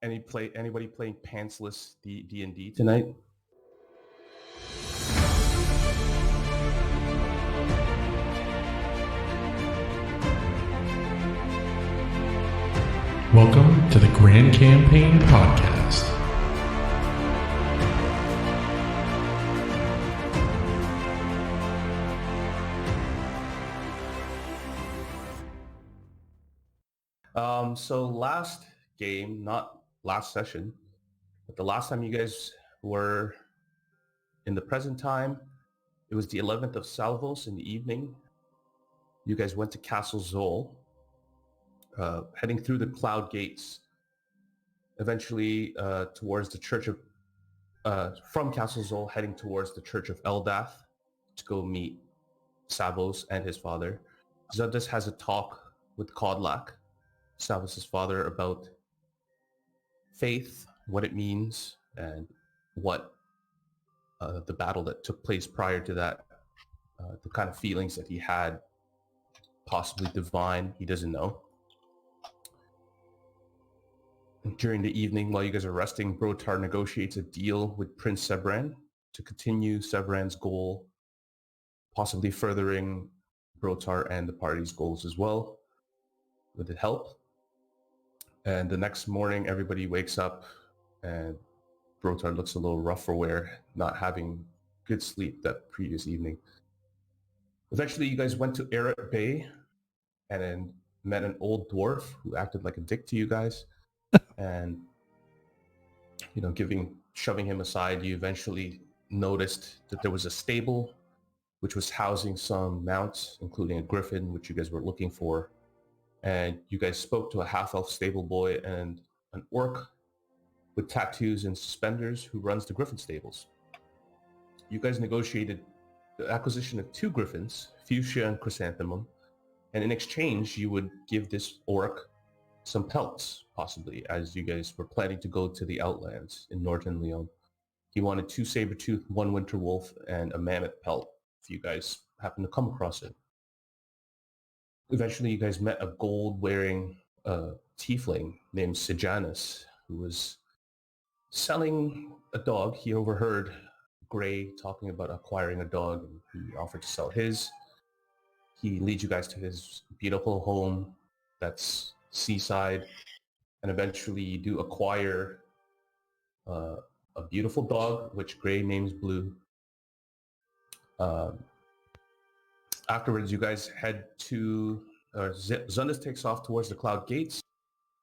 Anybody playing pantsless D&D tonight? Welcome to the Grand Campaign Podcast. So last game, not last session, but the last time you guys were in the present time, it was the 11th of Salvos in the evening. You guys went to Castle Zol, heading through the cloud gates, eventually towards the church of, from Castle Zol, heading towards the church of Eldath to go meet Savos and his father. Zundus has a talk with Kodlak, Savos' father, about faith, what it means, and what the battle that took place prior to that, the kind of feelings that he had, possibly divine, he doesn't know. During the evening, while you guys are resting, Brotar negotiates a deal with Prince Sebran to continue Sebran's goal, possibly furthering Brotar and the party's goals as well, with the help. And the next morning, everybody wakes up and Brotar looks a little rough for wear, not having good sleep that previous evening. Eventually, you guys went to Erit Bay and then met an old dwarf who acted like a dick to you guys. And, shoving him aside, you eventually noticed that there was a stable which was housing some mounts, including a griffin, which you guys were looking for. And you guys spoke to a half-elf stable boy and an orc with tattoos and suspenders who runs the griffin stables. You guys negotiated the acquisition of 2 griffins, Fuchsia and Chrysanthemum, and in exchange, you would give this orc some pelts, possibly, as you guys were planning to go to the Outlands in Northern Leon. He wanted 2 saber-tooth, 1 winter wolf, and a mammoth pelt, if you guys happen to come across it. Eventually, you guys met a gold-wearing tiefling named Sejanus, who was selling a dog. He overheard Gray talking about acquiring a dog, and he offered to sell his. He leads you guys to his beautiful home that's seaside, and eventually you do acquire a beautiful dog, which Gray names Blue. Afterwards, you guys head to, Zundus takes off towards the cloud gates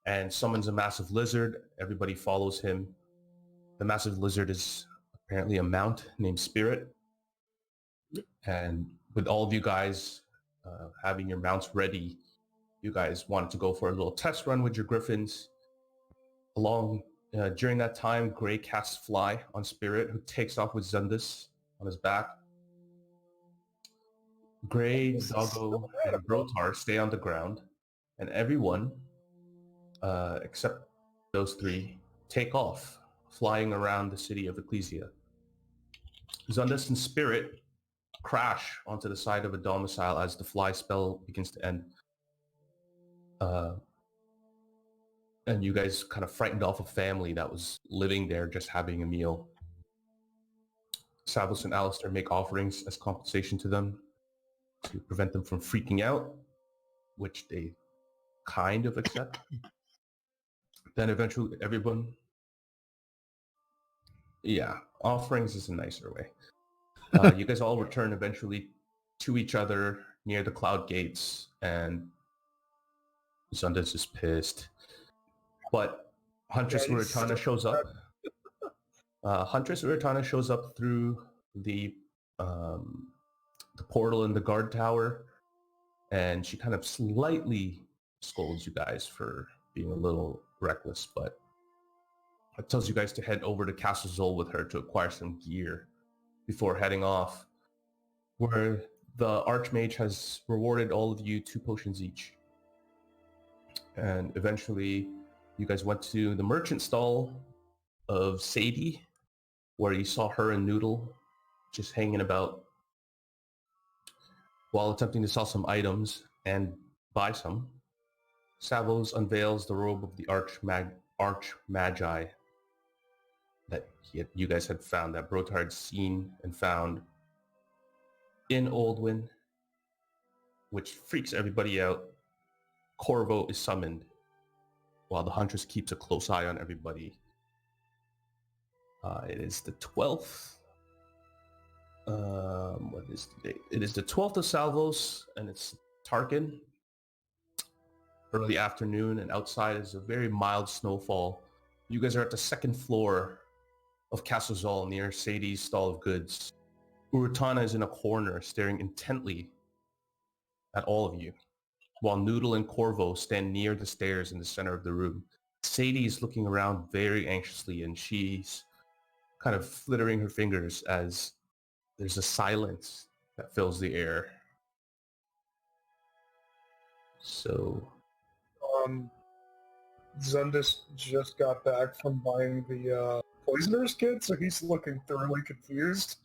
and summons a massive lizard. Everybody follows him. The massive lizard is apparently a mount named Spirit. And with all of you guys having your mounts ready, you guys wanted to go for a little test run with your griffins. During that time, Gray casts Fly on Spirit, who takes off with Zundus on his back. Gray, Doggo, and Brotar stay on the ground, and everyone, except those 3, take off, flying around the city of Ecclesia. Zundus and Spirit crash onto the side of a domicile as the fly spell begins to end. And you guys kind of frightened off a family that was living there just having a meal. Savos and Alistair make offerings as compensation to them to prevent them from freaking out, which they kind of accept. Then eventually everyone... Yeah, offerings is a nicer way. You guys all return eventually to each other near the cloud gates, and Zundus is pissed. But Huntress Uratana shows up. Huntress Uratana shows up through the portal in the guard tower, and she kind of slightly scolds you guys for being a little reckless, but it tells you guys to head over to Castle Zol with her to acquire some gear before heading off, where the Archmage has rewarded all of you 2 potions each. And eventually, you guys went to the merchant stall of Sadie, where you saw her and Noodle just hanging about while attempting to sell some items and buy some. Savos unveils the robe of the archmagi that you guys had found, that Brotar had seen and found in Oldwyn, which freaks everybody out. Corvo is summoned while the Huntress keeps a close eye on everybody. It is the 12th. What is the date? It is the 12th of Salvos, and it's Tarkin. Early afternoon, and outside is a very mild snowfall. You guys are at the second floor of Castle Zol near Sadie's stall of goods. Urutana is in a corner staring intently at all of you, while Noodle and Corvo stand near the stairs in the center of the room. Sadie is looking around very anxiously, and she's kind of flittering her fingers as there's a silence that fills the air. So, Zundus just got back from buying the Poisoner's kit, so he's looking thoroughly confused.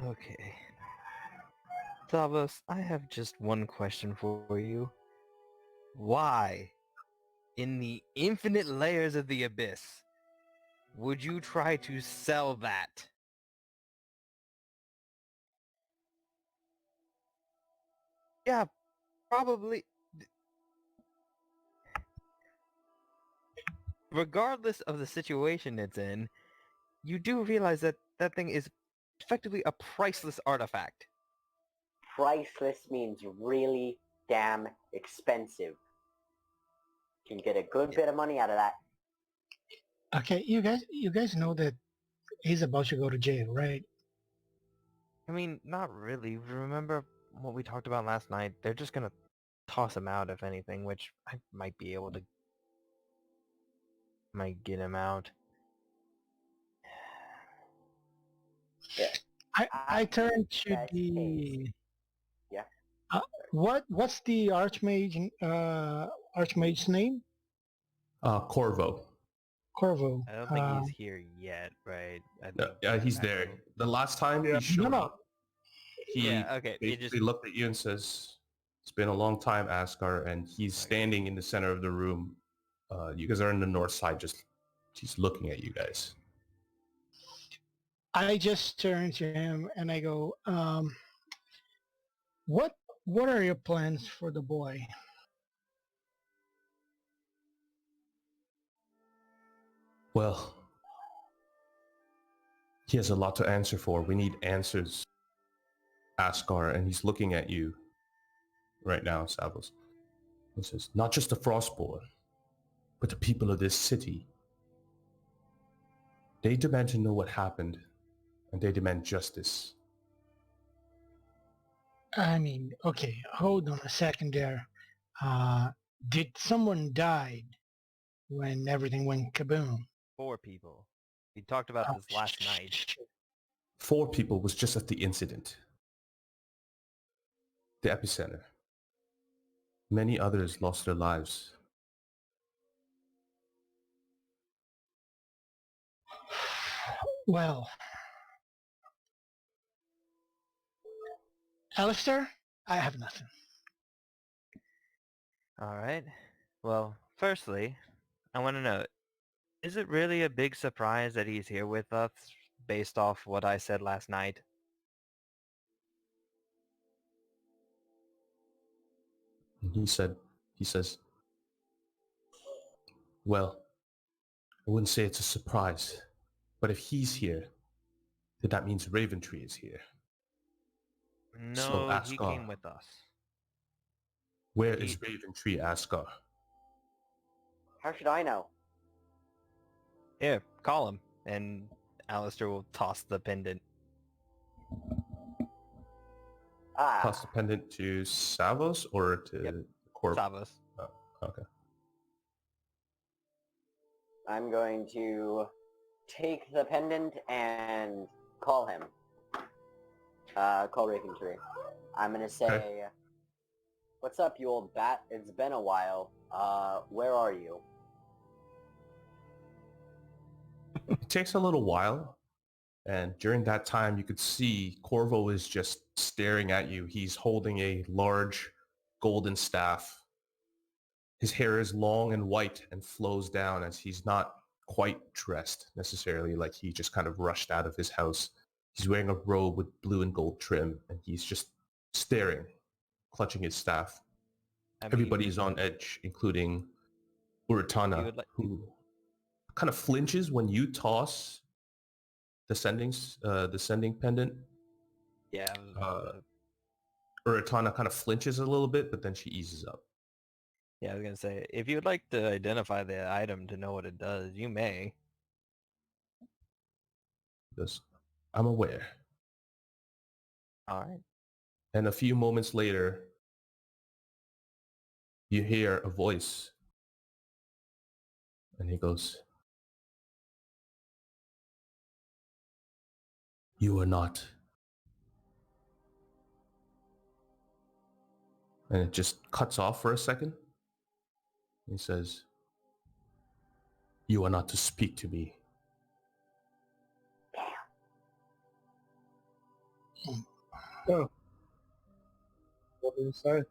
Okay. Savos, I have just one question for you. Why, in the infinite layers of the abyss, would you try to sell that? Yeah, probably. Regardless of the situation it's in, you do realize that that thing is effectively a priceless artifact. Priceless means really damn expensive. You can get a good bit of money out of that. Okay, you guys know that he's about to go to jail, right? I mean, not really. Remember what we talked about last night? They're just gonna toss him out, if anything, which I might be able to... might get him out. Yeah. I turn to That's the case. Yeah. What's the archmage's name? Corvo. Corvo. I don't think he's here yet, right? I think Yeah, he's there. The last time he showed up, he okay. basically looked at you and says, "It's been a long time, Askar," and he's standing in the center of the room. You guys are on the north side, he's looking at you guys. I just turn to him and I go, what are your plans for the boy? Well, he has a lot to answer for. We need answers, Askar, and he's looking at you right now, Savos. He says, "Not just the Frostborn, but the people of this city. They demand to know what happened, and they demand justice." I mean, okay, hold on a second there. Did someone died when everything went kaboom? 4 people. We talked about this last night. 4 people was just at the incident. The epicenter. Many others lost their lives. Well, Alistair, I have nothing. Alright. Well, firstly, I want to know, is it really a big surprise that he's here with us based off what I said last night? And he says, "Well, I wouldn't say it's a surprise, but if he's here, then that means Raventree is here. So, No, he Askar. came with us. Where is Raventree, Askar?" How should I know? Here, call him. And Alistair will toss the pendant. Toss the pendant to Savos or to Corvo? Savos. Oh, okay. I'm going to take the pendant and call him. Call Raventree. I'm gonna say, Okay. "What's up, you old bat? It's been a while. Where are you?" It takes a little while, and during that time, you could see Corvo is just staring at you. He's holding a large golden staff His hair is long and white and flows down as he's not quite dressed necessarily, like he just kind of rushed out of his house. He's wearing a robe with blue and gold trim, and he's just staring, clutching his staff. I mean, Everybody is on edge, including you Uratana, would like- who kind of flinches when you toss the sending pendant. yeah. Uratana kind of flinches a little bit, but then she eases up. Yeah, I was gonna say, if you'd like to identify the item to know what it does, you may. Because I'm aware. All right. And a few moments later, you hear a voice. And he goes, "You are not." And it just cuts off for a second. He says, "You are not to speak to me." Oh. What did he say?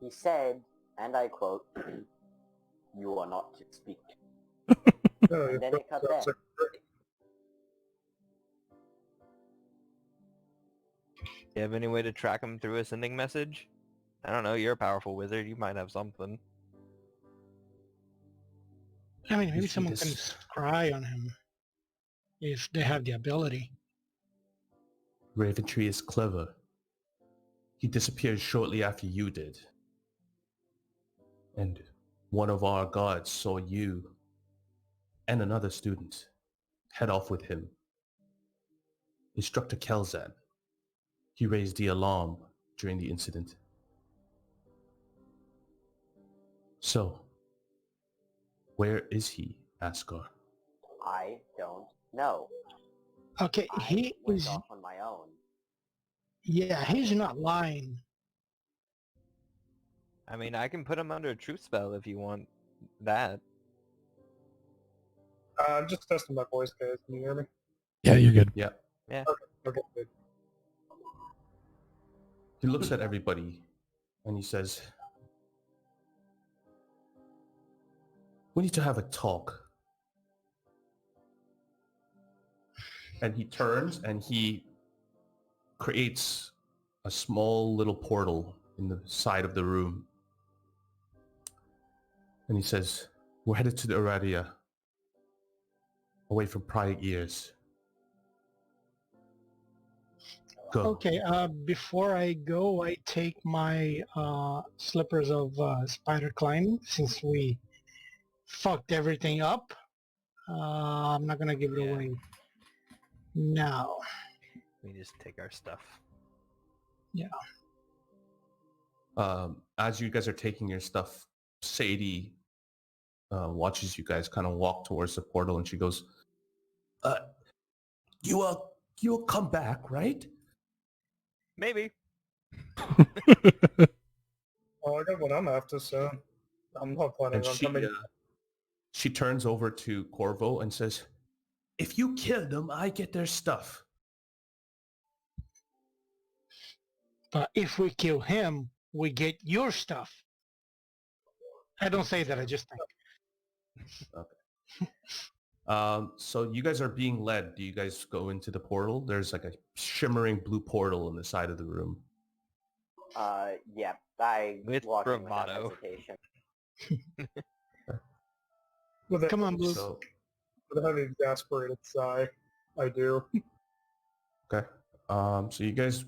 He said, and I quote, "You are not to speak." Oh, And then it cut there. You have any way to track him through a sending message? I don't know. You're a powerful wizard. You might have something. I mean, maybe see someone can this- scry on him if they have the ability. Raventree is clever. He disappeared shortly after you did. And one of our guards saw you and another student head off with him. Instructor Kelzan. He raised the alarm during the incident. So, where is he, Asgar? I don't know. Okay, I he went is. off on my own. Yeah, he's not lying. I mean, I can put him under a truth spell if you want that. I'm just testing my voice, guys. Can you hear me? Yeah, you're good. Yeah. Okay, good. He looks at everybody and he says, "We need to have a talk." And he turns and he creates a small little portal in the side of the room. And he says, "We're headed to the Aradia, away from prying ears. Go." Okay, before I go, I take my slippers of spider climbing since we fucked everything up. I'm not gonna give it Yeah. away now. We just take our stuff. As you guys are taking your stuff, Sadie watches you guys kind of walk towards the portal, and she goes, "You'll come back, right?" Maybe. Oh, I got what I'm after, so I'm not planning And on coming. she turns over to Corvo and says, "If you kill them, I get their stuff." But if we kill him, we get your stuff. I don't say that, I just think. So you guys are being led. Do you guys go into the portal? There's like a shimmering blue portal in the side of the room. Yeah, I With walk in without bravado. hesitation. With a, Come on, Blue. So, with a heavy exasperated sigh, I do. okay. So you guys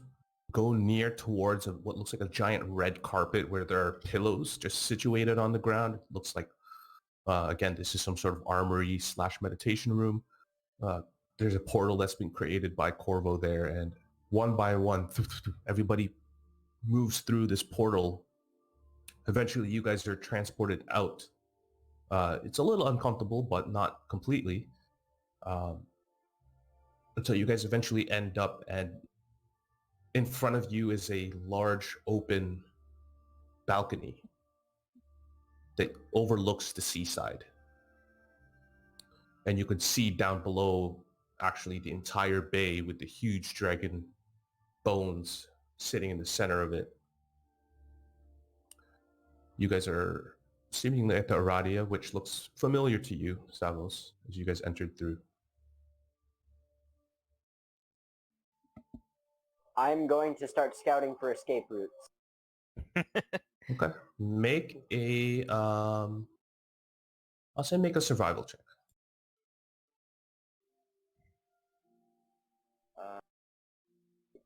go near towards what looks like a giant red carpet where there are pillows just situated on the ground. It looks like, again, this is some sort of armory / meditation room. There's a portal that's been created by Corvo there, and one by one, everybody moves through this portal. Eventually, you guys are transported out. It's a little uncomfortable, but not completely. Until you guys eventually end up, and in front of you is a large open balcony that overlooks the seaside. And you can see down below actually the entire bay with the huge dragon bones sitting in the center of it. You guys are seemingly at the Aradia, which looks familiar to you, Stavros, as you guys entered through. I'm going to start scouting for escape routes. Okay. Make a, I'll say make a survival check.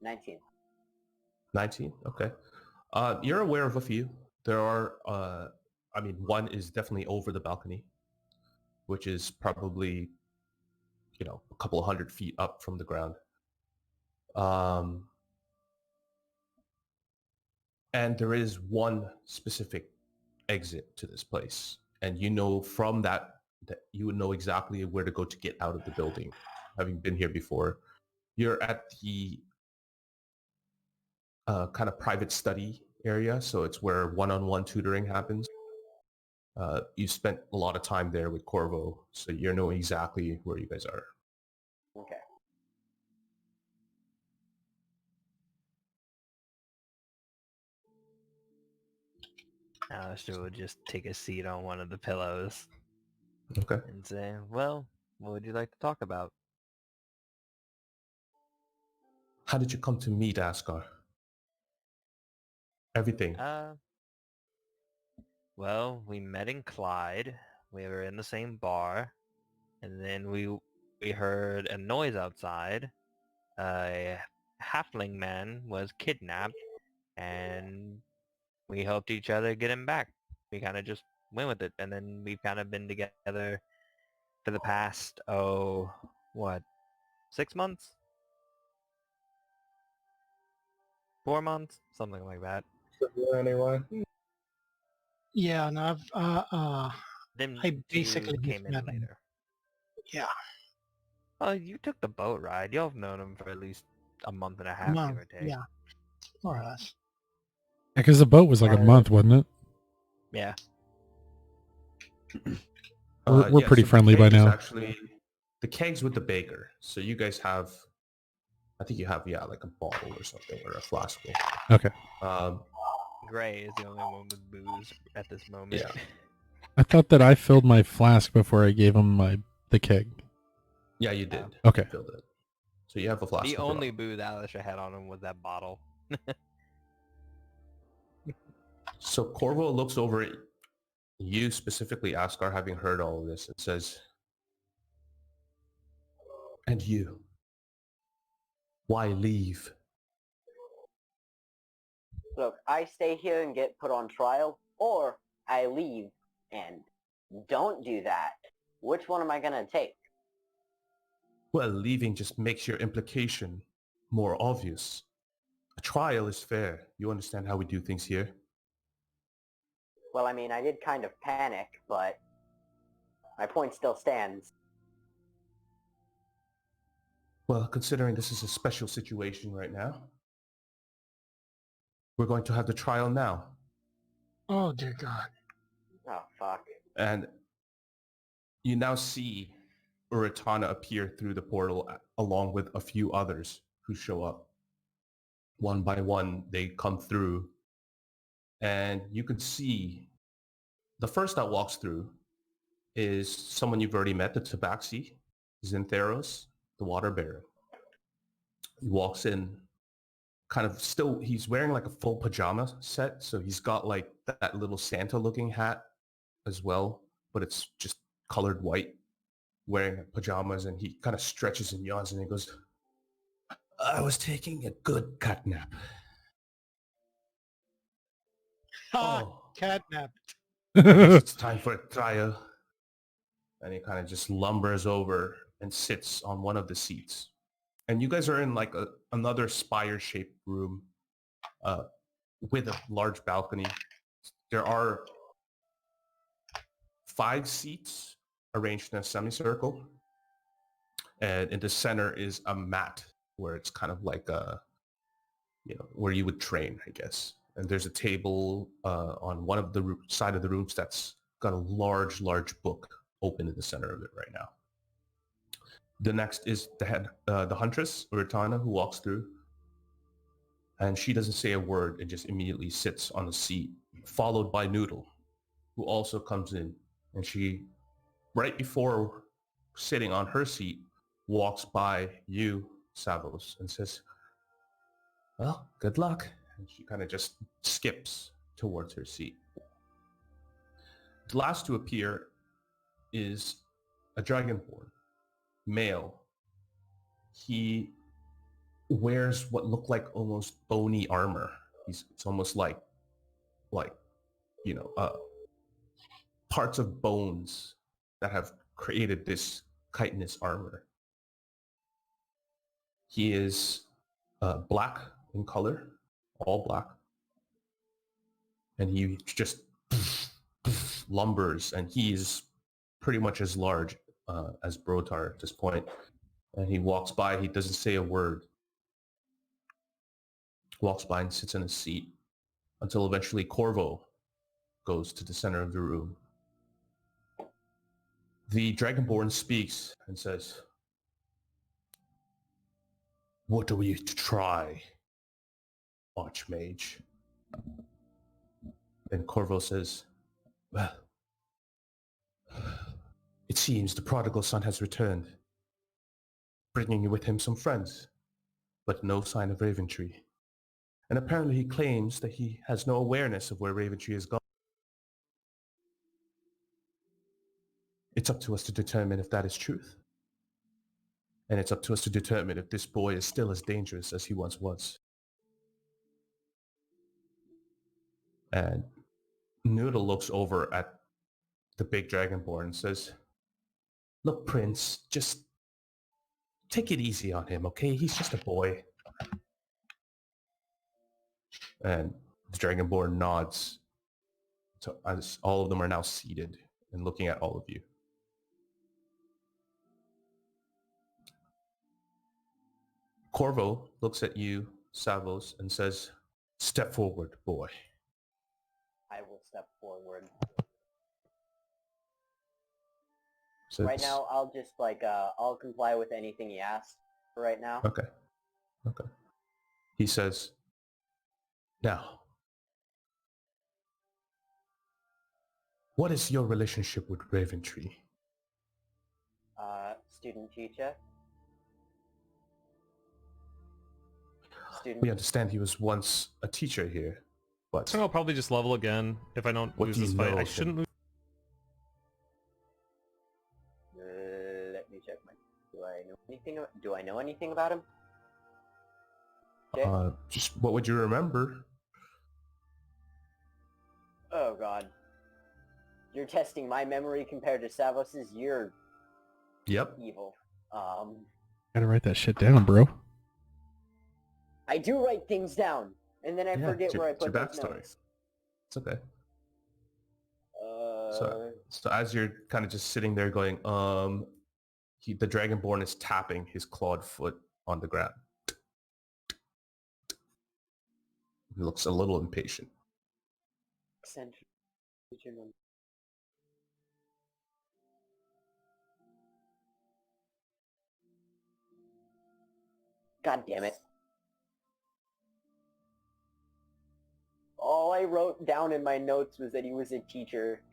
19. 19. Okay. You're aware of a few. There are, one is definitely over the balcony, which is probably, a couple of 100 feet up from the ground. And there is one specific exit to this place. And from that you would know exactly where to go to get out of the building, having been here before. You're at the kind of private study area, so it's where one-on-one tutoring happens. You spent a lot of time there with Corvo, so you know exactly where you guys are. Okay. Alistair would just take a seat on one of the pillows Okay. and say, well, what would you like to talk about? How did you come to meet Ascar? Everything. Well, we met in Clyde. We were in the same bar. And then we heard a noise outside. A halfling man was kidnapped. And we helped each other get him back. We kind of just went with it. And then we've kind of been together for the past, 6 months? 4 months? Something like that. Yeah, anyway. Yeah, and Then I two basically just came in met him. later. Yeah, Oh, you took the boat ride. Y'all have known him for at least a month and a half, month, give or take. yeah, more or less. Because the boat was like a month, wasn't it? Yeah. We're pretty so the friendly by keg is now. Actually, the keg's with the baker. So you guys have, I think you have, like a bottle or something, or a flask. Okay. Gray is the only one with booze at this moment. Yeah. I thought that I filled my flask before I gave him the keg. Yeah, you did. Okay. You filled it. So you have a flask. The of only rum. booze Alistair had on him was that bottle. So Corvo looks over at you, specifically Ascar, having heard all of this, and says, "And you? Why leave?" Look, I stay here and get put on trial, or I leave and don't do that. Which one am I going to take? Well, leaving just makes your implication more obvious. A trial is fair. You understand how we do things here? Well, I mean, I did kind of panic, but my point still stands. Well, considering this is a special situation right now, we're going to have the trial now. Oh dear God. Oh, fuck. And you now see Uratana appear through the portal along with a few others who show up. One by one, they come through. And you can see the first that walks through is someone you've already met, the Tabaxi, Zintheros, the Water Baron. He walks in kind of still, he's wearing like a full pajama set. So he's got like that little Santa looking hat as well, but it's just colored white, wearing pajamas, and he kind of stretches and yawns and he goes, "I was taking a good cat nap." Oh, Catnapped. it's time for a trial. And he kind of just lumbers over and sits on one of the seats. And you guys are in like another spire-shaped room with a large balcony. There are 5 seats arranged in a semicircle. And in the center is a mat where it's kind of like where you would train, I guess. And there's a table on one of the side of the rooms that's got a large book open in the center of it right now. The next is the huntress, Uratana, who walks through. And she doesn't say a word and just immediately sits on the seat followed by Noodle, who also comes in. And she, right before sitting on her seat, walks by you, Savos, and says, well, good luck. And she kind of just skips towards her seat. The last to appear is a dragonborn, male. He wears what look like almost bony armor. It's almost like parts of bones that have created this chitinous armor. He is black in color, all black, and he just lumbers, and he is pretty much as large as Brotar at this point. And he walks by, he doesn't say a word. Walks by and sits in a seat until eventually Corvo goes to the center of the room. The Dragonborn speaks and says, what are we to try, Archmage? And Corvo says, well, it seems the prodigal son has returned, bringing with him some friends, but no sign of Raventree. And apparently he claims that he has no awareness of where Raventree is gone. It's up to us to determine if that is truth. And it's up to us to determine if this boy is still as dangerous as he once was. And Noodle looks over at the big Dragonborn and says, look, Prince, just take it easy on him, okay? He's just a boy. And the Dragonborn nods. So as all of them are now seated and looking at all of you. Corvo looks at you, Savos, and says, step forward, boy. I will step forward. So Right now, I'll just I'll comply with anything he asks for right now. Okay. He says, now, what is your relationship with Raventree? Student teacher. We understand he was once a teacher here, but So I'll probably just level again if I don't What lose do you this fight. know I of him? shouldn't lose. Let me check my. Do I know anything about him? Okay. just what would you remember? Oh God. You're testing my memory compared to Savos's. You're Yep. evil. Gotta write that shit down, bro. I do write things down, and then I forget where I it's your put those backstory. notes. It's okay. So as you're kind of just sitting there going, the Dragonborn is tapping his clawed foot on the ground. He looks a little impatient. Eccentric. God damn it. All I wrote down in my notes was that he was a teacher.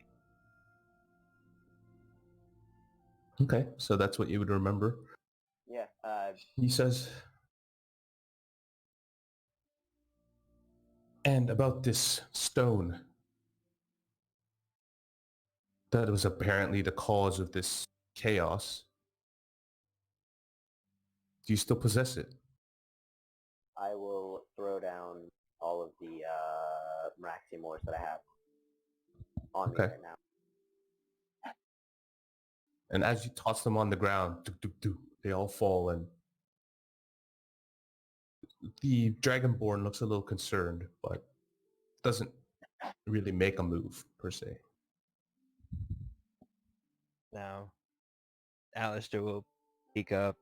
Okay, so that's what you would remember. Yeah, He says, and about this stone that was apparently the cause of this chaos, do you still possess it? I will throw down all of the Maraximors that I have on me Okay. right now. And as you toss them on the ground, they all fall, and the Dragonborn looks a little concerned, but doesn't really make a move, per se. Now, Alistair will speak up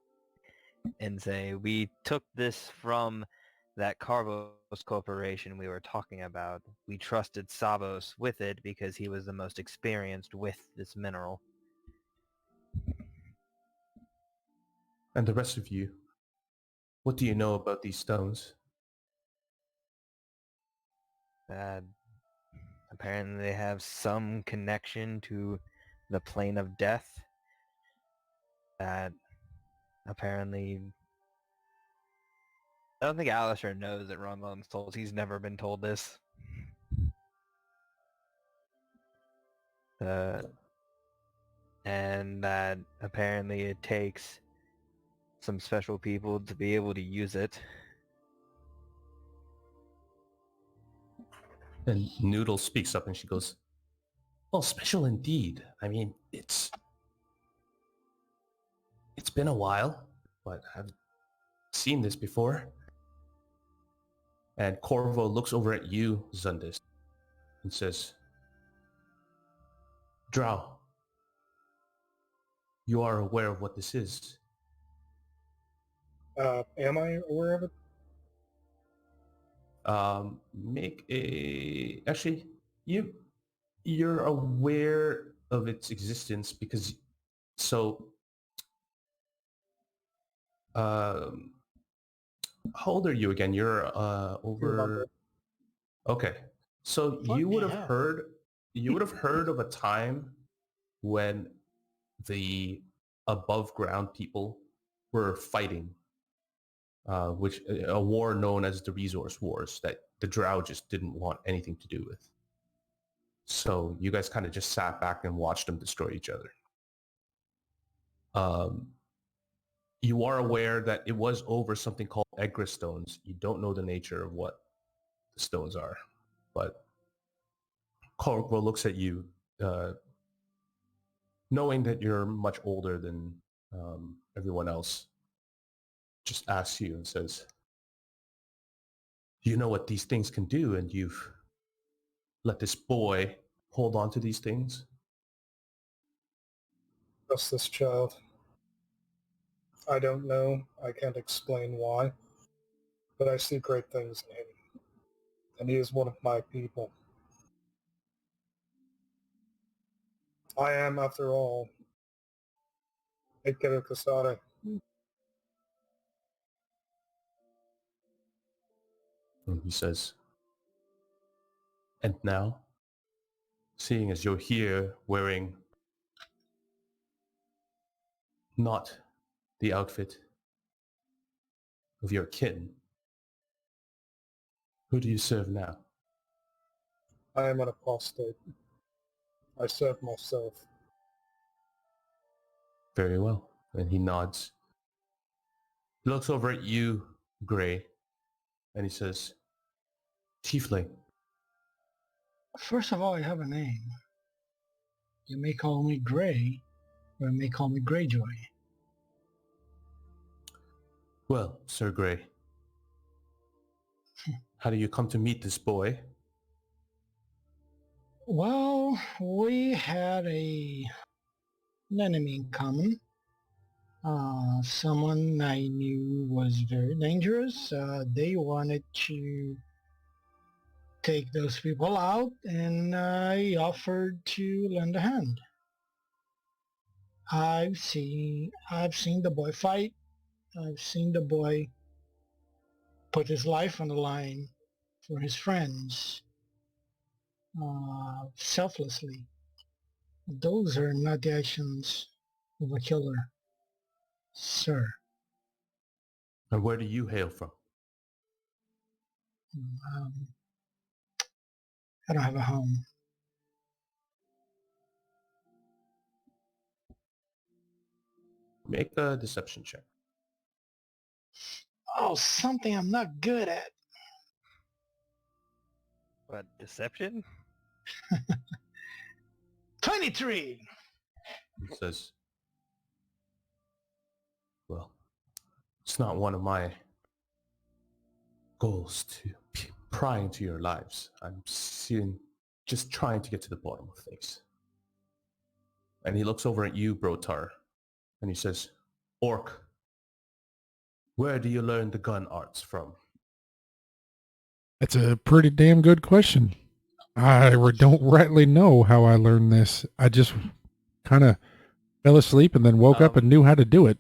and say, we took this from that Carvos corporation we were talking about. We trusted Sabos with it because he was the most experienced with this mineral. And the rest of you, what do you know about these stones? Apparently they have some connection to the plane of death that apparently... I don't think Alistair knows that Ronlon's told. He's never been told this. And that apparently it takes some special people to be able to use it. And Noodle speaks up and she goes, "Well, special indeed. I mean, it's been a while, but I've seen this before." And Corvo looks over at you, Zundis, and says, "Drow, you are aware of what this is." Am I aware of it? Make a... Actually, you're aware of its existence because... So... how old are you again? You're over... Okay. So you would have heard of a time when the above ground people were fighting, which a war known as the Resource Wars that the Drow just didn't want anything to do with. So you guys kind of just sat back and watched them destroy each other. You are aware that it was over something called Egra stones. You don't know the nature of what the stones are, but Corvo looks at you, knowing that you're much older than everyone else, just asks you and says, "You know what these things can do, and you've let this boy hold on to these things?" Just this child. I don't know. I can't explain why. But I see great things in him. And he is one of my people. I am, after all, a Kasare. And he says, "And now, seeing as you're here wearing not the outfit of your kin, who do you serve now?" I am an apostate. I serve myself. "Very well." And he nods. He looks over at you, Gray, and he says, "Tiefling." First of all, I have a name. You may call me Gray, or you may call me Greyjoy. "Well, Sir Gray, how do you come to meet this boy?" Well, we had an enemy in common. Someone I knew was very dangerous. They wanted to take those people out, and I offered to lend a hand. I've seen the boy fight. I've seen the boy put his life on the line for his friends, selflessly. Those are not the actions of a killer, sir. "And where do you hail from?" Um, I don't have a home. Make a deception check. Oh, something I'm not good at. What, deception? 23! He says, "Well, it's not one of my goals to pry into your lives. I'm just trying to get to the bottom of things." And he looks over at you, Brotar, and he says, "Orc, where do you learn the gun arts from?" It's a pretty damn good question. I don't rightly know how I learned this. I just kind of fell asleep and then woke up and knew how to do it.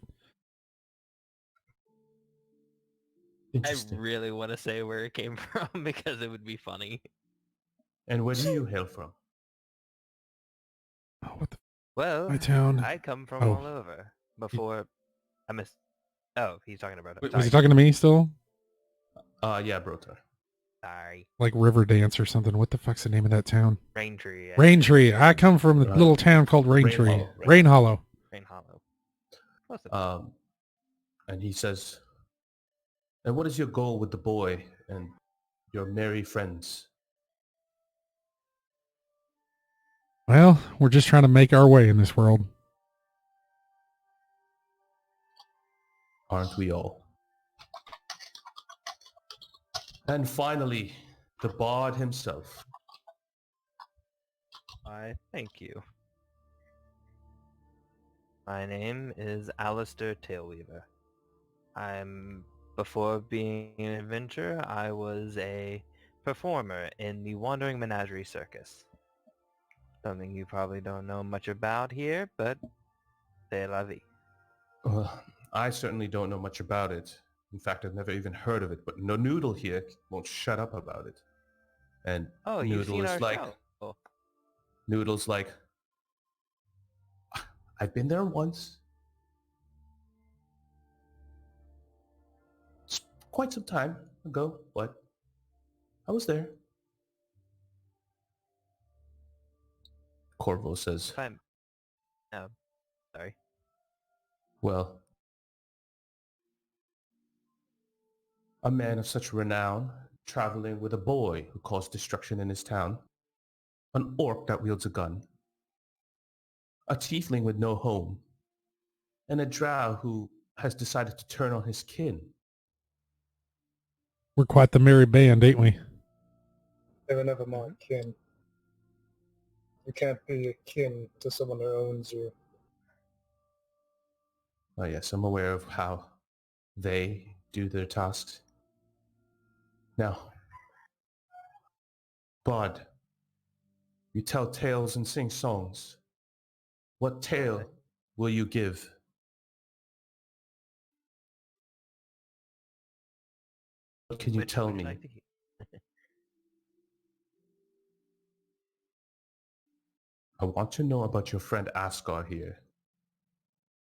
I Interesting. really want to say where it came from because it would be funny. And where do you hail from? Oh, what the? Well, My town. I come from Oh. all over. Before I miss. Oh, he's talking about it. Wait, Sorry. was he talking to me still? Yeah, Brotar. Sorry. Like Riverdance or something. What the fuck's the name of that town? Raintree. Raintree. I come from a Uh, little town called Raintree. Hollow. Rain Hollow. Rain Hollow. Close enough. And he says, and what is your goal with the boy and your merry friends? Well, we're just trying to make our way in this world. Aren't we all? And finally, the bard himself. Why, thank you. My name is Alistair Tailweaver. Before being an adventurer, I was a performer in the Wandering Menagerie Circus. Something you probably don't know much about here, but c'est la vie. I certainly don't know much about it. In fact, I've never even heard of it, but no Noodle here won't shut up about it. And Oh, you've seen our show. Noodle's like, I've been there once. It's quite some time ago, but I was there. Corvo says, Oh, sorry. well, a man of such renown traveling with a boy who caused destruction in his town, an orc that wields a gun, a tiefling with no home, and a drow who has decided to turn on his kin. We're quite the merry band, ain't we? Never mind kin. You can't be a kin to someone who owns you. Oh yes, I'm aware of how they do their tasks. Now, Bud, you tell tales and sing songs. What tale will you give? What can you Which tell would me? like to hear? I want to know about your friend Asgar here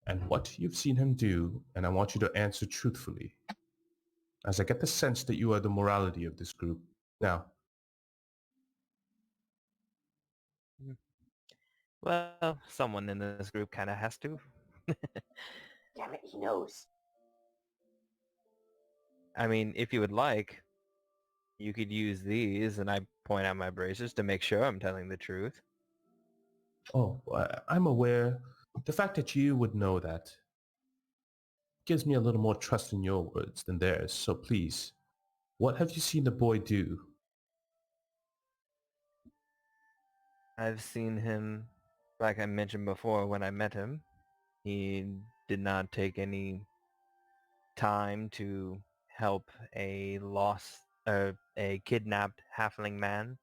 and what you've seen him do, and I want you to answer truthfully, as I get the sense that you are the morality of this group. Now, Well, someone in this group kind of has to. Damn it, he knows. I mean, if you would like, you could use these, and I point out my braces to make sure I'm telling the truth. I'm aware. The fact that you would know that gives me a little more trust in your words than theirs, so please, what have you seen the boy do? I've seen him, like I mentioned before when I met him, he did not take any time to help a kidnapped halfling man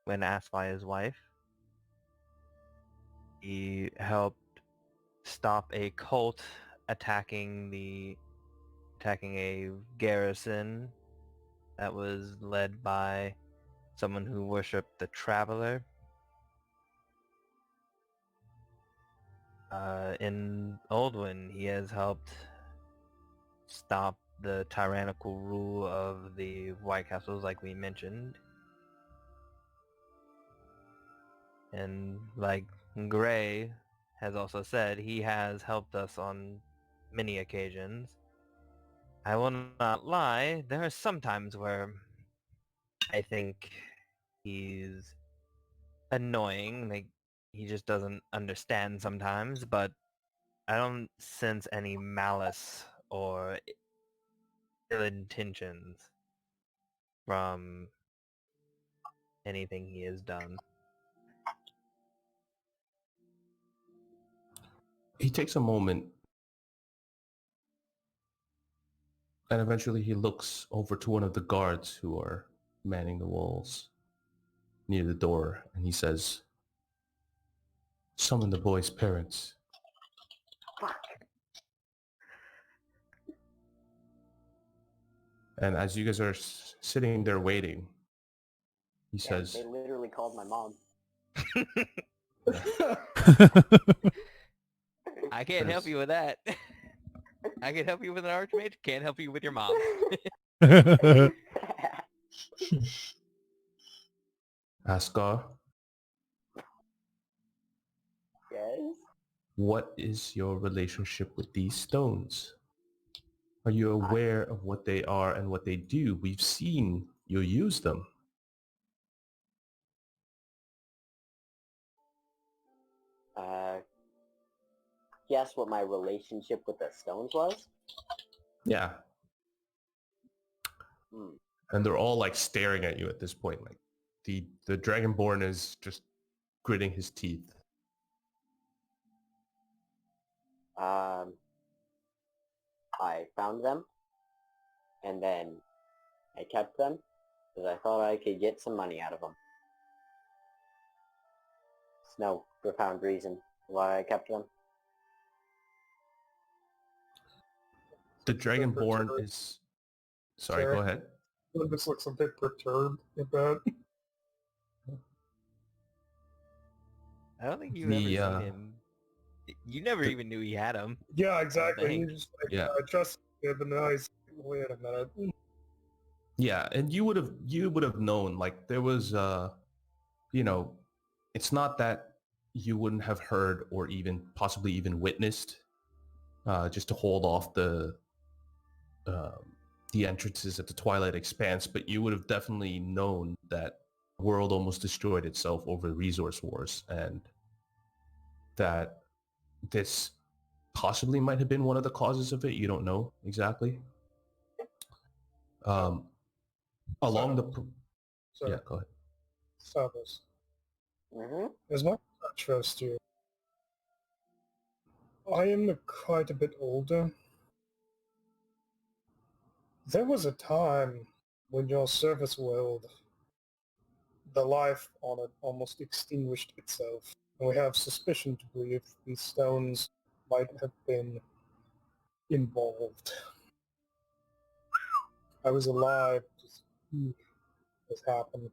when asked by his wife. He helped stop a cult attacking a garrison that was led by someone who worshipped the Traveler. In Oldwyn, he has helped stop the tyrannical rule of the White Castles, like we mentioned. And like Gray has also said, he has helped us on many occasions. I will not lie, there are some times where I think he's annoying, like he just doesn't understand sometimes, but I don't sense any malice or ill intentions from anything he has done. He takes a moment and eventually he looks over to one of the guards who are manning the walls near the door and he says, summon the boy's parents. Fuck. And as you guys are sitting there waiting, He Yeah, says, they literally called my mom. I can't help Yes. you with that. I can help you with an archmage. Can't help you with your mom. Asgar, Yes? what is your relationship with these stones? Are you aware of what they are and what they do? We've seen you use them. Guess what my relationship with the stones was? Yeah. Hmm. And they're all like staring at you at this point. Like the Dragonborn is just gritting his teeth. I found them, and then I kept them, because I thought I could get some money out of them. There's no profound reason why I kept them. The Dragonborn is... Sorry, go ahead. This looks a bit perturbed about. I don't think you've ever The, seen him. You never even knew he had him. Yeah, exactly. think. You just like, Yeah. I trust him, and then I was, wait a minute. Yeah, and you would have known, like there was it's not that you wouldn't have heard or even possibly even witnessed, just to hold off the entrances at the Twilight Expanse, but you would have definitely known that the world almost destroyed itself over resource wars, and that this possibly might have been one of the causes of it. You don't know exactly. Along the... So, Yeah, go ahead. Savas, Mm-hmm. as much as I trust you, I am quite a bit older. There was a time when your surface world, the life on it almost extinguished itself. And we have suspicion to believe these stones might have been involved. I was alive to see this happen.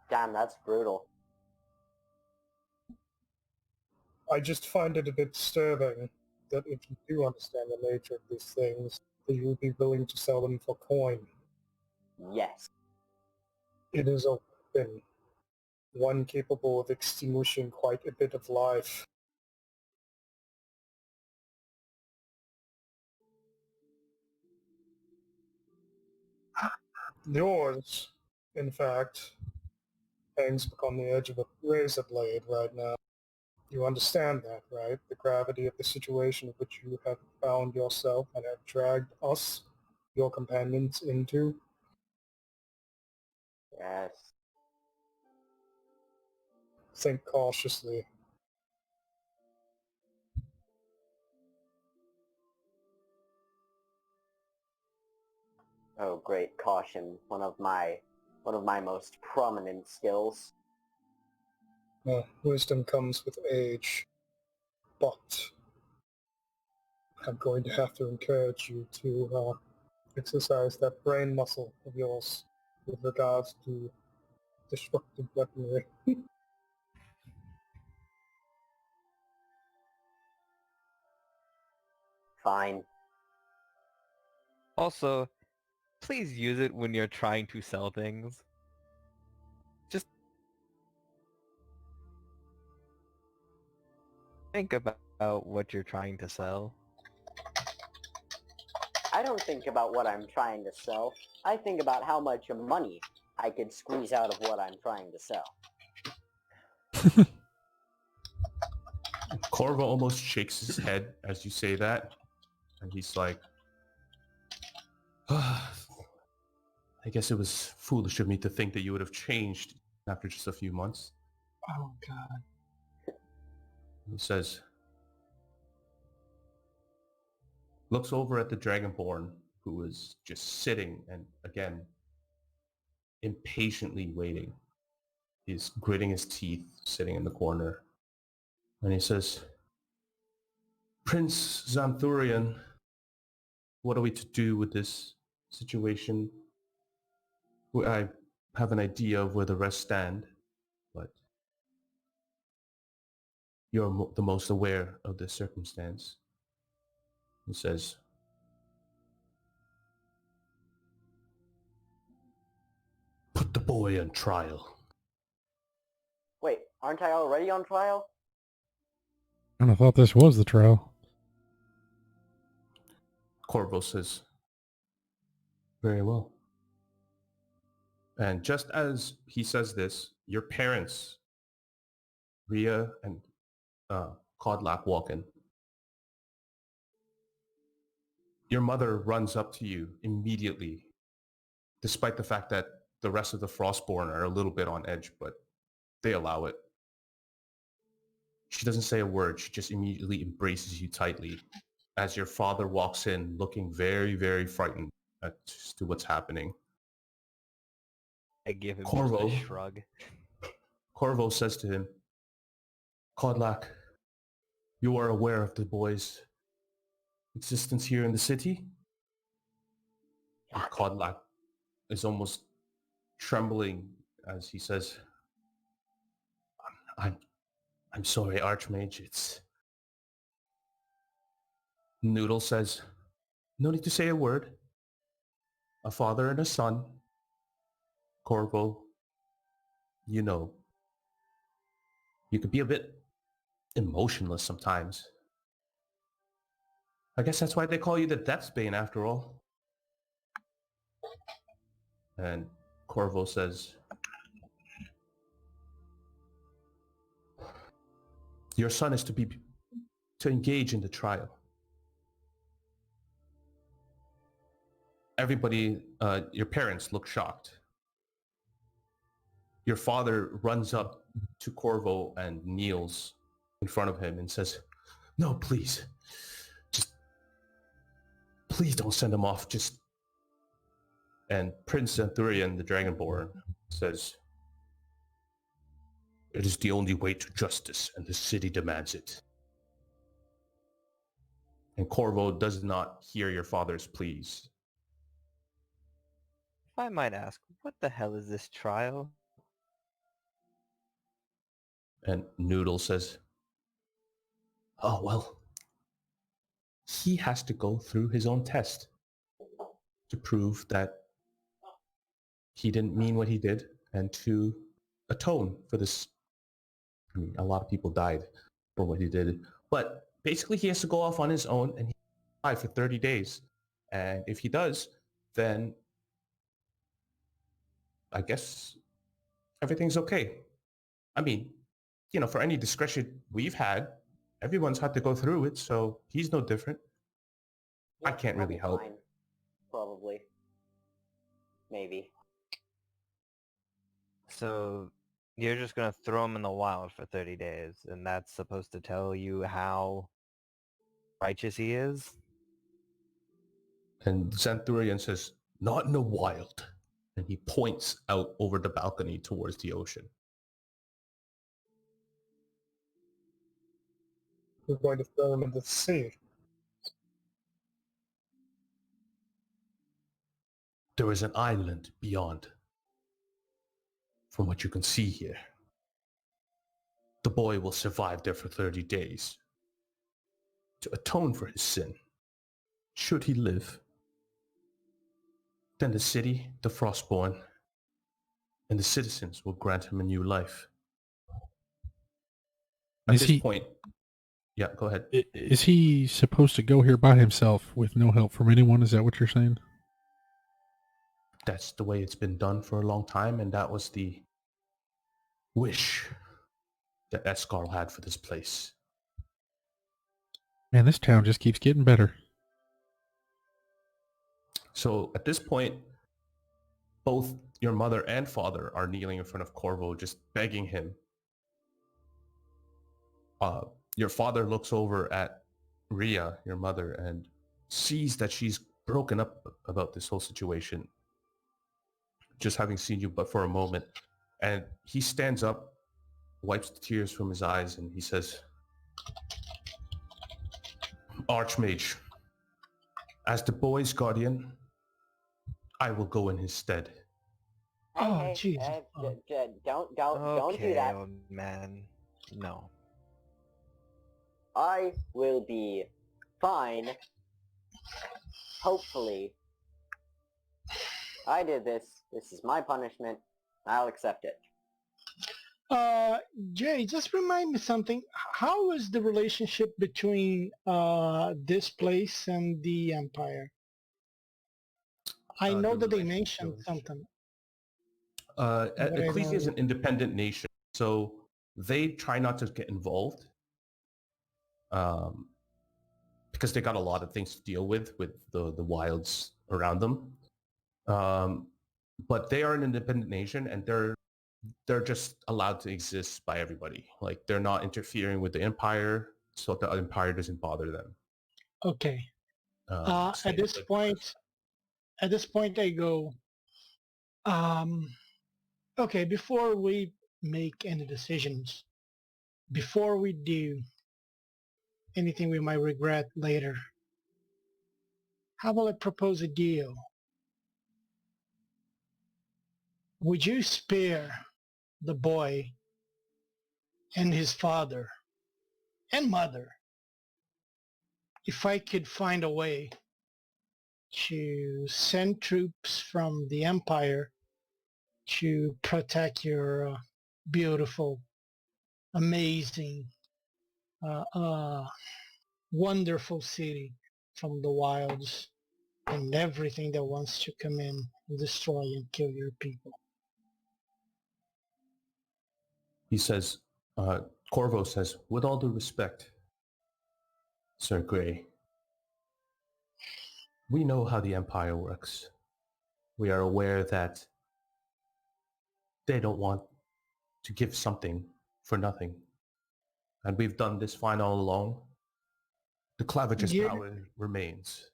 Damn, that's brutal. I just find it a bit disturbing that if you do understand the nature of these things, that you would be willing to sell them for coin. Yes. It is a weapon, one capable of extinguishing quite a bit of life. Yours, in fact, hangs on the edge of a razor blade right now. You understand that, right? The gravity of the situation in which you have found yourself and have dragged us, your companions, into. Yes. Think cautiously. Oh, great caution. One of my most prominent skills. Wisdom comes with age, but I'm going to have to encourage you to exercise that brain muscle of yours with regards to destructive weaponry. Fine. Also, please use it when you're trying to sell things. Just think about what you're trying to sell. I don't think about what I'm trying to sell. I think about how much money I could squeeze out of what I'm trying to sell. Corvo almost shakes his head as you say that, and he's like, I guess it was foolish of me to think that you would have changed after just a few months. Oh God. He says, looks over at the Dragonborn, who is just sitting and, again, impatiently waiting. He's gritting his teeth, sitting in the corner. And he says, Prince Xanthurian, what are we to do with this situation? I have an idea of where the rest stand, but you're the most aware of this circumstance. He says, put the boy on trial. Wait, aren't I already on trial? And I thought this was the trial. Corvo says, very well. And just as he says this, your parents, Rhea and Codlack, walk in. Your mother runs up to you immediately, despite the fact that the rest of the Frostborn are a little bit on edge, but they allow it. She doesn't say a word. She just immediately embraces you tightly as your father walks in looking very, very frightened as to what's happening. I give him Corvo. just a shrug. Corvo says to him, Codlack, you are aware of the boy's existence here in the city? And Codlack is almost trembling as he says, I'm sorry, Archmage. It's... Noodle says, no need to say a word. A father and a son. Corvo, you know, you could be a bit emotionless sometimes. I guess that's why they call you the Deathsbane after all. And Corvo says, your son is to engage in the trial. Everybody, your parents look shocked. Your father runs up to Corvo and kneels in front of him and says, no, please. Please don't send him off. And Prince Centurion, the Dragonborn, says, it is the only way to justice, and the city demands it. And Corvo does not hear your father's pleas. If I might ask, what the hell is this trial? And Noodle says, oh, well, he has to go through his own test to prove that he didn't mean what he did and to atone for this. I mean, a lot of people died for what he did. But basically, he has to go off on his own and he die for 30 days. And if he does, then I guess everything's okay. I mean, for any discretion we've had, everyone's had to go through it, so he's no different. I can't He'll really be help. fine. Probably. Maybe. So you're just going to throw him in the wild for 30 days, and that's supposed to tell you how righteous he is? And Xanthurian says, not in the wild. And he points out over the balcony towards the ocean. We're going to throw him into the sea. There is an island beyond, from what you can see here. The boy will survive there for 30 days to atone for his sin. Should he live, then the city, the Frostborn, and the citizens will grant him a new life. At Is this he- point, yeah, go ahead. Is he supposed to go here by himself with no help from anyone? Is that what you're saying? That's the way it's been done for a long time, and that was the wish that Escarl had for this place. Man, this town just keeps getting better. So at this point, both your mother and father are kneeling in front of Corvo, just begging him. Your father looks over at Rhea, your mother, and sees that she's broken up about this whole situation, just having seen you but for a moment. And he stands up, wipes the tears from his eyes, and he says, Archmage, as the boy's guardian, I will go in his stead. Oh, hey, Jesus. don't do Okay, that. old man. No. I will be fine. Hopefully. I did this. This is my punishment. I'll accept it. Jay, just remind me something. How is the relationship between this place and the Empire? I know The that they relationship mentioned goes. something. But I Ecclesia is don't- an independent nation, so they try not to get involved because they got a lot of things to deal with the wilds around them. But they are an independent nation, and they're just allowed to exist by everybody. Like they're not interfering with the empire, so the empire doesn't bother them. Okay. Same At with this the point, I go. Okay, before we make any decisions, before we do anything we might regret later, how about I propose a deal? Would you spare the boy and his father and mother if I could find a way to send troops from the Empire to protect your beautiful, amazing, wonderful city from the wilds and everything that wants to come in and destroy and kill your people? He says, Corvo says, with all due respect, Sir Grey, we know how the Empire works. We are aware that they don't want to give something for nothing. And we've done this fine all along. The Clavage's You're, power remains.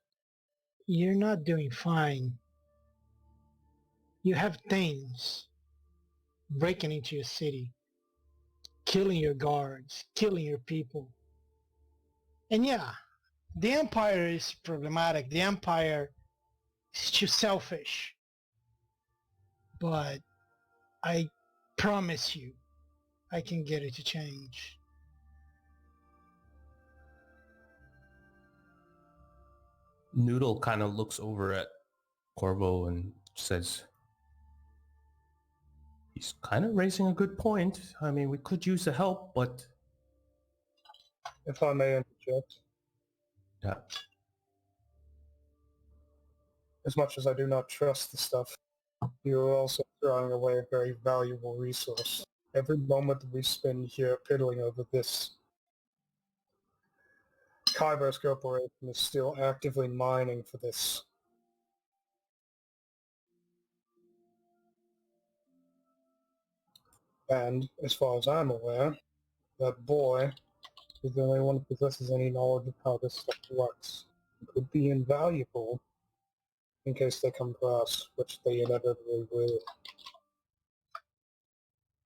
you're not doing fine. You have things breaking into your city, killing your guards, killing your people. And yeah, the Empire is problematic. The Empire is too selfish. But I promise you, I can get it to change. Noodle kind of looks over at Corvo and says, he's kind of raising a good point. I mean, we could use the help, but If I may interject, yeah, as much as I do not trust the stuff, you are also throwing away a very valuable resource. Every moment that we spend here piddling over this, Kairos Corporation is still actively mining for this. And as far as I'm aware, that boy is the only one who possesses any knowledge of how this stuff works. It could be invaluable in case they come to us, which they inevitably will.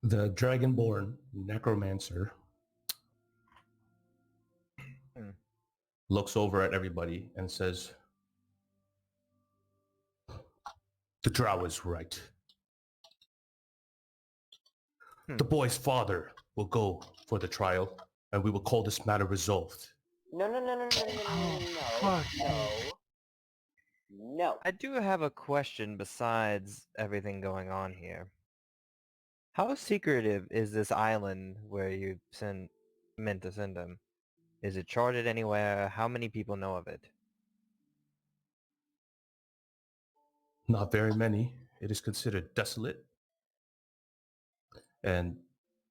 the Dragonborn Necromancer Hmm. looks over at everybody and says, the Drow is right. The boy's father will go for the trial, and we will call this matter resolved. No. Fuck. No. I do have a question besides everything going on here. How secretive is this island where you meant to send him? Is it charted anywhere? How many people know of it? Not very many. It is considered desolate. And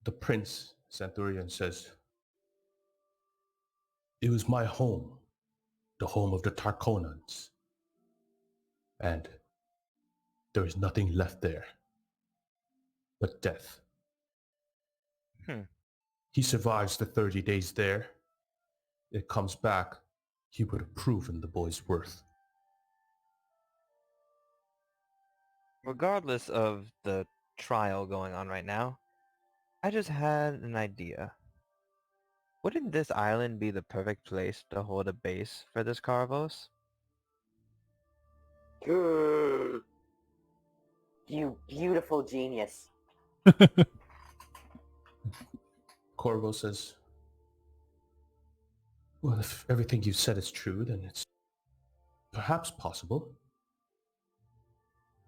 the Prince Centurion says, it was my home, the home of the Tarkonans. And there is nothing left there but death. He survives the 30 days there. It comes back, he would have proven the boy's worth. Regardless of the trial going on right now, I just had an idea. Wouldn't this island be the perfect place to hold a base for this Carvos? You beautiful genius. Corvo says, well, if everything you said is true, then it's perhaps possible.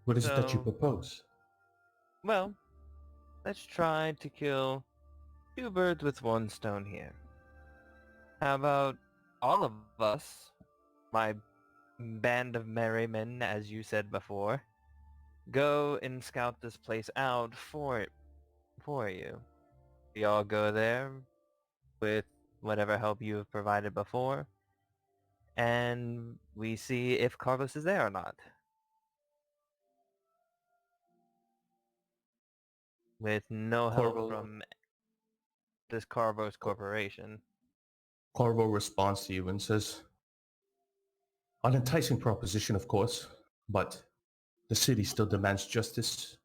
What is it that you So- propose? Well, let's try to kill 2 birds with 1 stone here. How about all of us, my band of merry men, as you said before, go and scout this place out for you. We all go there with whatever help you have provided before, and we see if Carlos is there or not. With no help Corvo- from this Carvos Corporation. Corvo responds to you and says, an enticing proposition, of course, but the city still demands justice.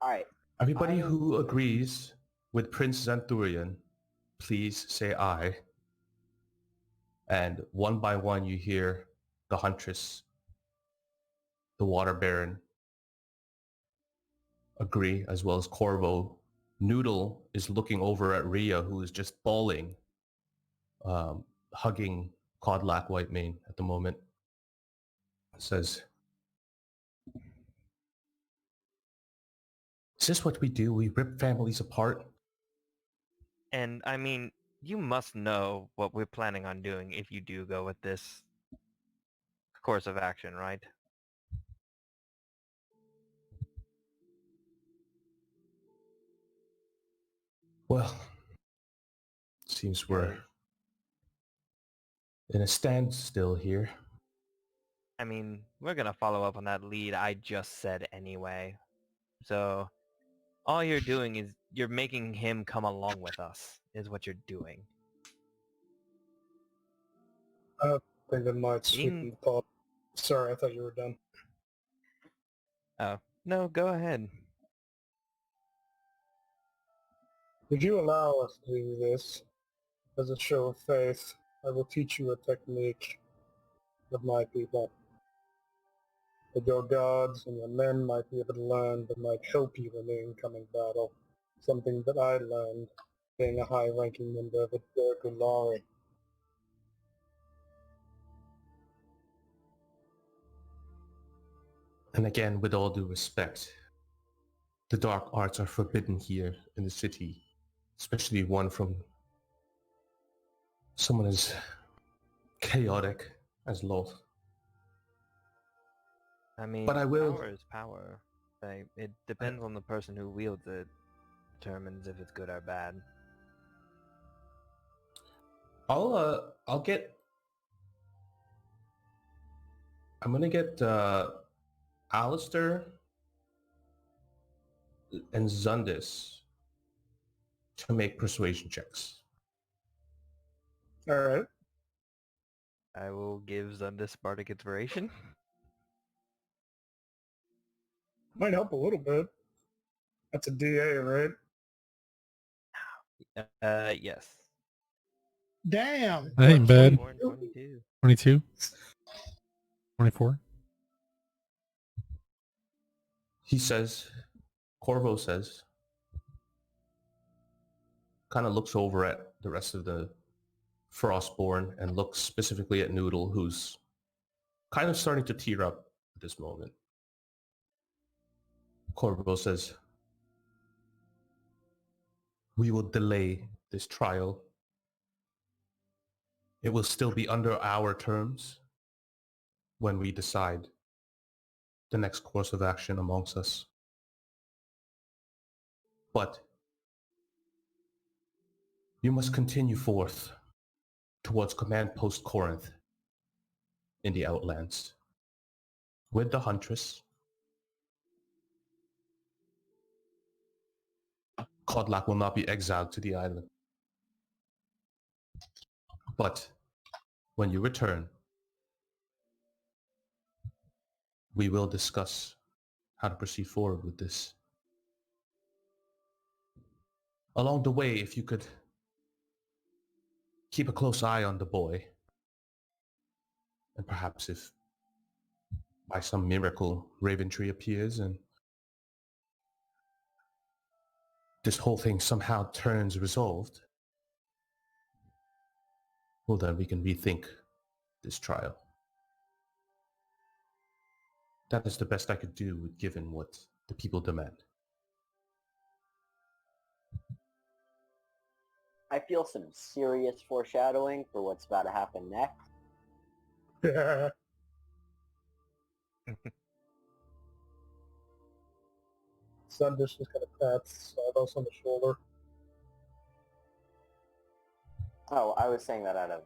Alright. Everybody who agrees with Prince Xanthurian, please say aye. And one by one you hear the Huntress, the Water Baron agree, as well as Corvo. Noodle is looking over at Rhea, who is just bawling, hugging Codlack Whitemane at the moment. Says, is this what we do? We rip families apart? And I mean, you must know what we're planning on doing if you do go with this course of action, right? Well, seems we're in a standstill here. I mean, we're gonna follow up on that lead I just said anyway. So, all you're doing is you're making him come along with us, is what you're doing. I think that might sweeten the pot. Sorry, I thought you were done. Oh, no, go ahead. Would you allow us to do this? As a show of faith, I will teach you a technique of my people that your gods and your men might be able to learn that might help you in the incoming battle. Something that I learned being a high-ranking member of the Dergulari. And again, with all due respect, the dark arts are forbidden here in the city, especially one from someone as chaotic as Loth. I mean, But I will- power is power. Like, it depends on the person who wields it, determines if it's good or bad. I'm gonna get Alistair and Zundis to make persuasion checks. Alright. I will give Zundis Bardic Inspiration. Might help a little bit. That's a DA, right? Yes. Damn. That ain't bad. 24 and 22. 22? 24? He says, Corvo says, kind of looks over at the rest of the Frostborn and looks specifically at Noodle, who's kind of starting to tear up at this moment. Corvo says, we will delay this trial. It will still be under our terms when we decide the next course of action amongst us. But you must continue forth towards Command Post Corinth in the Outlands with the Huntress. Kodlak will not be exiled to the island. But when you return, we will discuss how to proceed forward with this. Along the way, if you could keep a close eye on the boy, and perhaps if by some miracle, Raven Tree appears and this whole thing somehow turns resolved, well, then we can rethink this trial. That is the best I could do given what the people demand. I feel some serious foreshadowing for what's about to happen next. Yeah. Sundish just kind of pats Savos on the shoulder. Oh, I was saying that out of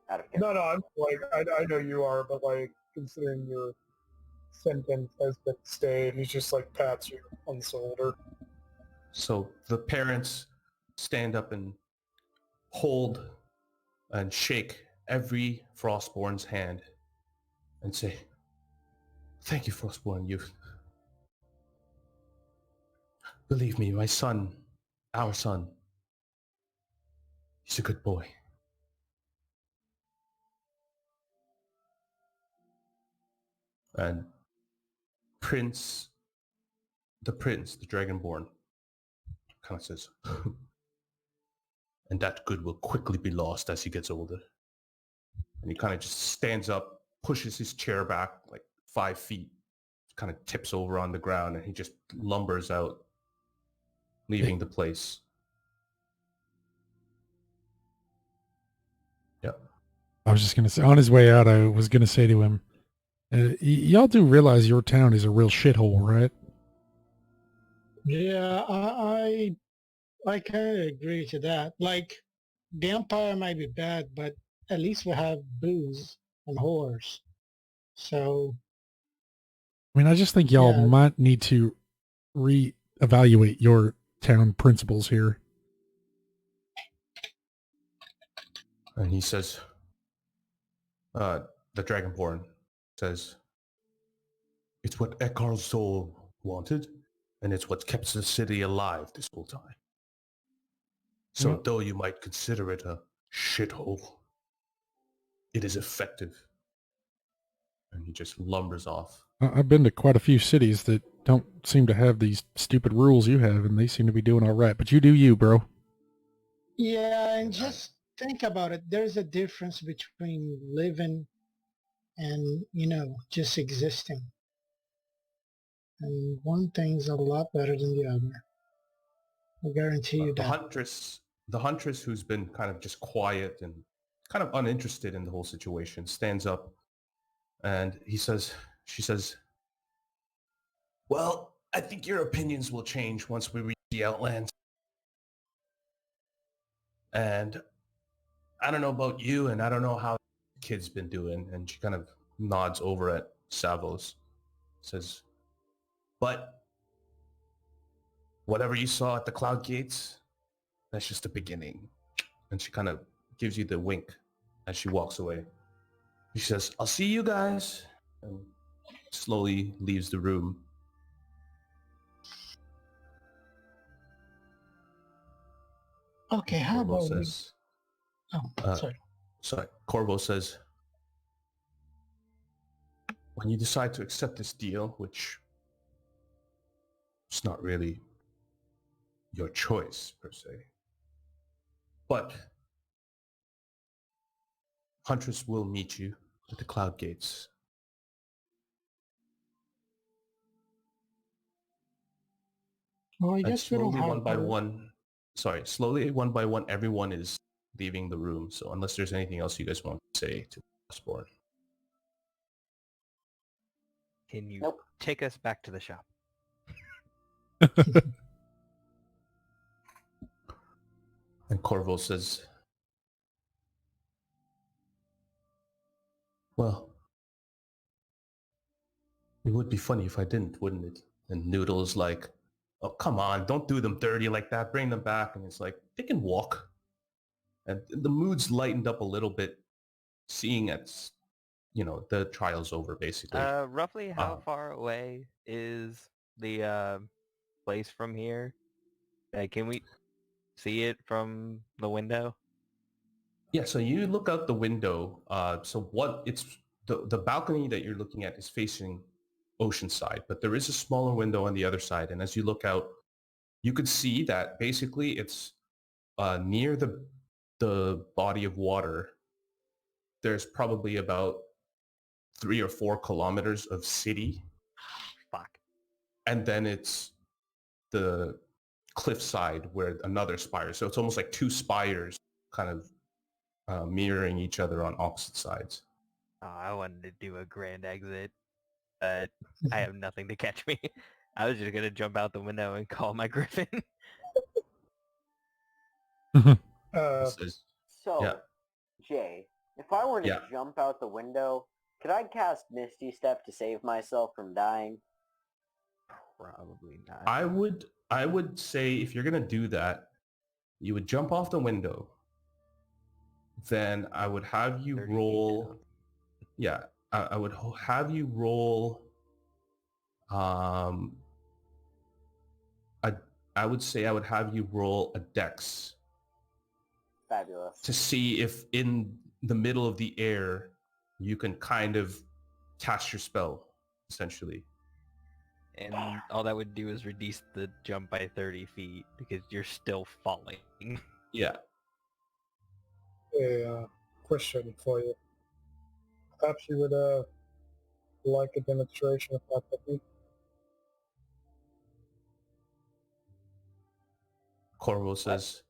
character. No, I'm like, I know you are, but like, considering your sentence has been stayed, he just like pats you on the shoulder. So the parents stand up and hold and shake every Frostborn's hand and say, "Thank you, Frostborn. You believe me, my son, our son, he's a good boy." And the Dragonborn, kind of says, "And that good will quickly be lost as he gets older." And he kind of just stands up, pushes his chair back like 5 feet, kind of tips over on the ground, and he just lumbers out, leaving the place. Yep. I was just going to say, on his way out, I was going to say to him, y'all do realize your town is a real shithole, right? Yeah, I kind of agree to that. Like, the Empire might be bad, but at least we have booze and whores. So, I mean, I just think y'all Yeah. might need to reevaluate your town principles here. And he says, the Dragonborn says, "It's what Ekar's soul wanted, and it's what kept the city alive this whole time. So though you might consider it a shithole, it is effective." And he just lumbers off. I've been to quite a few cities that don't seem to have these stupid rules you have, and they seem to be doing all right. But you do you, bro. yeah, and just think about it. There's a difference between living and, just existing. And one thing's a lot better than the other. I guarantee you The that. huntress who's been kind of just quiet and kind of uninterested in the whole situation stands up, and she says, "Well, I think your opinions will change once we reach the Outlands. And I don't know about you, and I don't know how the kid's been doing." And she kind of nods over at Savos, says, "But whatever you saw at the Cloud Gates, that's just the beginning." And she kind of gives you the wink as she walks away. She says, "I'll see you guys," and slowly leaves the room. Okay, how Corvo about we... says, Oh, sorry. Corvo says, "When you decide to accept this deal, which it's not really your choice per se, but Huntress will meet you at the Cloud Gates. Well, I And guess we don't slowly, have... slowly, one by one, everyone is leaving the room. So unless there's anything else you guys want to say to Osborne." Can you Nope. take us back to the shop? And Corvo says, "Well, it would be funny if I didn't, wouldn't it?" And Noodle's like, "Oh, come on, don't do them dirty like that. Bring them back." And it's like, they can walk. And the mood's lightened up a little bit, seeing it's, the trial's over, basically. Roughly how far away is the place from here? Can we see it from the window? Yeah, so you look out the window. So what it's the balcony that you're looking at is facing oceanside, but there is a smaller window on the other side. And as you look out, you could see that basically it's near the body of water. There's probably about 3 or 4 kilometers of city, Fuck. and then it's the cliffside where another spire. So it's almost like two spires kind of mirroring each other on opposite sides. Oh, I wanted to do a grand exit, but I have nothing to catch me. I was just gonna jump out the window and call my griffin. This is- So, yeah. Jay, if I were to Yeah. jump out the window, could I cast Misty Step to save myself from dying? Probably not. I would say if you're gonna do that, you would jump off the window. Then I would have you 30 feet roll. down. Yeah, I would have you roll. I would say I would have you roll a dex Fabulous. to see if in the middle of the air you can kind of cast your spell, essentially. And all that would do is reduce the jump by 30 feet because you're still falling. Yeah. A question for you. Perhaps you would like a demonstration of that technique? Corvo says,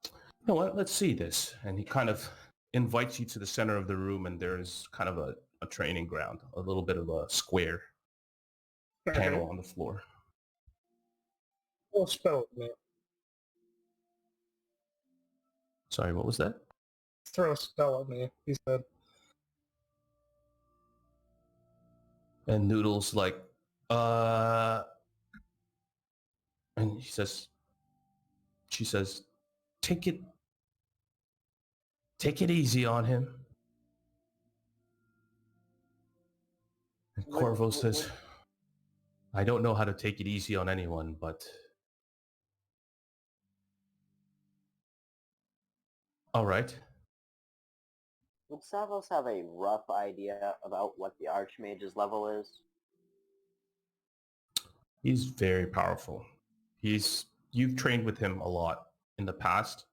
you know what, let's see this. And he kind of invites you to the center of the room, and there's kind of a training ground, a little bit of a square panel on the floor. Well, spell it, man. Sorry, what was that? Throw a spell at me, he said. And Noodle's like, and she says, take it easy on him. And Corvo says, I don't know how to take it easy on anyone, but all right. Would Savos have a rough idea about what the Archmage's level is? He's very powerful. You've trained with him a lot in the past.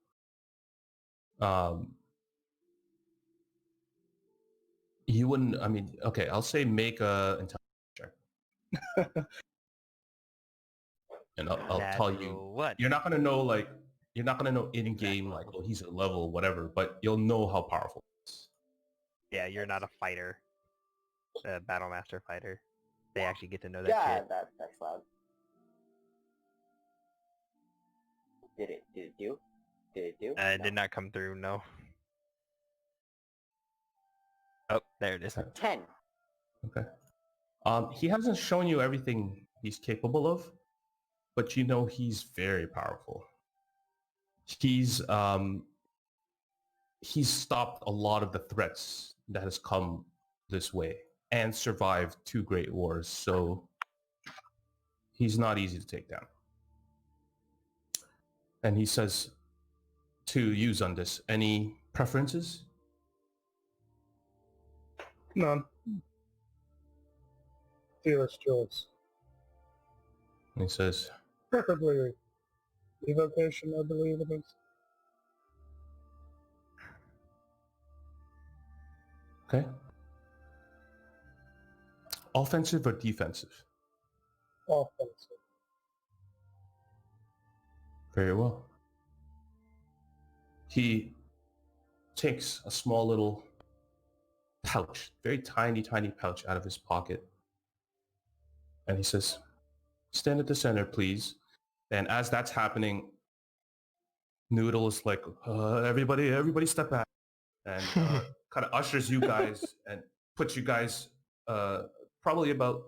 You wouldn't, I mean, okay, I'll say make a intelligence check. And I'll tell you, Natural what? you're not gonna know in game like, oh, he's a level, whatever, but you'll know how powerful he is. Yeah, you're not a fighter. A battle master fighter. They actually get to know that Yeah, shit. that's loud. Did it do? Did it do? It No. did not come through, no. Oh, there it is. 10. Okay. He hasn't shown you everything he's capable of, but you know he's very powerful. He's stopped a lot of the threats that has come this way and survived 2 great wars, so he's not easy to take down. And he says to use on this, any preferences? None. Dearest choice. And he says, Preferably evocation, I believe it is. okay. Offensive or defensive? Offensive. Very well. He takes a small little pouch, very tiny, tiny pouch out of his pocket. And he says, stand at the center, please. And as that's happening, Noodle is like, everybody step back. And kind of ushers you guys and puts you guys probably about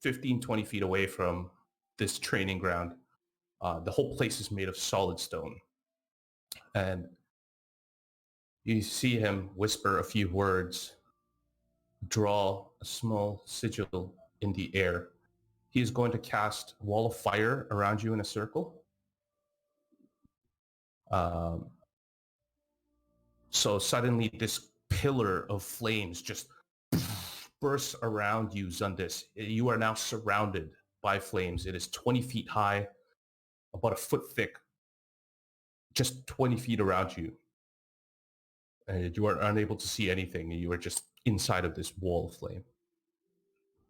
15, 20 feet away from this training ground. The whole place is made of solid stone. And you see him whisper a few words, draw a small sigil in the air. He is going to cast a wall of fire around you in a circle. So suddenly this pillar of flames just bursts around you, Zundis. You are now surrounded by flames. It is 20 feet high, about a foot thick, just 20 feet around you. And you are unable to see anything. You are just inside of this wall of flame.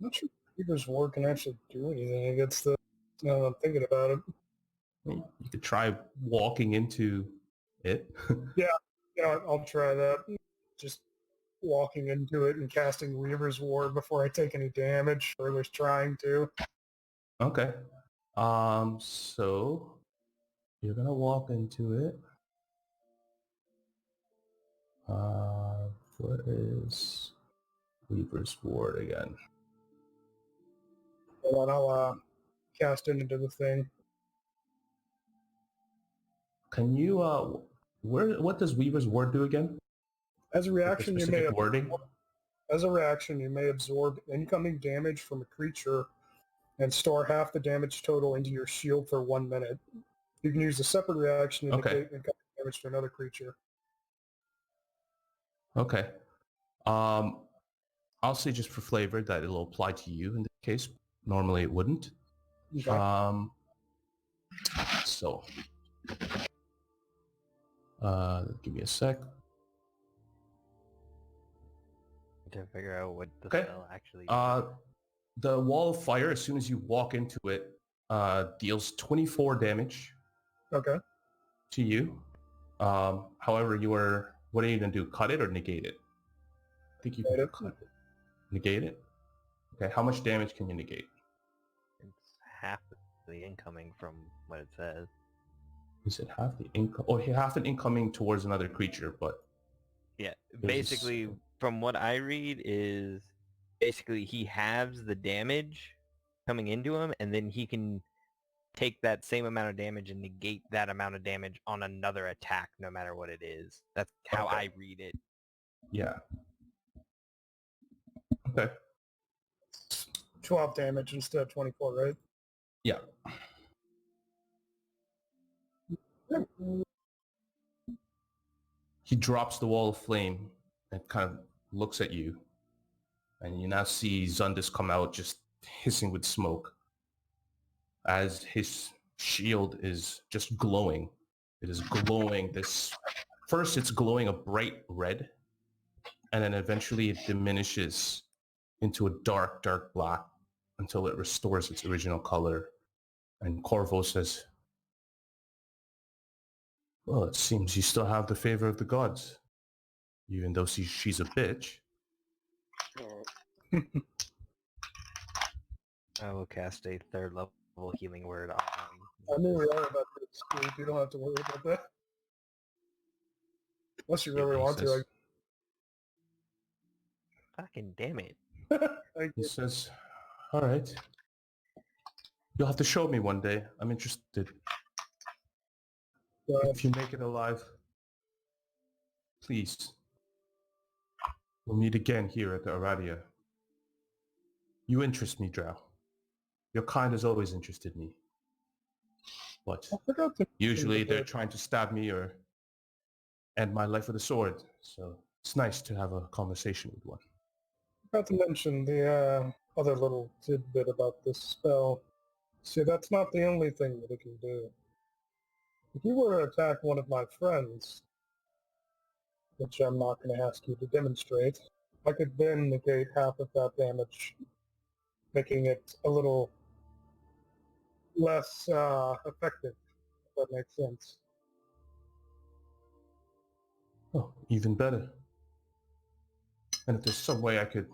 I'm not sure Peter's Ward can actually do anything against the. Now that I'm thinking about it. You could try walking into it. Yeah, I'll try that. Just walking into it and casting Weaver's Ward before I take any damage, or at least trying to. Okay. So you're gonna walk into it. What is Weaver's Ward again? And then I'll cast it into the thing. Can you what does Weaver's Ward do again? As a Like the reaction, you may specific wording? absorb incoming damage from a creature and store half the damage total into your shield for 1 minute. You can use a separate reaction to Okay. negate incoming damage to another creature. Okay. I'll say just for flavor that it'll apply to you in this case. Normally it wouldn't. Okay. So give me a sec. To figure out what the Okay. spell actually does. The wall of fire, as soon as you walk into it, deals 24 damage Okay. to you. However, what are you gonna do? Cut it or negate it? I think you can Negate it. cut it. Negate it? Okay, how much damage can you negate? It's half the incoming from what it says. Is it half the income? Oh, half an incoming towards another creature, but Yeah, There's a basically, from what I read is basically he halves the damage coming into him, and then he can take that same amount of damage and negate that amount of damage on another attack, no matter what it is. That's how Okay. I read it. yeah. Okay. 12 damage instead of 24, right? Yeah. He drops the wall of flame and kind of looks at you. And you now see Zundis come out just hissing with smoke as his shield is just glowing. It is glowing first it's glowing a bright red, and then eventually it diminishes into a dark, dark black until it restores its original color. And Corvo says, well, it seems you still have the favor of the gods, even though she's a bitch. I will cast a third level healing word on. I knew we are about this, Steve. You don't have to worry about that. Unless you really He want says- Fucking damn it. He says, all right. You'll have to show me one day. I'm interested. If you make it alive, please. We'll meet again here at the Aradia. You interest me, Drow. Your kind has always interested me. But I forgot to usually they're trying to stab me or end my life with a sword. So it's nice to have a conversation with one. forgot to mention the other little tidbit about this spell. See, that's not the only thing that it can do. If you were to attack one of my friends, which I'm not going to ask you to demonstrate, I could then negate half of that damage, making it a little less effective, if that makes sense. Oh, even better. And if there's some way I could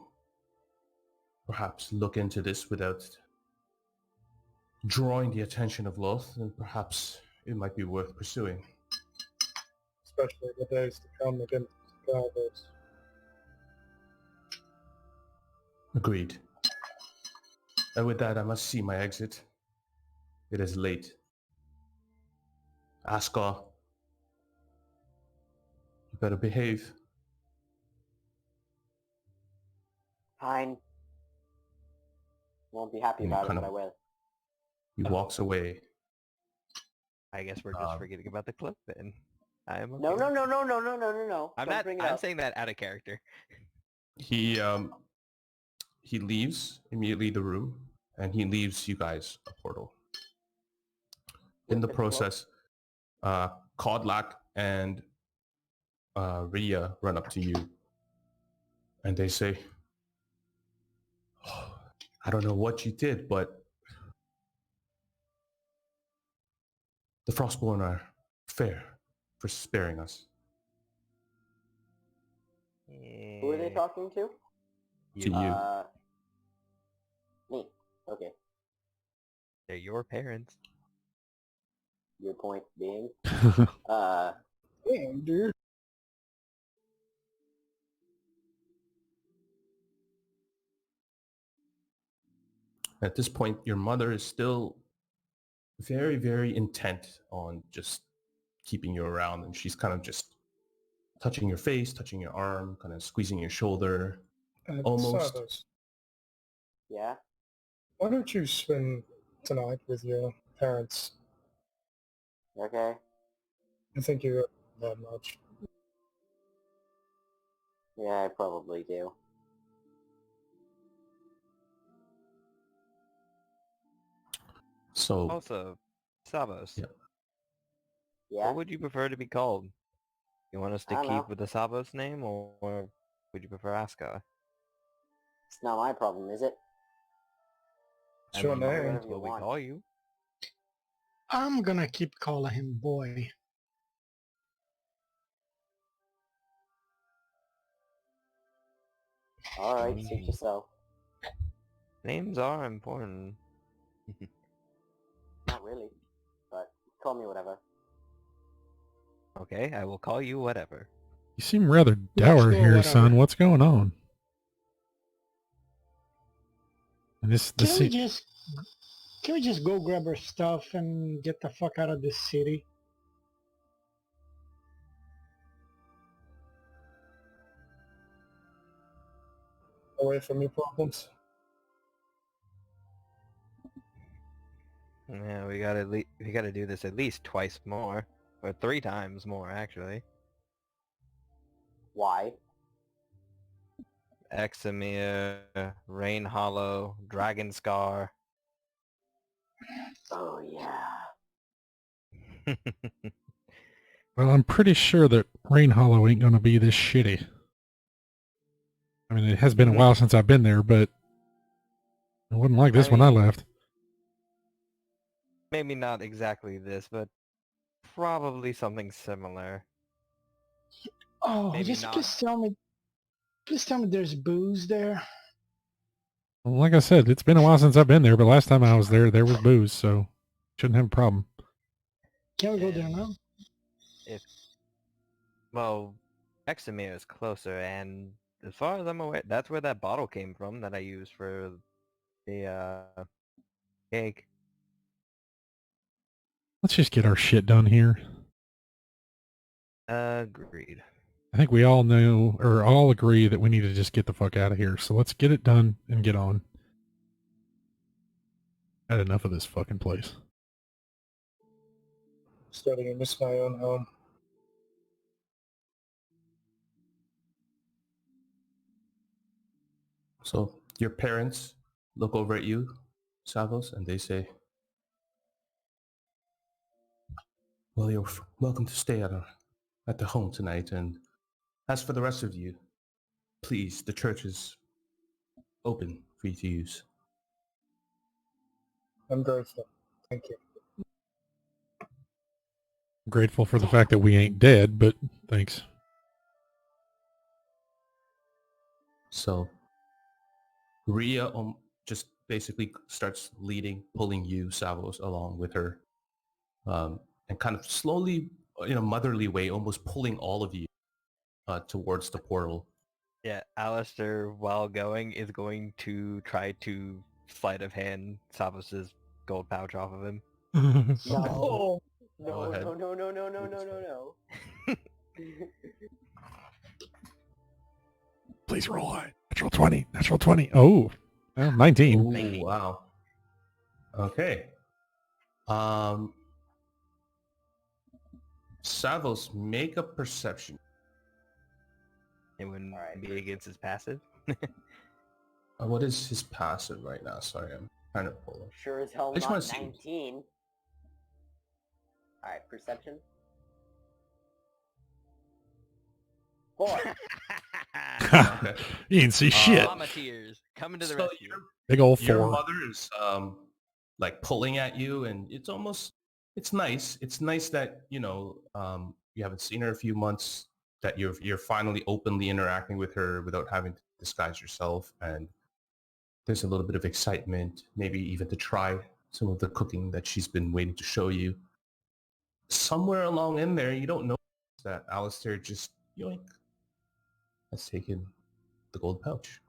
perhaps look into this without drawing the attention of Loth, then perhaps it might be worth pursuing. Especially in the days to come against Calvers. Agreed. And with that, I must see my exit. It is late. Askar, you better behave. Fine. Won't be happy And about it, kind but I of- will. He walks away. I guess we're just forgetting about the cloak then. I'm okay. No. with- Don't I'm not. bring it I'm up. saying that out of character. He leaves immediately the room, and he leaves you guys a portal. In the With the book? process, Kodlak and Ria run up to you, and they say, "Oh, I don't know what you did, but the Frostborn are fair for sparing us." Who are they Eh, talking to? To you. Me. Okay. They're your parents. Your point being, Damn, dude. At this point, your mother is still very, very intent on just keeping you around, and she's kind of just touching your face, touching your arm, kind of squeezing your shoulder. Almost. Savos, yeah. why don't you spend tonight with your parents? Okay. I think you that much. Yeah, I probably do. So Also, Savos. Yeah. Yeah. What would you prefer to be called? You want us I to don't know. keep with the Savos name, or would you prefer Aska? It's not my problem, is it? It's your mean, name. Whatever That's you what we want. call you. I'm gonna keep calling him boy. Alright, suit yourself. Names are important. Not really. But call me whatever. Okay, I will call you whatever. You seem rather Let's dour go, here, whatever. son. What's going on? And this Can we just go grab our stuff and get the fuck out of this city? Away from your problems. Yeah, we gotta do this at least twice more, or 3 times more actually. Why? Examir, Rain Hollow, Dragon Scar. Oh yeah. Well, I'm pretty sure that Rain Hollow ain't gonna be this shitty. I mean, it has been a while since I've been there, but it wasn't like this when I mean, left. Maybe not exactly this, but probably something similar. Oh, Maybe just not. please tell me there's booze there. Well, like I said, it's been a while since I've been there, but last time I was there was booze, so shouldn't have a problem. Can we go there And now? Well, Examir is closer, and as far as I'm aware, that's where that bottle came from that I used for the cake. Let's just get our shit done here. Agreed. I think we all know, or all agree that we need to just get the fuck out of here. So let's get it done and get on. Had enough of this fucking place. Starting to miss my own home. So your parents look over at you, Savos, and they say, "Well, you're welcome to stay at the home tonight. And as for the rest of you, please, the church is open for you to use." I'm grateful. Thank you. I'm grateful for the fact that we ain't dead, but thanks. So Ria just basically starts pulling you, Savos, along with her, and kind of slowly, in a motherly way, almost pulling all of you towards the portal. Yeah, Alistair, while going, is going to try to sleight of hand Savos's gold pouch off of him. No. Go ahead. No. Please roll high. Natural 20. Natural 20. Oh, well, 19. Ooh, wow. Okay. Savos, make a perception. It wouldn't Alright. be against his passive. What is his passive right now? Sorry, I'm trying to pull it. Sure as hell I just wanna not see. 19. Alright, perception. 4. Okay. You didn't see shit. Mama tears coming to the So rescue. Big old your 4. mother is like pulling at you, and it's nice. It's nice that you haven't seen her a few months, that you're finally openly interacting with her without having to disguise yourself, and there's a little bit of excitement, maybe even to try some of the cooking that she's been waiting to show you. Somewhere along in there, you don't know that Alistair just yoink has taken the gold pouch.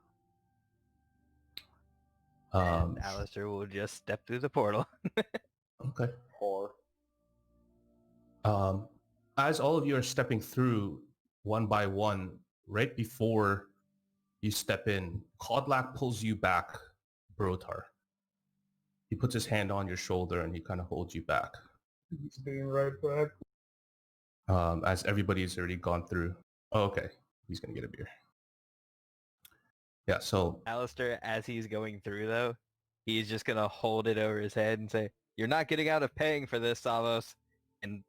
And Alistair will just step through the portal. Okay. 4. As all of you are stepping through one by one, right before you step in, Kodlak pulls you back, Brotar. He puts his hand on your shoulder and he kind of holds you back. He's being right back. As everybody's already gone through. Oh, okay. He's going to get a beer. Yeah, so Alistair, as he's going through though, he's just gonna hold it over his head and say, "You're not getting out of paying for this, Savos," and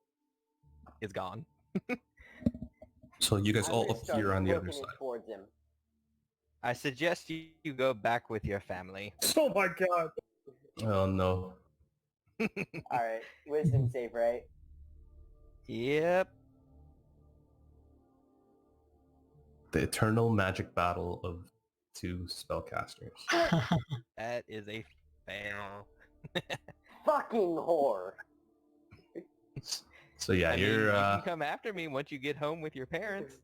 it's gone. you guys I'm all gonna start appear on the other booking it side. towards him. I suggest you go back with your family. Oh my god. Oh, no. Alright, wisdom save, right? Yep. The eternal magic battle of two spellcasters. That is a fail. Fucking whore. So yeah, I mean, you're... you can come after me once you get home with your parents.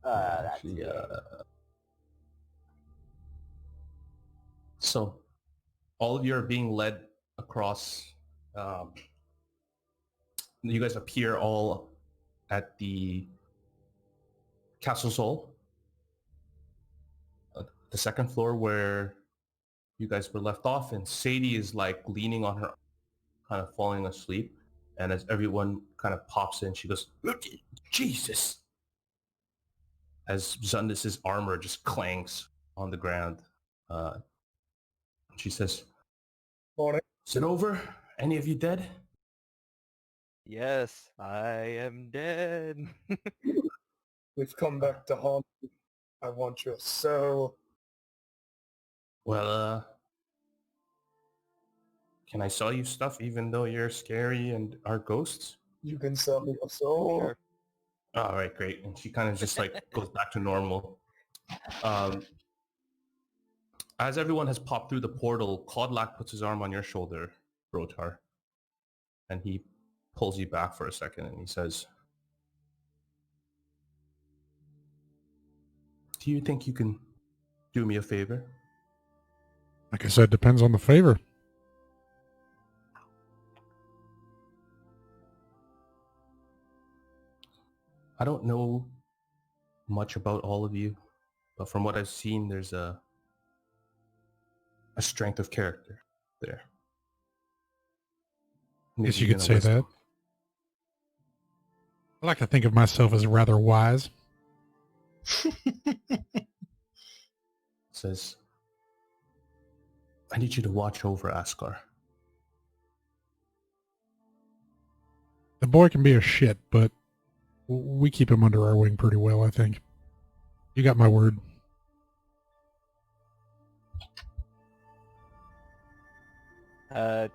That's Actually, gay. So, all of you are being led across. You guys appear all at the Castle's Hall, the second floor where you guys were left off, and Sadie is like leaning on her, kind of falling asleep. And as everyone kind of pops in, she goes, "Jesus!" As Zundis's armor just clangs on the ground. She says, Morning. "Is it over? Any of you dead?" Yes, I am dead. We've come back to haunt you. I want your soul. Well, can I sell you stuff even though you're scary and are ghosts? You can sell me your soul. Sure. All right, great. And she kind of just like goes back to normal. As everyone has popped through the portal, Kodlak puts his arm on your shoulder, Brotar, and he pulls you back for a second and he says, "Do you think you can do me a favor?" Like I said, depends on the favor. I don't know much about all of you, but from what I've seen, there's a strength of character there. Guess you Maybe could even a say wisdom. that. I like to think of myself as rather wise. Says, "I need you to watch over Askar." The boy can be a shit, but we keep him under our wing pretty well, I think. You got my word.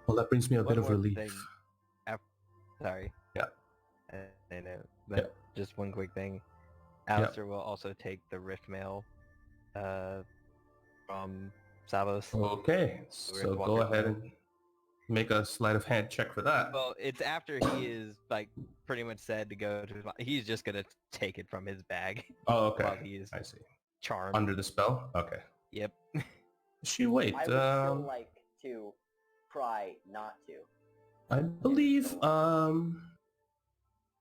Well, that brings me a One bit of more relief. thing. Sorry. Yeah. I know, but just one quick thing. Alistair will also take the rift mail from Savos. Okay, so Walker go ahead Mail. and make a sleight of hand check for that. Well, it's after he is like pretty much said to go to his he's just gonna take it from his bag Oh, while okay. he is I see. charmed. Under the spell? Okay. Yep. She wait. I would still like to try not to. I believe.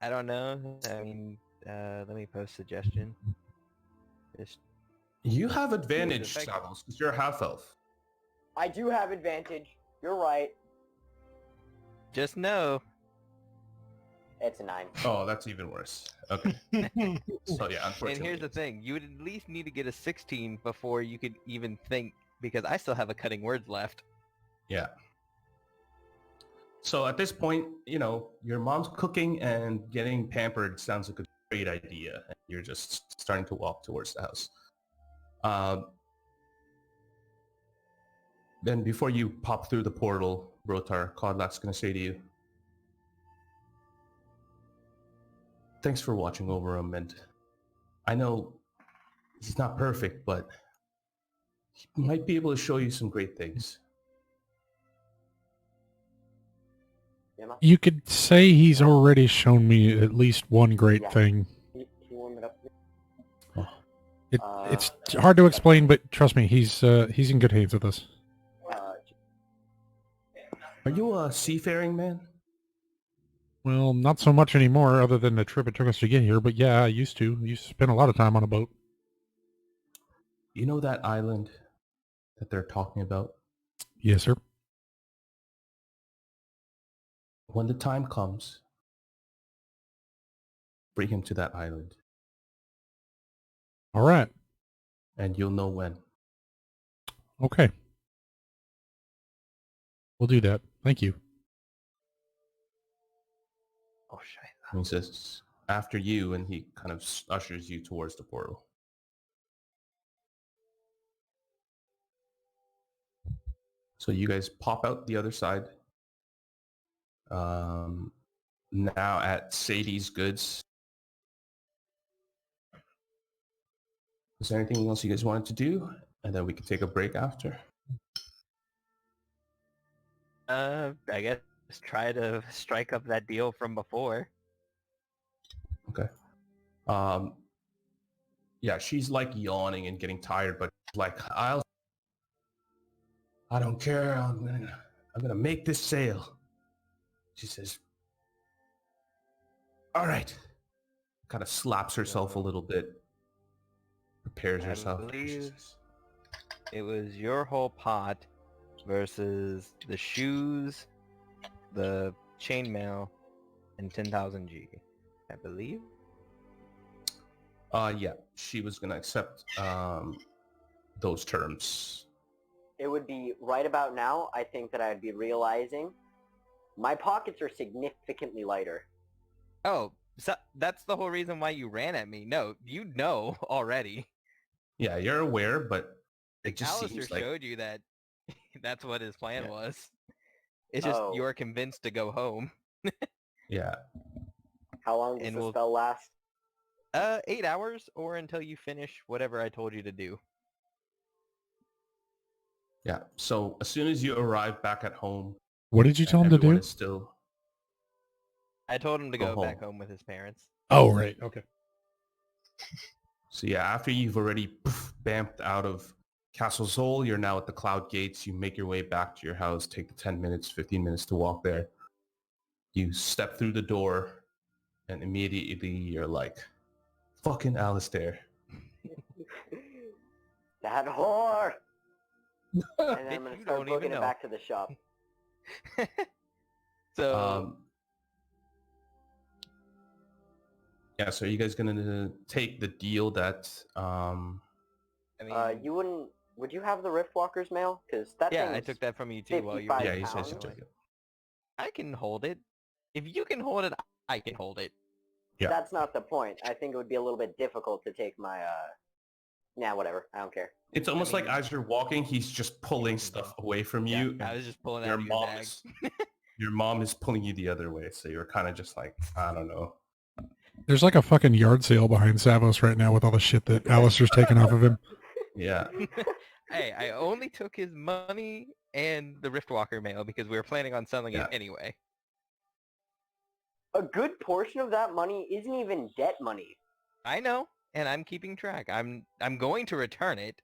I don't know. I mean, let me post suggestion. Just You have advantage, effect- Savos, because you're a half elf. I do have advantage. You're right. Just know. It's a 9. Oh, that's even worse. Okay. So yeah, unfortunately. And here's the thing. You would at least need to get a 16 before you could even think, because I still have a cutting words left. Yeah. So at this point, your mom's cooking and getting pampered sounds like a great idea. And you're just starting to walk towards the house. Then before you pop through the portal, Rotar, Kodlat's going to say to you, thanks for watching over him. And I know he's not perfect, but he might be able to show you some great things. You could say he's already shown me at least one great thing. Can you warm it up? It's hard to explain, but trust me, he's in good hands with us. Are you a seafaring man? Well, not so much anymore, other than the trip it took us to get here. But yeah, I used to. Used to spend a lot of time on a boat. You know that island that they're talking about? Yes, sir. When the time comes, bring him to that island. All right. And you'll know when. Okay. We'll do that. Thank you. Oh, shit. And he says, after you, and he kind of ushers you towards the portal. So you guys pop out the other side. Now at Sadie's Goods. Is there anything else you guys wanted to do? And then we can take a break after. I guess try to strike up that deal from before. Okay. Yeah, she's like yawning and getting tired, but like, I don't care. I'm gonna make this sale. She says, all right. Kind of slaps herself a little bit. Prepares herself. I believe it was your whole pot versus the shoes, the chainmail, and 10,000 G, I believe. Yeah, she was gonna accept those terms. It would be right about now, I think that I'd be realizing my pockets are significantly lighter. Oh, so that's the whole reason why you ran at me. No, you know already. Yeah, you're aware, but it just Alistair seems like showed you that that's what his plan was. It's just Oh. you're convinced to go home. yeah. How long does And the we'll- spell last? 8 hours or until you finish whatever I told you to do. Yeah. So as soon as you arrive back at home, What did you tell him to everyone do? is still. I told him to Go go back home. home with his parents. Oh, right. Okay. So yeah, after you've already bamped out of Castle Sol, you're now at the Cloud Gates. You make your way back to your house, take the 10 minutes, 15 minutes to walk there. You step through the door, and immediately you're like, fucking Alistair. That whore! And then I'm Bitch, going to you start don't booking even it know. back to the shop. So Yeah, so are you guys gonna take the deal that I mean, You wouldn't... Would you have the Riftwalker's mail? Because that yeah, I thing's took that from you too while you were 55 yeah, he says pounds. you took it. I can hold it. If you can hold it, I can hold it. Yeah. That's not the point. I think it would be a little bit difficult to take my, Nah, whatever. I don't care. It's almost mean- like as you're walking, he's just pulling stuff away from Yeah, you. I and was just pulling your out of your mom bag. is your mom is pulling you the other way, so you're kind of just like, I don't know. There's like a fucking yard sale behind Savos right now with all the shit that Alistair's taken off of him. Yeah. Hey, I only took his money and the Riftwalker mail because we were planning on selling Yeah. it anyway. A good portion of that money isn't even debt money. I know, and I'm keeping track. I'm going to return it.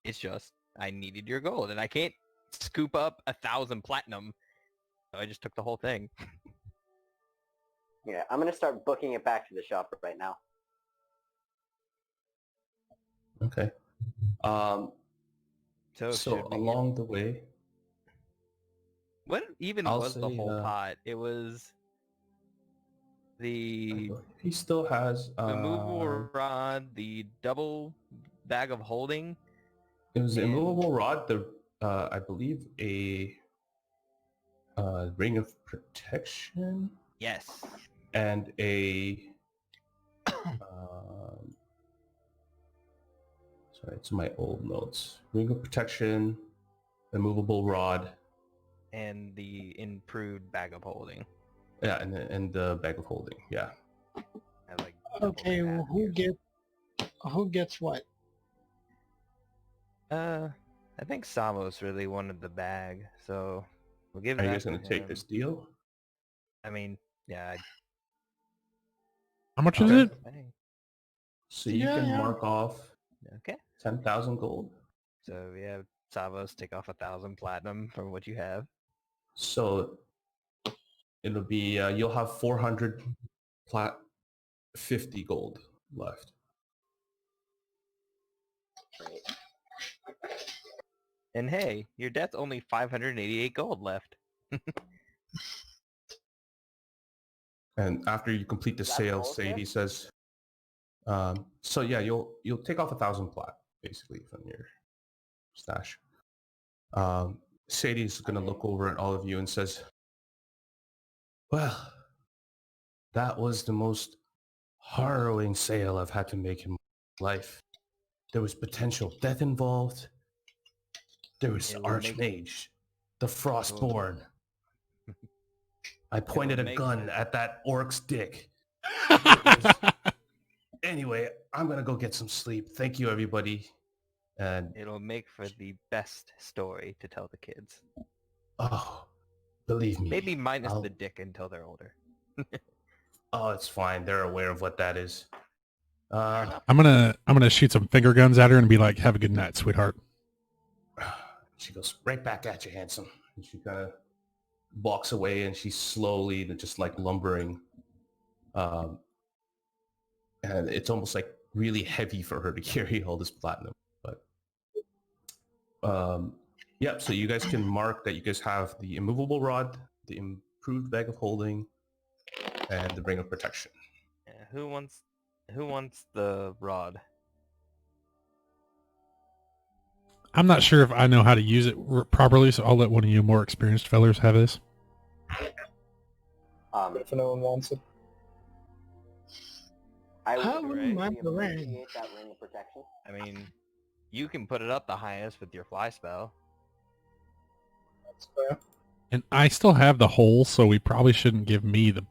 It's just I needed your gold, and I can't scoop up 1,000 platinum. So I just took the whole thing. Yeah, I'm going to start booking it back to the shop right now. Okay. So, So should we- along the way, What even I'll was the say, whole pot? It was the he still has. immovable rod, the double bag of holding. It was the and- immovable rod. The I believe a ring of protection Yes. and a. um, Sorry, it's my old notes. Ring of protection, immovable rod. And the improved bag of holding. Yeah, and the bag of holding. Yeah. I like double Okay, well, that who gets what? here. I think Samos really wanted the bag, so we'll give Are that you guys to going to take him. this deal? I mean, yeah. How much I'll is Okay. it? take the bag. So you Yeah, can yeah. mark off Okay. 10,000 gold. So we have Savos take off 1,000 platinum from what you have. So it'll be you'll have 400 50 gold left. And hey, your debt's only 588 gold left. And after you complete the That's sale, bullshit. Sadie says, so yeah, you'll take off 1,000 plat basically from your stash. Sadie's gonna look over at all of you and says, well, that was the most harrowing sale I've had to make in my life. There was potential death involved. There was It will make- Archmage, the Frostborn. I pointed a make gun for- at that orc's dick. Anyway, I'm gonna go get some sleep. Thank you, everybody. And It'll make for the best story to tell the kids. oh, believe me, Maybe minus I'll- the dick until they're older. oh, it's fine. They're aware of what that is. Uh, I'm gonna shoot some finger guns at her and be like, "Have a good night, sweetheart." she goes right back at you, handsome. And she kind of walks away, and she's slowly just like lumbering. And it's almost like really heavy for her to carry all this platinum. But yeah, so you guys can mark that you guys have the immovable rod, the improved bag of holding, and the ring of protection. Yeah, who wants the rod? I'm not sure if I know how to use it properly, so I'll let one of you more experienced fellers have this. If no one wants it. I How would would really my brain? appreciate that ring of protection. I mean, you can put it up the highest with your fly spell. That's fair. And I still have the hole, so we probably shouldn't give me the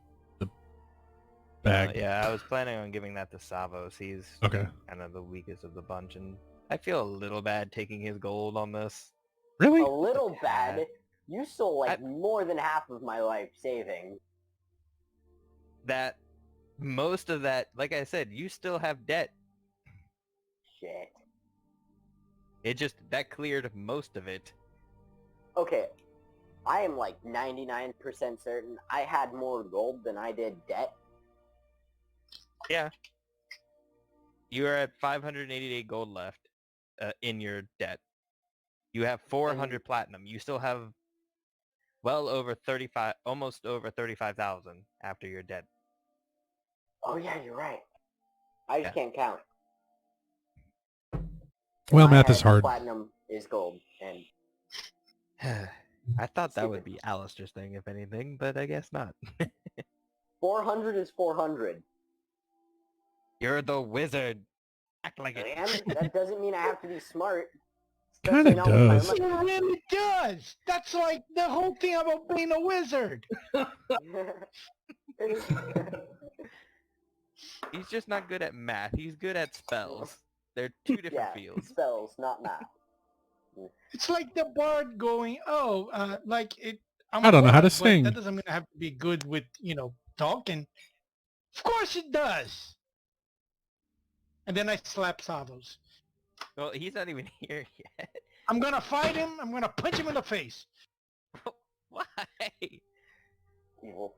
bag. Yeah, I was planning on giving that to Savos. He's Okay. kind of the weakest of the bunch, and I feel a little bad taking his gold on this. Really? A little Yeah. bad. You stole like more than half of my life saving. That most of that, like I said, you still have debt. Shit. It just that cleared most of it. Okay, I am like 99% certain I had more gold than I did debt. Yeah. You are at 588 gold left in your debt. You have 400 platinum. You still have well over 35, almost over 35,000 after your debt. Oh yeah, you're right. I just can't count. Well, In my math is head, hard. Platinum is gold, and I thought that would be Alistair's thing, if anything, but I guess not. 400 is 400. You're the wizard. Act like it. And that doesn't mean I have to be smart. Kinda Especially not with my does. It money. really does. That's like the whole thing about being a wizard. He's just not good at math. He's good at spells. They're two different Yeah, fields. spells, not math. It's like the bard going, like it. I'm I a don't know how to bard, but sing. That doesn't mean I have to be good with, talking. Of course it does. And then I slap Savos. Well, he's not even here yet. I'm gonna fight him. I'm gonna punch him in the face. Why? Evil.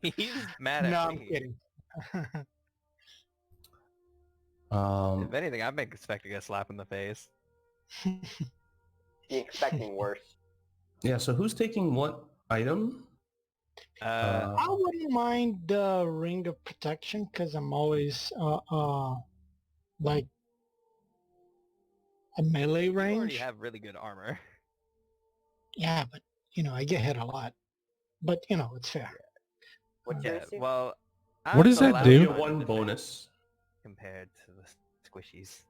He's mad at No, me. I'm kidding. If anything, I'm expecting a slap in the face. Be expecting worse. Yeah, so who's taking what item? I wouldn't mind the ring of protection because I'm always like a melee You already range. have really good armor. Yeah, but I get hit a lot. But it's fair. What's Yeah, your AC? well, What does I'm that the do? last Give line one of defense bonus. compared to the squishies.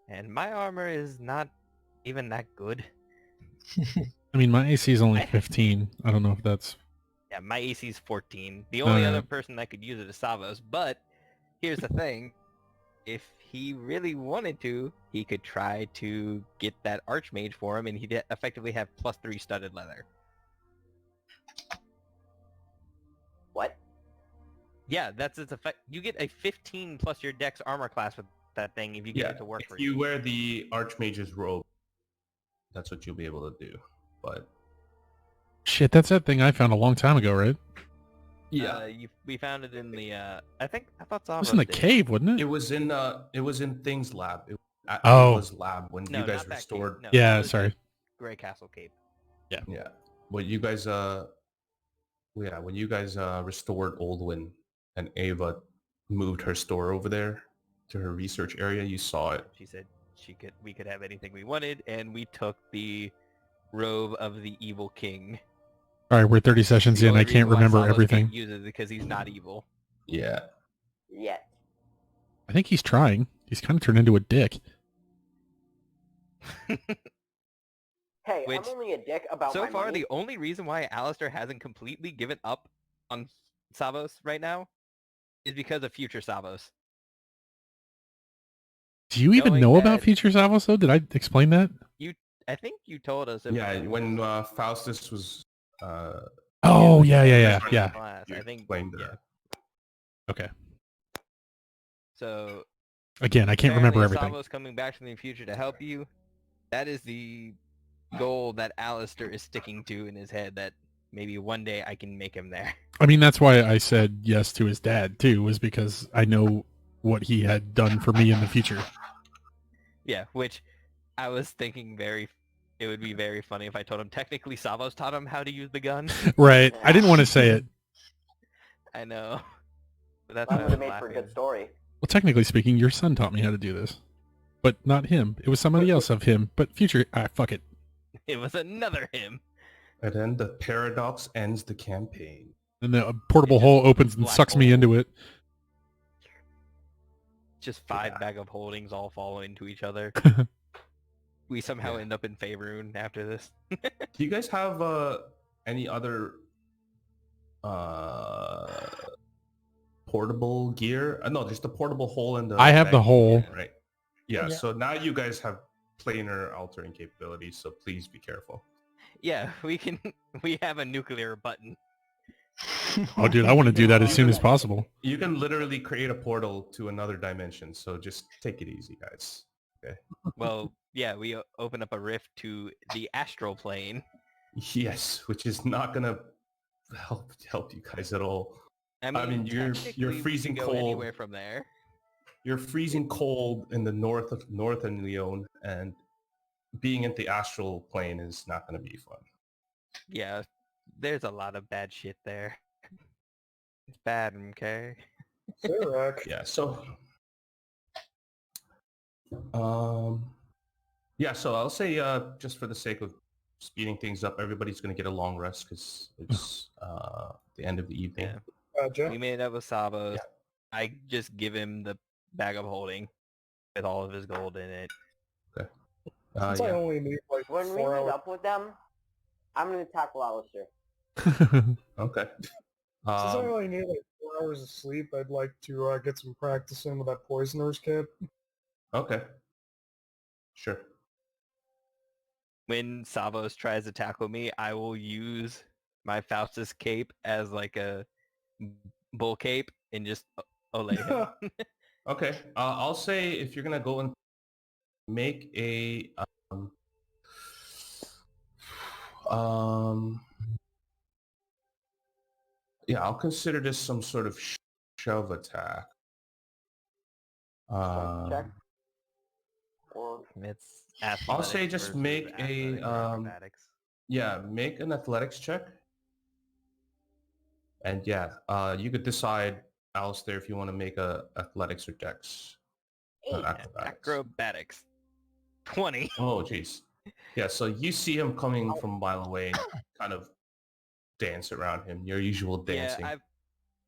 And my armor is not even that good. I mean, my AC is only 15. I don't know if that's... Yeah, my AC is 14. The only other Alright. person that could use it is Savos, but here's the thing. If he really wanted to, he could try to get that archmage for him, and he'd effectively have +3 studded leather. What? Yeah, that's its effect. You get a 15 plus your dex armor class with that thing if you get Yeah, it to work if for you you. wear the Archmage's robe, that's what you'll be able to do. But Shit, that's that thing I found a long time ago, right? yeah, We found it in the. I thought It was Savos in the did. cave, wasn't it it? was in Things Lab. At Oh. Ava's lab when No, you guys not that restored. cape. No, Yeah, that was sorry. the Grey Castle cape. Yeah, when you guys when you guys restored Oldwin and Ava moved her store over there to her research area, you saw it. She said we could have anything we wanted, and we took the robe of the evil king. All right, we're 30 sessions The in. only I can't reason why remember Savos everything. can't use it is because he's not evil. Yeah. Yet. I think he's trying. He's kind of turned into a dick. Hey, Which, I'm only a dick about So my far, money. the only reason why Alistair hasn't completely given up on Savos right now is because of future Savos. Do you even Knowing know about that- Future Savos, though? Did I explain that? I think you told us. Yeah, when Faustus was Oh, Yeah, yeah. class. you I think. explained Yeah. that. Okay. So Again, I can't remember apparently everything. Savos coming back from the future to help you. That is the goal that Alistair is sticking to in his head. That maybe one day I can make him there. I mean, that's why I said yes to his dad, too, was because I know what he had done for me in the future. Yeah, which I was thinking it would be very funny if I told him technically Savos taught him how to use the gun. Right. I didn't want to say it. I know. But that's That why I would have was made for a laughing. good story. Well, technically speaking, your son taught me how to do this. But not him. It was somebody else of him. But future... fuck it. It was another him. And then the paradox ends the campaign. And the portable It's hole just opens and black sucks me hole. into it. Just 5 Yeah. bag of holdings all fall into each other. We somehow Yeah. end up in Faerun after this. Do you guys have any other portable gear? No, just the portable hole in the. I have the bag, hole. right? Yeah, Yeah. So now you guys have planar altering capabilities. So please be careful. Yeah, we have a nuclear button. Oh, dude, I want to do that as soon as possible. You can literally create a portal to another dimension. So just take it easy, guys. Well, yeah, we open up a rift to the astral plane. Yes, which is not gonna help you guys at all. I mean, you're technically, we freezing can go cold. anywhere from there. You're freezing cold in the northern Lyon, and being in the astral plane is not going to be fun. Yeah, there's a lot of bad shit there. It's bad, okay? Sirac. Yeah. So, So I'll say, just for the sake of speeding things up, everybody's going to get a long rest because it's the end of the evening. Yeah. Jeff? We made up with Savos. Yeah. I just give him the bag of holding with all of his gold in it. Since I only need like When we 4 meet hours. up with them, I'm gonna tackle Alistair. Okay. Since I only need like 4 hours of sleep, I'd like to get some practice in with that poisoner's kit. Okay. Sure. When Savos tries to tackle me, I will use my Faustus cape as like a bull cape and just olay him. Okay. I'll say if you're going to go and make a yeah, I'll consider this some sort of shove attack. Check. Or Well, It's I'll say athletics just versus make a athletics or acrobatics. yeah, make an athletics check. And yeah, you could decide, Alistair, if you want to make a athletics or dex. Not acrobatics. Acrobatics. 20. Oh, jeez. Yeah, so you see him coming from a mile away, kind of dance around him, your usual dancing. Yeah,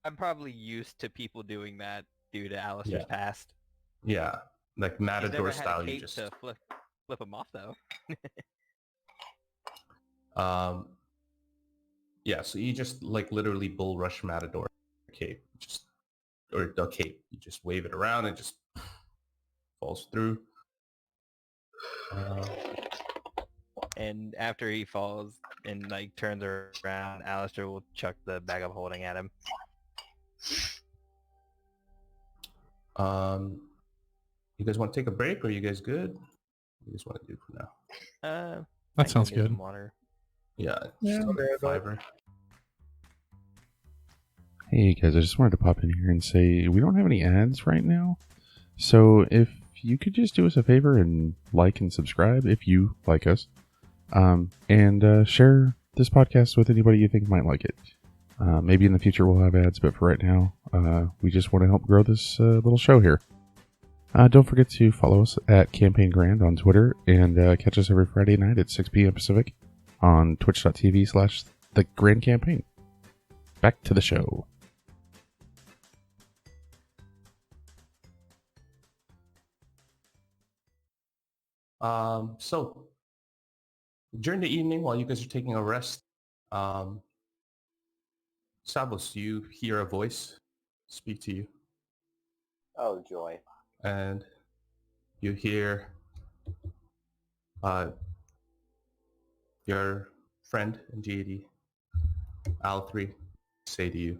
I'm probably used to people doing that due to Alistair's Yeah. past. Yeah, like He's never Matador had style. a You cape just to flip him off though. um, yeah. So you just like literally bull rush Matador cape, just or the cape. You just wave it around and just falls through. And after he falls and like turns around, Alistair will chuck the bag of holding at him. You guys want to take a break, or are you guys good? What do you guys want to do for now? I That can sounds get some good. water. Yeah, Yeah, just okay, a fiver. Hey guys, I just wanted to pop in here and say we don't have any ads right now. So if you could just do us a favor and like and subscribe if you like us, and share this podcast with anybody you think might like it. Maybe in the future we'll have ads, but for right now, we just want to help grow this little show here. Don't forget to follow us at Campaign Grand on Twitter and catch us every Friday night at 6 p.m. Pacific on twitch.tv/The Grand Campaign. Back to the show. So during the evening, while you guys are taking a rest, Savos, you hear a voice speak to you, oh joy. and you hear your friend and deity, Al3, say to you,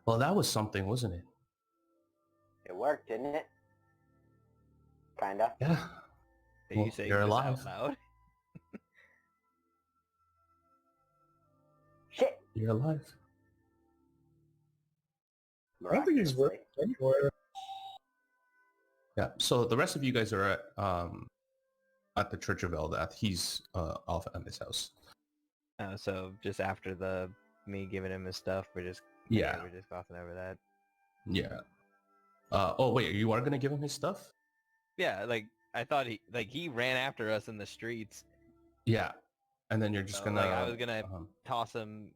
"Well, that was something, wasn't it?" It worked, didn't it? Kinda. Yeah. Are Well, you saying you're this alive. out loud? Shit! You're alive. I don't think he's Miraculously. working anywhere. Yeah. So the rest of you guys are at the Church of Eldath. He's off at his house. So just after me giving him his stuff, we're just crossing over that. Yeah. Oh wait, you are gonna give him his stuff? Yeah, like I thought he ran after us in the streets. Yeah. And then you're just So, gonna. like I was gonna toss him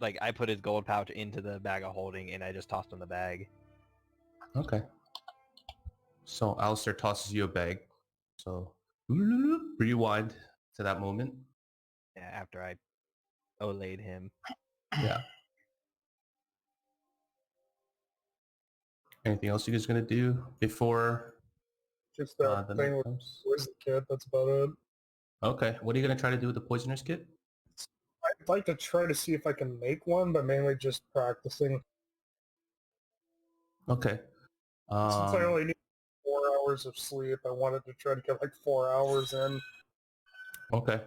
like I put his gold pouch into the bag of holding and I just tossed him the bag. Okay. So Alistair tosses you a bag. So rewind to that moment. Yeah, after I olayed him. Yeah. Anything else you guys gonna do before Just the that night thing with comes? the poison kit, that's about it. Okay. What are you gonna try to do with the poisoner's kit? I'd like to try to see if I can make one, but mainly just practicing. Okay. Since I only need 4 hours of sleep, I wanted to try to get like 4 hours in. Okay.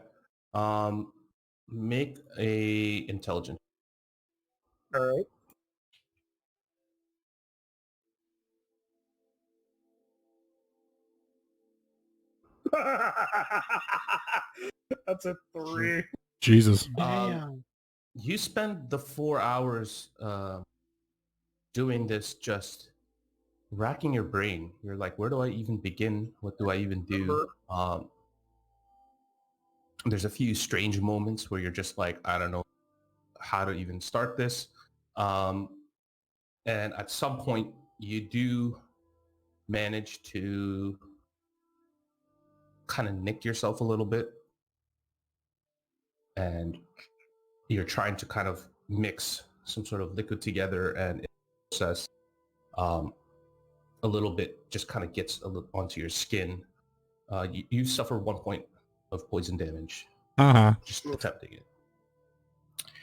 Make a intelligence. Alright. That's a 3. Jesus. Damn. You spend the 4 hours doing this, just racking your brain. You're like, where do I even begin? What do I even do? There's a few strange moments where you're just like, I don't know how to even start this. And at some point, you do manage to kind of nick yourself a little bit. And you're trying to kind of mix some sort of liquid together, and in the process, a little bit just kind of gets onto your skin. You suffer 1 point of poison damage just attempting it.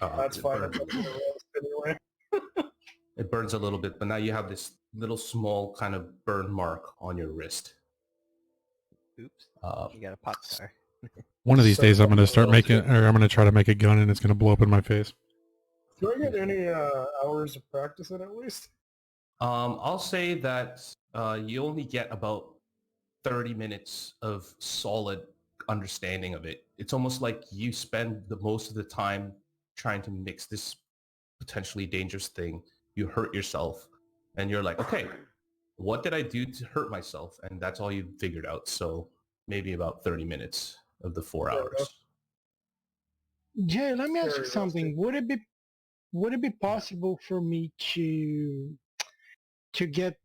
That's it fine. burns I'm gonna rest anyway. It burns a little bit, but now you have this little small kind of burn mark on your wrist. Oops. Uh, You got a pot star. One of these So days I'm going to what start else making, do- or I'm going to try to make a gun and it's going to blow up in my face. Do I get any hours of practice in at least? I'll say that you only get about 30 minutes of solid understanding of it. It's almost like you spend the most of the time trying to mix this potentially dangerous thing. You hurt yourself and you're like, okay, what did I do to hurt myself? And that's all you figured out. So maybe about 30 minutes of the 4 Fair hours. enough. Jay, let me ask you Very something. Would it be possible for me to get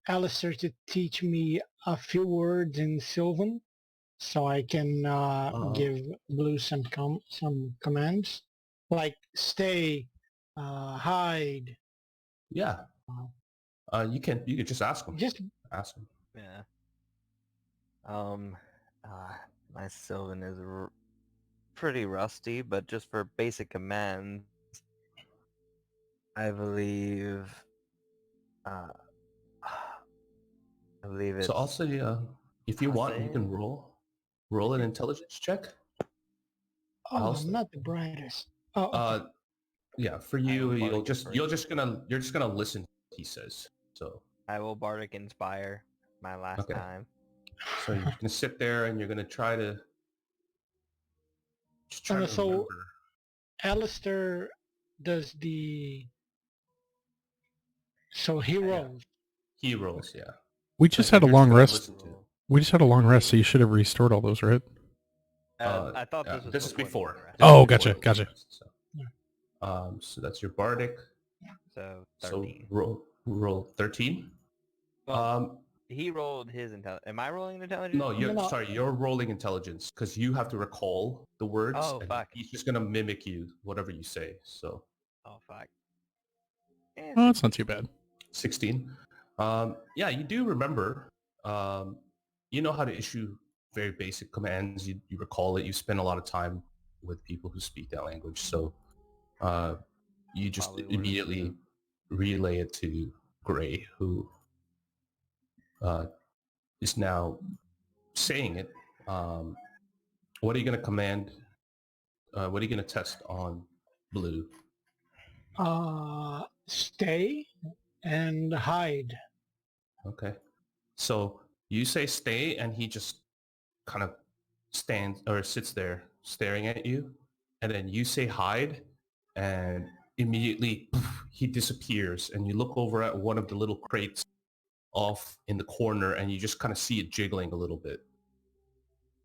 Alistair to teach me a few words in Sylvan so I can give Blue some commands like stay, hide. Yeah. You could just ask him. Just Ask him. Yeah. My Sylvan is pretty rusty, but just for basic commands, I believe. I believe it's. So I'll say, if you I'll want, you can say- roll an intelligence check. oh, I'm Alistair. not the brightest. Oh, okay. Yeah, for I you, will you're bardic just gonna listen to what he says. So I will bardic inspire my last Okay. time. so you're gonna sit there and you're gonna try to So- remember. Alistair does the so he Yeah. rolls. He rolls, yeah. We just So had a you're long gonna rest. listen to- We just had a long rest, so you should have restored all those, right? I thought yeah, this was is before. the rest. This Oh, is before gotcha, the gotcha. rest, so that's your bardic. So So 13. roll 13. Well, he rolled his intelligence. Am I rolling intelligence? No, No. you're rolling intelligence because you have to recall the words. Oh, and fuck. He's just gonna mimic you, whatever you say. So Oh fuck. Oh, that's not too bad. 16. Yeah, you do remember. You know how to issue very basic commands. You recall it. You spend a lot of time with people who speak that language. So you just Probably would've- immediately relay it to Gray, who is now saying it. What are you going to command? What are you going to test on Blue? Stay and hide. Okay. So you say stay, and he just kind of stands or sits there staring at you. And then you say hide, and immediately poof, he disappears. And you look over at one of the little crates off in the corner, and you just kind of see it jiggling a little bit.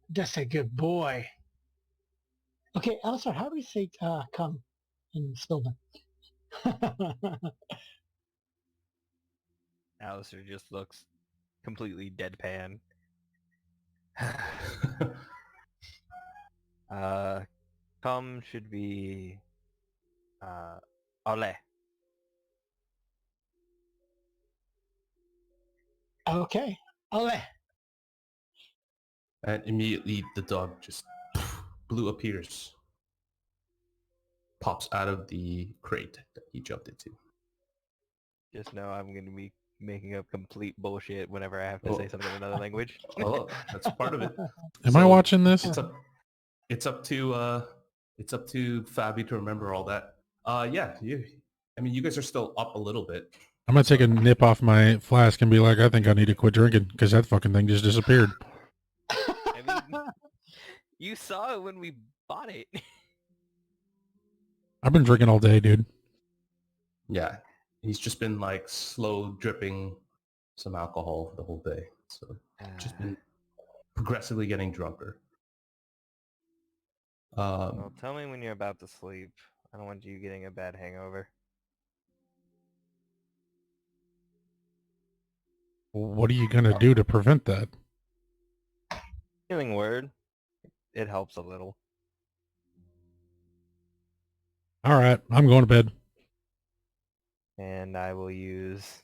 That's a good boy. Okay, Alistair, how do we say come in Sylvan? Alistair just looks completely deadpan. Come should be ole. Okay. Ole. And immediately the dog just poof, Blue appears. Pops out of the crate that he jumped into. Just know I'm gonna be making up complete bullshit whenever I have to Oh. say something in another language. Oh, that's part of it. Am I watching this? It's up to Fabi to remember all that. Yeah, you guys are still up a little bit. I'm gonna take a nip off my flask and be like, I think I need to quit drinking because that fucking thing just disappeared. I mean, you saw it when we bought it. I've been drinking all day, dude. Yeah, he's just been like slow dripping some alcohol the whole day. So just been progressively getting drunker. Well, tell me when you're about to sleep. I don't want you getting a bad hangover. What are you gonna do to prevent that? Healing word. It helps a little. All right, I'm going to bed. And I will use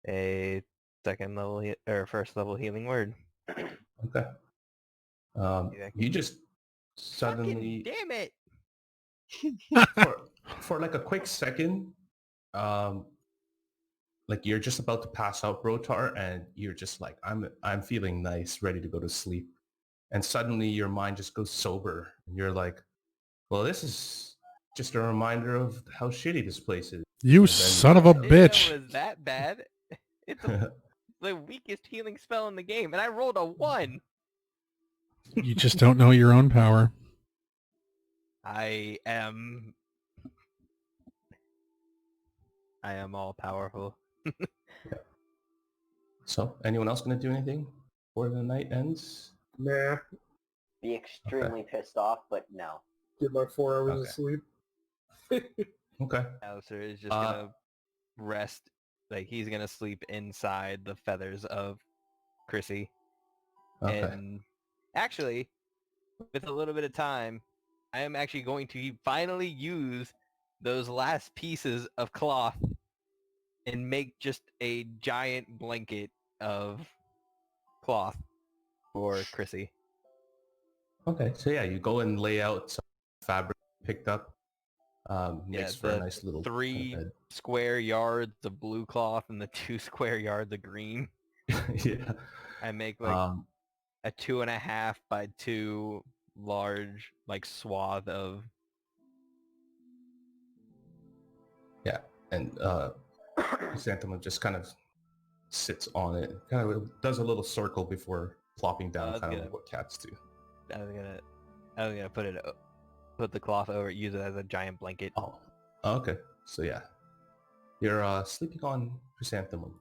a second level or first level healing word. Okay. You just suddenly Fucking damn it! for like a quick second, like you're just about to pass out, Brotar, and you're just like, I'm feeling nice, ready to go to sleep. And suddenly your mind just goes sober and you're like, well, this is just a reminder of how shitty this place is. You And then- son of a I didn't know bitch. it was that bad. It's the weakest healing spell in the game, and I rolled a 1. You just don't know your own power. I am all powerful. So, anyone else going to do anything before the night ends? Nah, Be extremely pissed off, but no. get my 4 hours of Okay. sleep. Okay. Alistair is just gonna rest. Like, he's gonna sleep inside the feathers of Chrissy. Okay. And actually, with a little bit of time, I am actually going to finally use those last pieces of cloth and make just a giant blanket of cloth for Chrissy. Okay. So yeah, you go and lay out some fabric picked up. Makes for a the nice little 3 bed. square yards of blue cloth and the 2 square yards of green. Yeah. I make like a 2.5 by 2 large like swath of. Yeah. And Chrysanthemum just kind of sits on it. Kind of does a little circle before plopping down, That's kind of good. like what cats do. I was gonna put the cloth over it, use it as a giant blanket. Oh. Okay. So yeah. You're sleeping on Chrysanthemum.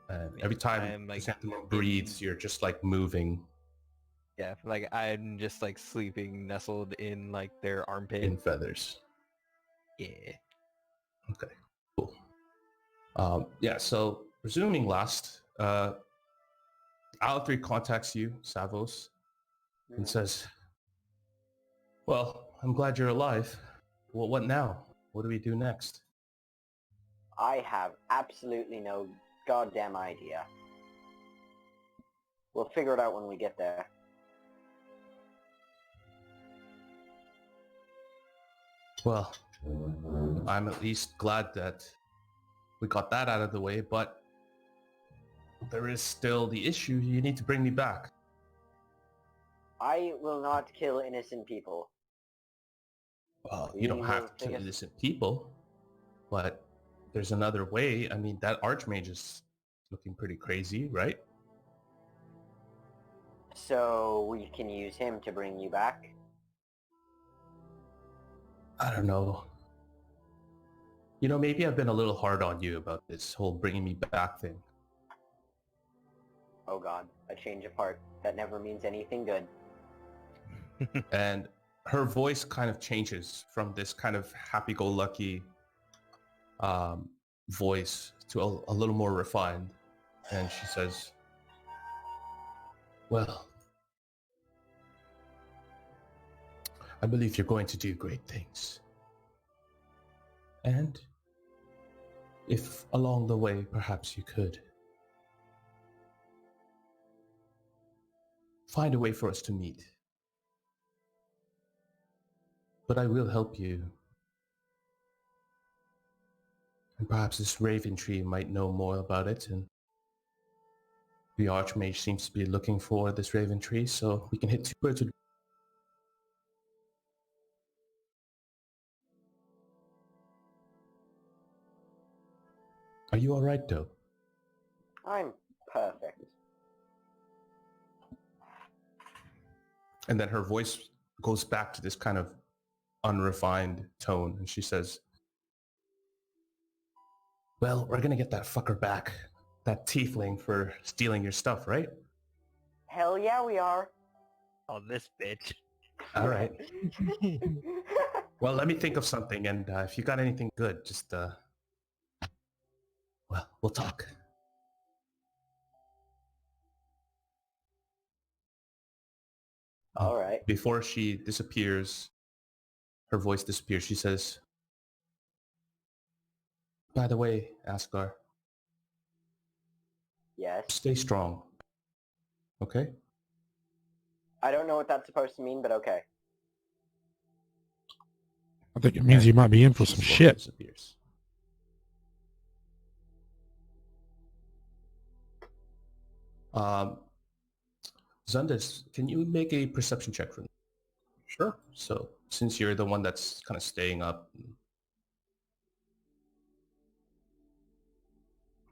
And every time I'm, like, Chrysanthemum breathes, you're just like moving Yeah, like I'm just like sleeping nestled in like their armpit. in feathers. Yeah. Okay, cool. Yeah, so resuming last, Alathri contacts you, Savos, and says, well, I'm glad you're alive. Well, what now? What do we do next? I have absolutely no goddamn idea. We'll figure it out when we get there. Well, I'm at least glad that we got that out of the way, but there is still the issue. You need to bring me back. I will not kill innocent people. Well, We you don't will have to kill figure- innocent people, but there's another way. I mean, that archmage is looking pretty crazy, right? So we can use him to bring you back? I don't know. You know, maybe I've been a little hard on you about this whole bringing me back thing. Oh god, a change of heart. That never means anything good. And her voice kind of changes from this kind of happy-go-lucky voice to a little more refined. And she says, well, I believe you're going to do great things. And if along the way, perhaps you could find a way for us to meet. But I will help you. And perhaps this Raven Tree might know more about it, and the Archmage seems to be looking for this Raven Tree, so we can hit 2 birds with... Are you alright, though? I'm perfect. And then her voice goes back to this kind of unrefined tone, and she says, well, we're gonna get that fucker back. That tiefling for stealing your stuff, right? Hell yeah, we are. Oh, this bitch. All right. Well, let me think of something, and if you got anything good, just, well, we'll talk. All right. Before she disappears, her voice disappears, she says, by the way, Asgar, Yes. stay strong. Okay? I don't know what that's supposed to mean, but okay. I think it means you might be in for She some slowly shit. disappears. Zundis, can you make a perception check for me? Sure. So since you're the one that's kind of staying up,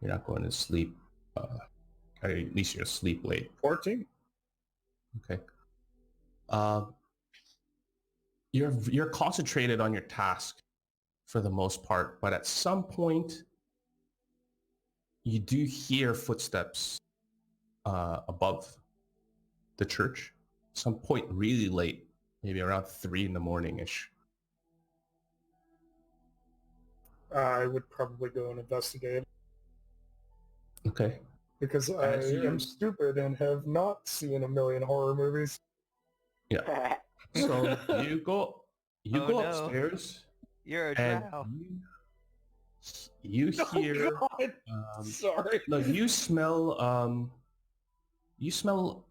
you're not going to sleep. Or at least you're asleep late. 14. Okay. You're concentrated on your task for the most part, but at some point you do hear footsteps above the church. Some point really late, maybe around 3 in the morning-ish. I would probably go and investigate Okay. because I As you- am stupid and have not seen a million horror movies. Yeah. So you go Oh, no. upstairs You're a and drow. you hear Oh God! Sorry. no, you smell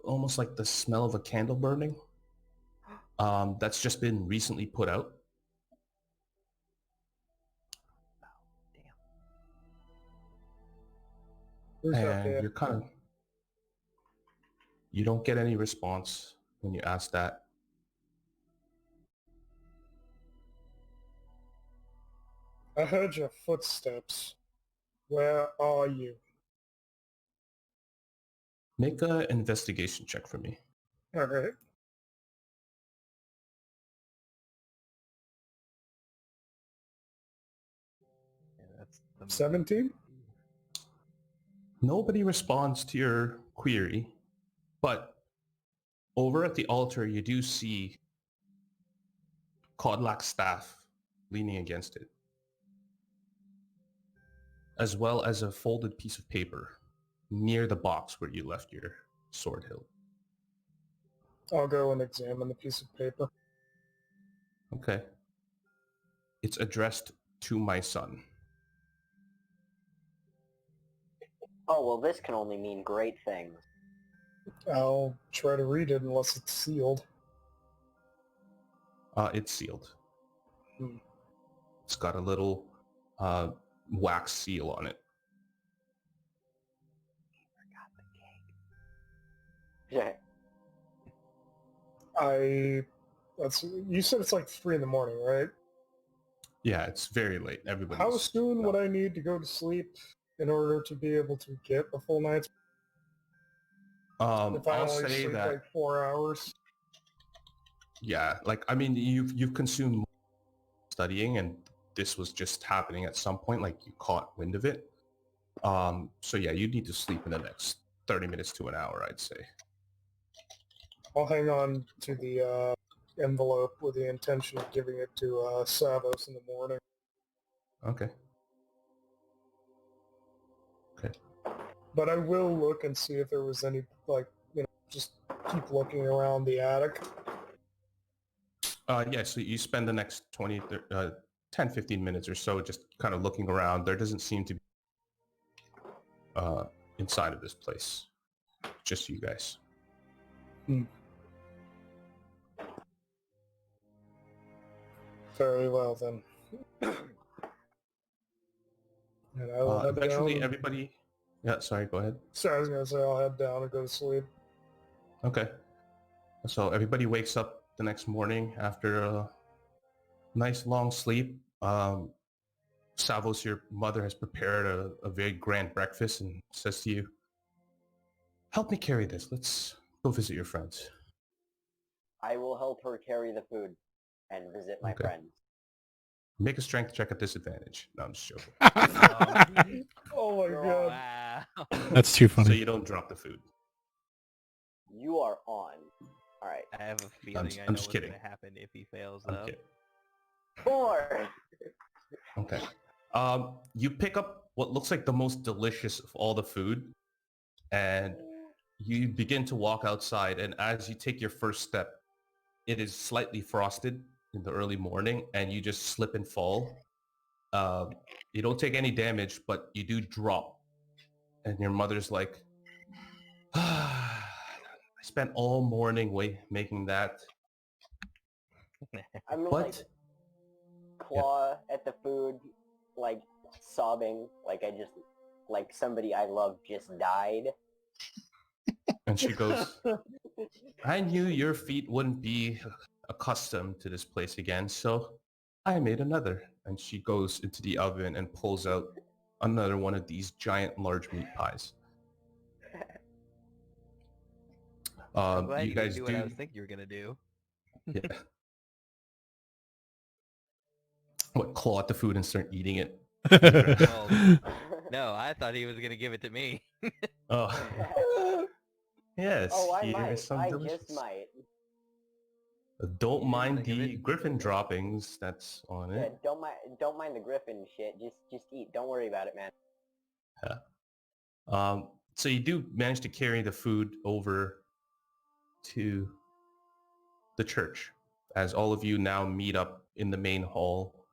almost like the smell of a candle burning. That's just been recently put out. Damn. Where's that And bed? you're kind of you don't get any response when you ask that. I heard your footsteps. Where are you? Make an investigation check for me. All right. Yeah, that's the 17? Nobody responds to your query, but over at the altar you do see Codlack's staff leaning against it, as well as a folded piece of paper near the box where you left your sword hilt. I'll go and examine the piece of paper. Okay. It's addressed to my son. Oh, well, this can only mean great things. I'll try to read it unless it's sealed. It's sealed. Hmm. It's got a little wax seal on it. Yeah. You said it's like 3 in the morning, right? Yeah, it's very late. Everybody's How soon would I need to go to sleep in order to be able to get a full night's? If I I'll only say sleep that like 4 hours. yeah, like I mean, you've consumed studying, and this was just happening at some point. Like you caught wind of it. So yeah, you need to sleep in the next 30 minutes to an hour, I'd say. I'll hang on to the envelope with the intention of giving it to Savos in the morning. Okay. But I will look and see if there was any, like, just keep looking around the attic. Yeah, so you spend the next 10, 15 minutes or so just kind of looking around. There doesn't seem to be inside of this place. Just you guys. Very well, then. And I will head Eventually down. everybody... Yeah, sorry, go ahead. Sorry, I was going to say I'll head down and go to sleep. Okay. So everybody wakes up the next morning after a nice long sleep. Savos, your mother, has prepared a very grand breakfast and says to you, help me carry this. Let's go visit your friends. I will help her carry the food and visit my Okay. friends. Make a strength check at disadvantage. No, I'm just joking. Oh my god. Wow. That's too So funny. you don't drop the food. You are on. All right. I have a feeling I I'm know just what's kidding. going to happen if he fails, I'm though. kidding. 4. Okay. You pick up what looks like the most delicious of all the food, and you begin to walk outside. And as you take your first step, it is slightly frosted in the early morning, and you just slip and fall. You don't take any damage, but you do drop. And your mother's like, I spent all morning making that. I'm gonna What? like claw at the food, like sobbing, like like somebody I love just died. And she goes, I knew your feet wouldn't be accustomed to this place again, so I made another. And she goes into the oven and pulls out another one of these giant large meat pies. I'm glad You you didn't guys do what I was thinking you were gonna do. yeah. What, claw at the food and start eating it? Well, no, I thought he was gonna give it to me. Oh. Yes. Oh, I here might. is some I delicious. just might. Don't You mind think of the it? griffin droppings that's on Yeah, it. don't mind the griffin shit. Just eat. Don't worry about it, man. So you do manage to carry the food over to the church as all of you now meet up in the main hall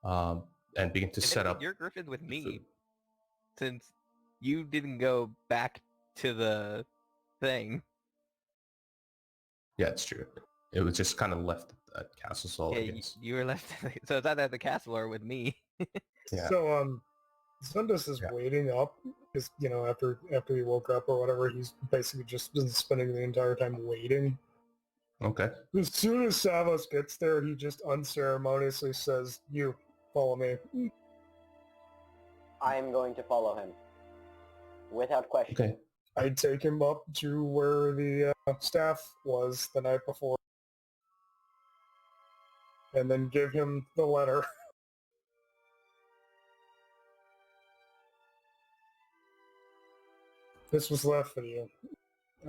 and begin to And set then up your griffin's with the me, food. since you didn't go back to the thing. Yeah, it's true. It was just kind of left at Castle Sol, Yeah, I guess. you were left. So it's either at the castle or with me. Yeah. So Zundus is Yeah. waiting up because after he woke up or whatever, he's basically just been spending the entire time waiting. Okay. As soon as Savos gets there, he just unceremoniously says, "You follow me." I'm going to follow him. Without question. Okay. I'd take him up to where the staff was the night before, and then give him the letter. This was left for you.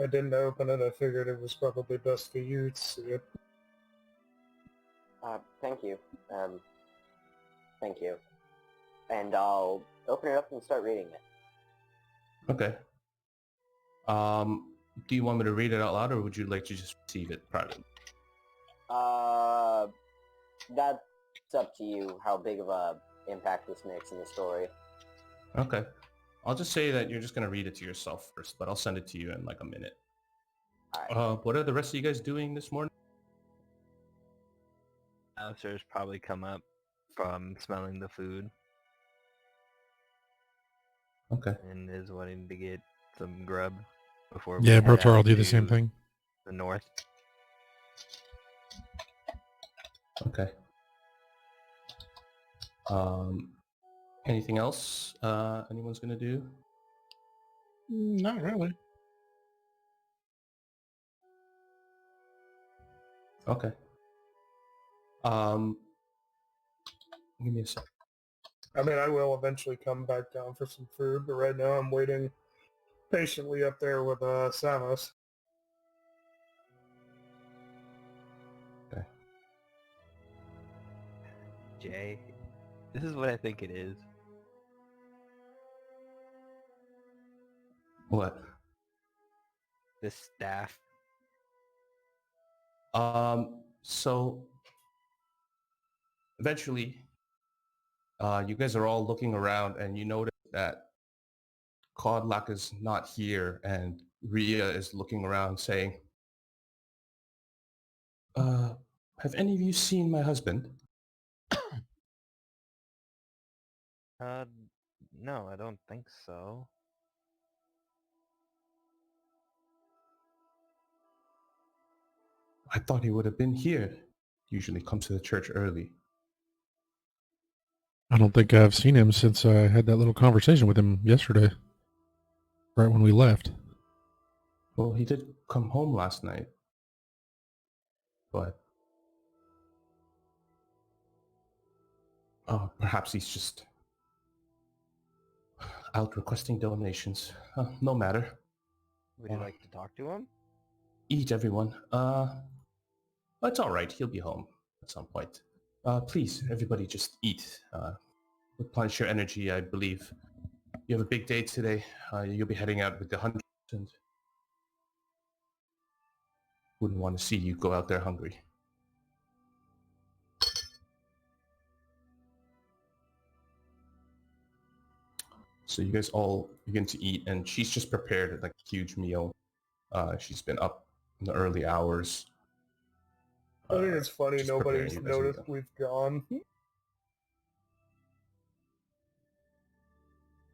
I didn't open it. I figured it was probably best for you to see it. Thank you. Thank you. And I'll open it up and start reading it. Okay. Do you want me to read it out loud, or would you like to just receive it privately? That's up to you, how big of a impact this makes in the story. Okay. I'll just say that you're just going to read it to yourself first, but I'll send it to you in like a minute. Alright. What are the rest of you guys doing this morning? Alistair's probably come up from smelling the food Okay. and is wanting to get some grub before we Yeah, head Brotar will out do the same to thing. the north. Okay. Anything else anyone's going to do? Not really. Okay. Give me a sec. I mean, I will eventually come back down for some food, but right now I'm waiting patiently up there with Samos. Okay. Jay, this is what I think it is. What? This staff. So eventually, you guys are all looking around and you notice that Kodlak is not here and Ria is looking around saying, have any of you seen my husband? No, I don't think so. I thought he would have been here. Usually comes to the church early. I don't think I've seen him since I had that little conversation with him yesterday, right when we left. Well, he did come home last night. But perhaps he's just out requesting donations. No matter. Would you like to talk to him? Eat, everyone. It's all right. He'll be home at some point. Please, everybody, just eat. Replenish your energy. I believe you have a big day today. You'll be heading out with the hundreds, and wouldn't want to see you go out there hungry. So you guys all begin to eat, and she's just prepared like a huge meal. She's been up in the early hours. I think it's funny just preparing nobody's you guys a noticed meal. we've gone.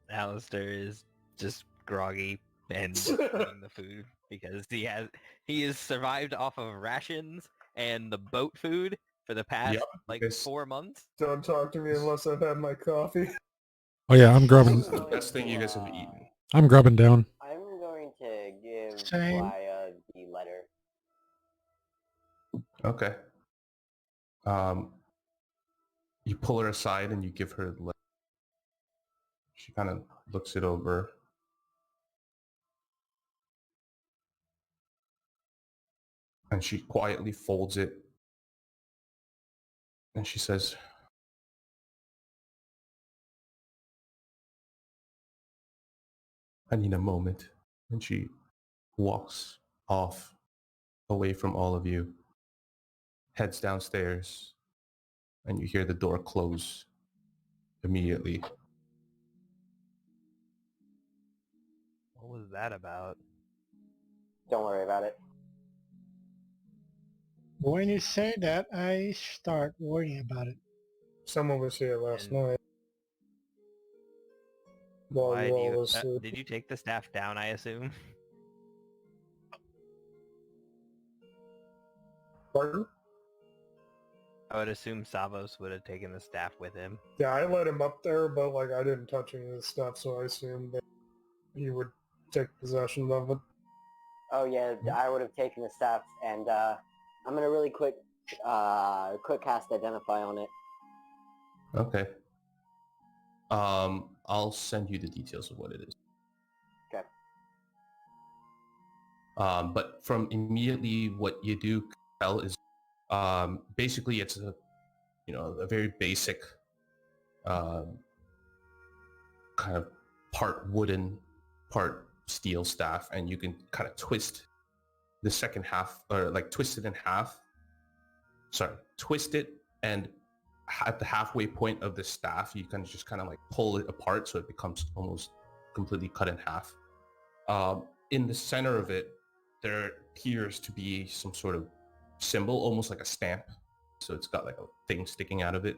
Alistair is just groggy and eating the food because he has survived off of rations and the boat food for the past Yep, like because- 4 months. Don't talk to me unless I've had my coffee. Oh yeah, I'm grubbing. This is the best thing you guys have eaten. I'm grubbing down. I'm going to give Same. Waya the letter. Okay. You pull her aside and you give her the letter. She kind of looks it over. And she quietly folds it. And she says, I need a moment. And she walks off away from all of you, heads downstairs, and you hear the door close immediately. What was that about? Don't worry about it. When you say that, I start worrying about it. Someone was here last And- night. While Why you do all you, was asleep. did you take the staff down, I assume? Pardon? I would assume Savos would have taken the staff with him. Yeah, I let him up there, but like I didn't touch any of the stuff, so I assumed that he would take possession of it. Oh yeah, I would have taken the staff, and I'm gonna really quick cast Identify on it. Okay. I'll send you the details of what it is. Okay. But from immediately what you do tell is basically it's a very basic kind of part wooden, part steel staff, and you can kind of twist the second half, or like twist it in half. Sorry, twist it, and at the halfway point of the staff, you can just kind of like pull it apart so it becomes almost completely cut in half. In the center of it, there appears to be some sort of symbol, almost like a stamp. So it's got like a thing sticking out of it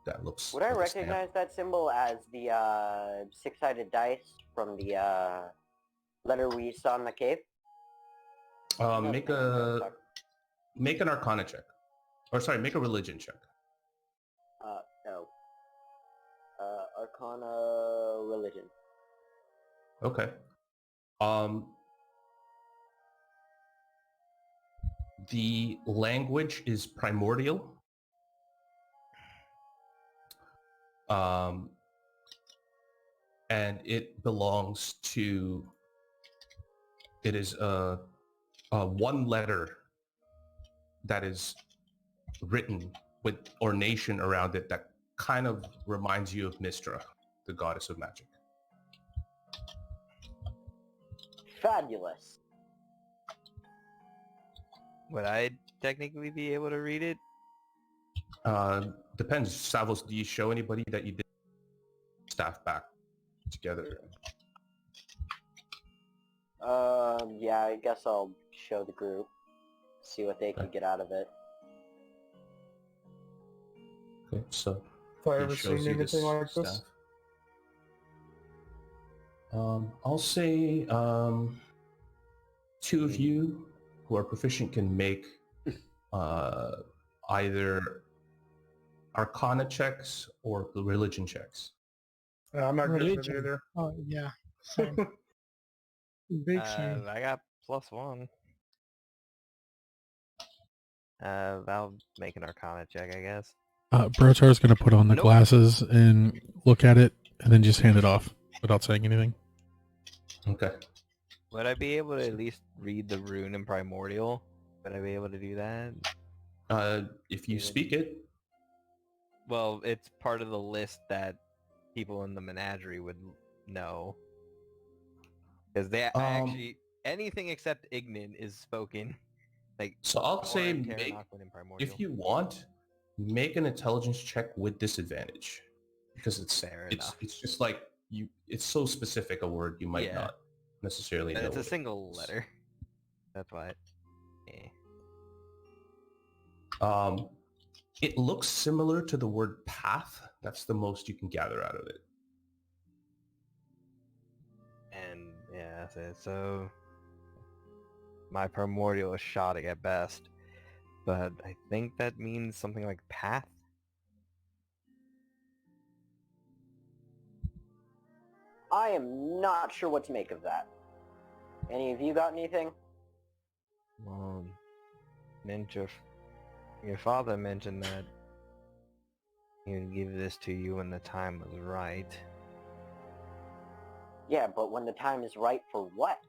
that looks Would I like a stamp. recognize that symbol as the six-sided dice from the letter we saw in the cave? Make an Arcana check, or sorry, make a religion check. No. Arcana religion. Okay. The language is primordial. And it belongs to. It is a one letter that is written with ornation around it that kind of reminds you of Mystra, the goddess of magic. Fabulous. Would I technically be able to read it? Depends. Savos, do you show anybody that you did staff back together? Yeah, I guess I'll show the group. See what they can get out of it. Okay, so If I he ever shows seen you this anything like this. staff. I'll say two of you who are proficient can make either Arcana checks or religion checks. I'm not good at Religion. it either. Oh, yeah. Same. Big same. I got +1. I'll make an Arcana check, I guess. Brotar's going to put on the Nope. glasses and look at it and then just hand it off without saying anything. Okay. Would I be able to at least read the rune in Primordial? Would I be able to do that? If you Yeah. speak it, Well, it's part of the list that people in the menagerie would know. Because I actually, anything except Ignin is spoken. Like, so I'll say Auran, Terran, make, Aquan, and Primordial. if you want, make an intelligence check with disadvantage, because Fair it's enough. it's just like you. It's so specific a word you might Yeah. not necessarily And know. it's a what it single is. letter. That's why. Eh. It looks similar to the word path. That's the most you can gather out of it. And yeah, so my Primordial is shoddy at best. but I think that means something like path. I am not sure what to make of that. Any of you got anything? Well, your father mentioned that he would give this to you when the time was right. Yeah, but when the time is right for what?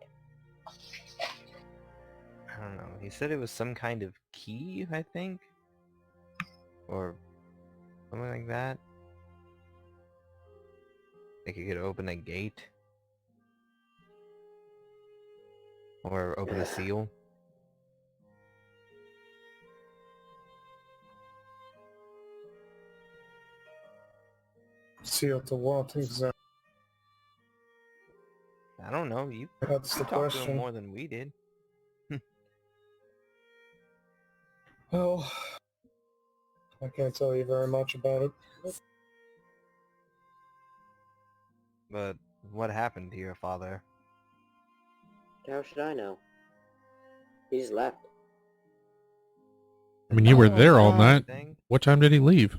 I don't know. He said it was some kind of key, I think? Or something like that. Like you could open a gate. Or open a seal. Seal to what exactly? I don't know. You That's the talked to him question. more than we did. Well, I can't tell you very much about it. But what happened to your father? How should I know? He's left. I mean, you were Oh, there all God. night. Thing? What time did he leave?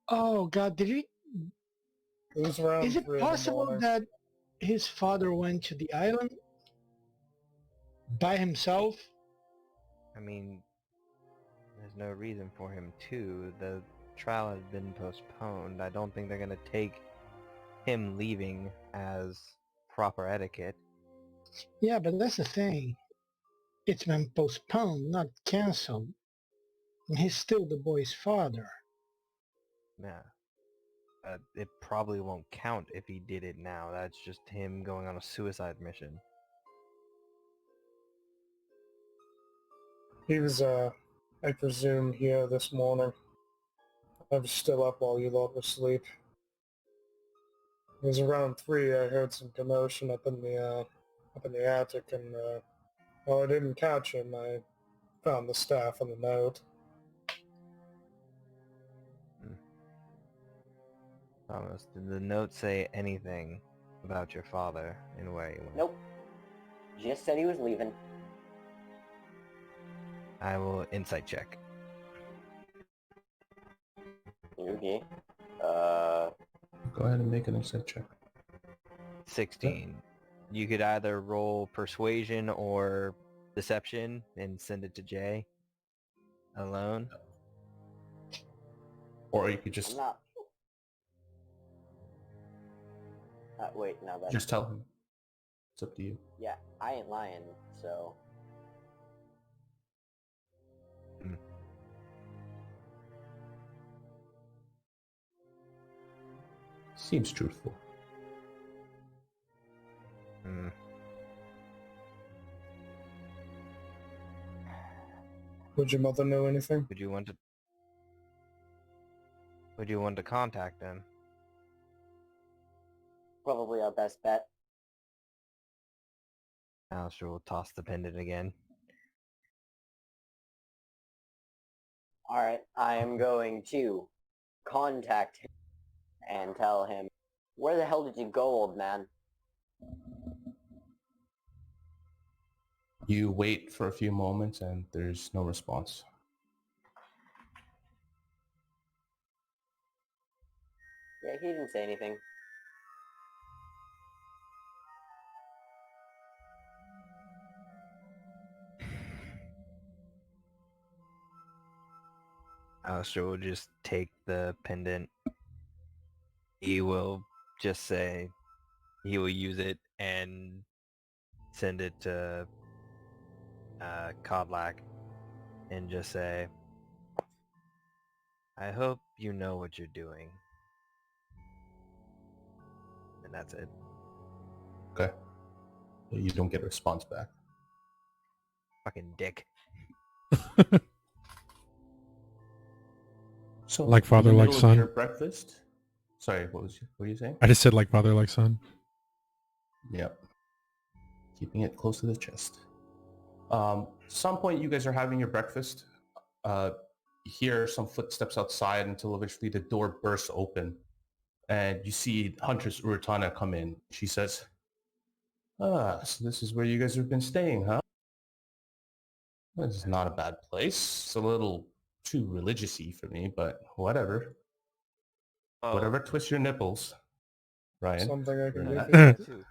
Oh God, did he? It was around Is it 3 in the possible morning. that his father went to the island by himself? I mean, there's no reason for him to. The trial has been postponed. I don't think they're going to take him leaving as proper etiquette. Yeah, but that's the thing. It's been postponed, not cancelled. And he's still the boy's father. Yeah. It probably won't count if he did it now. That's just him going on a suicide mission. He was, I presume, here this morning. I was still up while you lot were asleep. It was around 3. I heard some commotion up in the attic, and while I didn't catch him, I found the staff and the note. Thomas, did the note say anything about your father and where he went? Nope. Just said he was leaving. I will insight check. Okay. Go ahead and make an insight check. 16. You could either roll persuasion or deception and send it to Jay alone. Or you could I'm just not. Wait, no, that's... just tell him. It's up to you. Yeah, I ain't lying, so... Seems truthful. Hmm. Would your mother know anything? Would you want to contact them? Probably our best bet. Alistair will toss the pendant again. Alright, I am going to contact him and tell him, where the hell did you go, old man? You wait for a few moments and there's no response. Yeah, he didn't say anything. Alistair will just take the pendant. He will just say he will use it and send it to Kodlak and just say, I hope you know what you're doing. And that's it. Okay. You don't get a response back. Fucking dick. So Like father, in the like middle son. of your breakfast. Sorry, what were you saying? I just said like father, like son. Yep. Keeping it close to the chest. Some point you guys are having your breakfast. You hear some footsteps outside until eventually the door bursts open. And you see Huntress Uratana come in. She says, so this is where you guys have been staying, huh? This is not a bad place. It's a little too religious-y for me, but whatever. Oh, Whatever twists your nipples, Ryan. Something I can do Yeah. for you. too.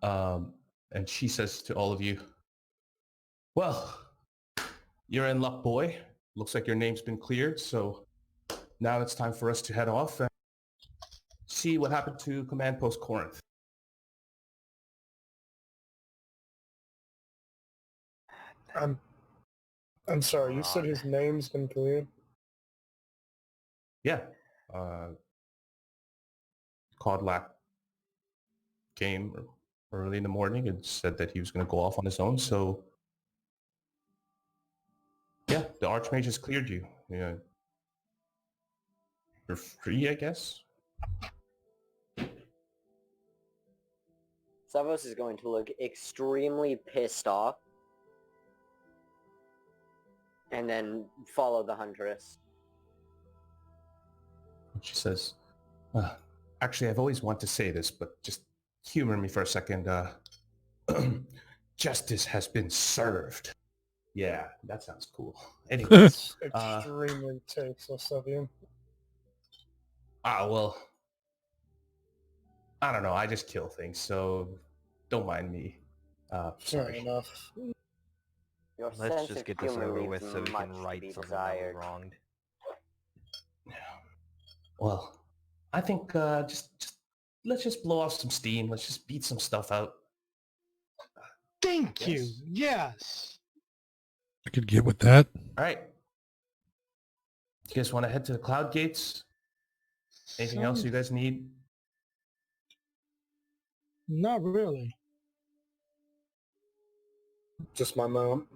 Uh, and she says to all of you, well, you're in luck, boy. Looks like your name's been cleared, so now it's time for us to head off and see what happened to Command Post Corinth. I'm sorry, you said his name's been cleared? Yeah. Codlack came early in the morning and said that he was going to go off on his own, so yeah, the Archmage has cleared you. Yeah. You're free, I guess? Savos is going to look extremely pissed off. And then follow the huntress. She says, actually, I've always wanted to say this, but just humor me for a second. Justice has been served. Yeah, that sounds cool. Anyways, Extremely tasteless of you. well, I don't know. I just kill things, so don't mind me. Fair Sorry. enough. Your Let's sense just of get this humor over leaves with so we much can to right be something that desired. was wronged. Well, I think just let's just blow off some steam. Let's just beat some stuff out. Thank you. Yes. Yes. I could get with that. All right. You guys want to head to the Cloud Gates? Anything else you guys need? Not really. Just my mom.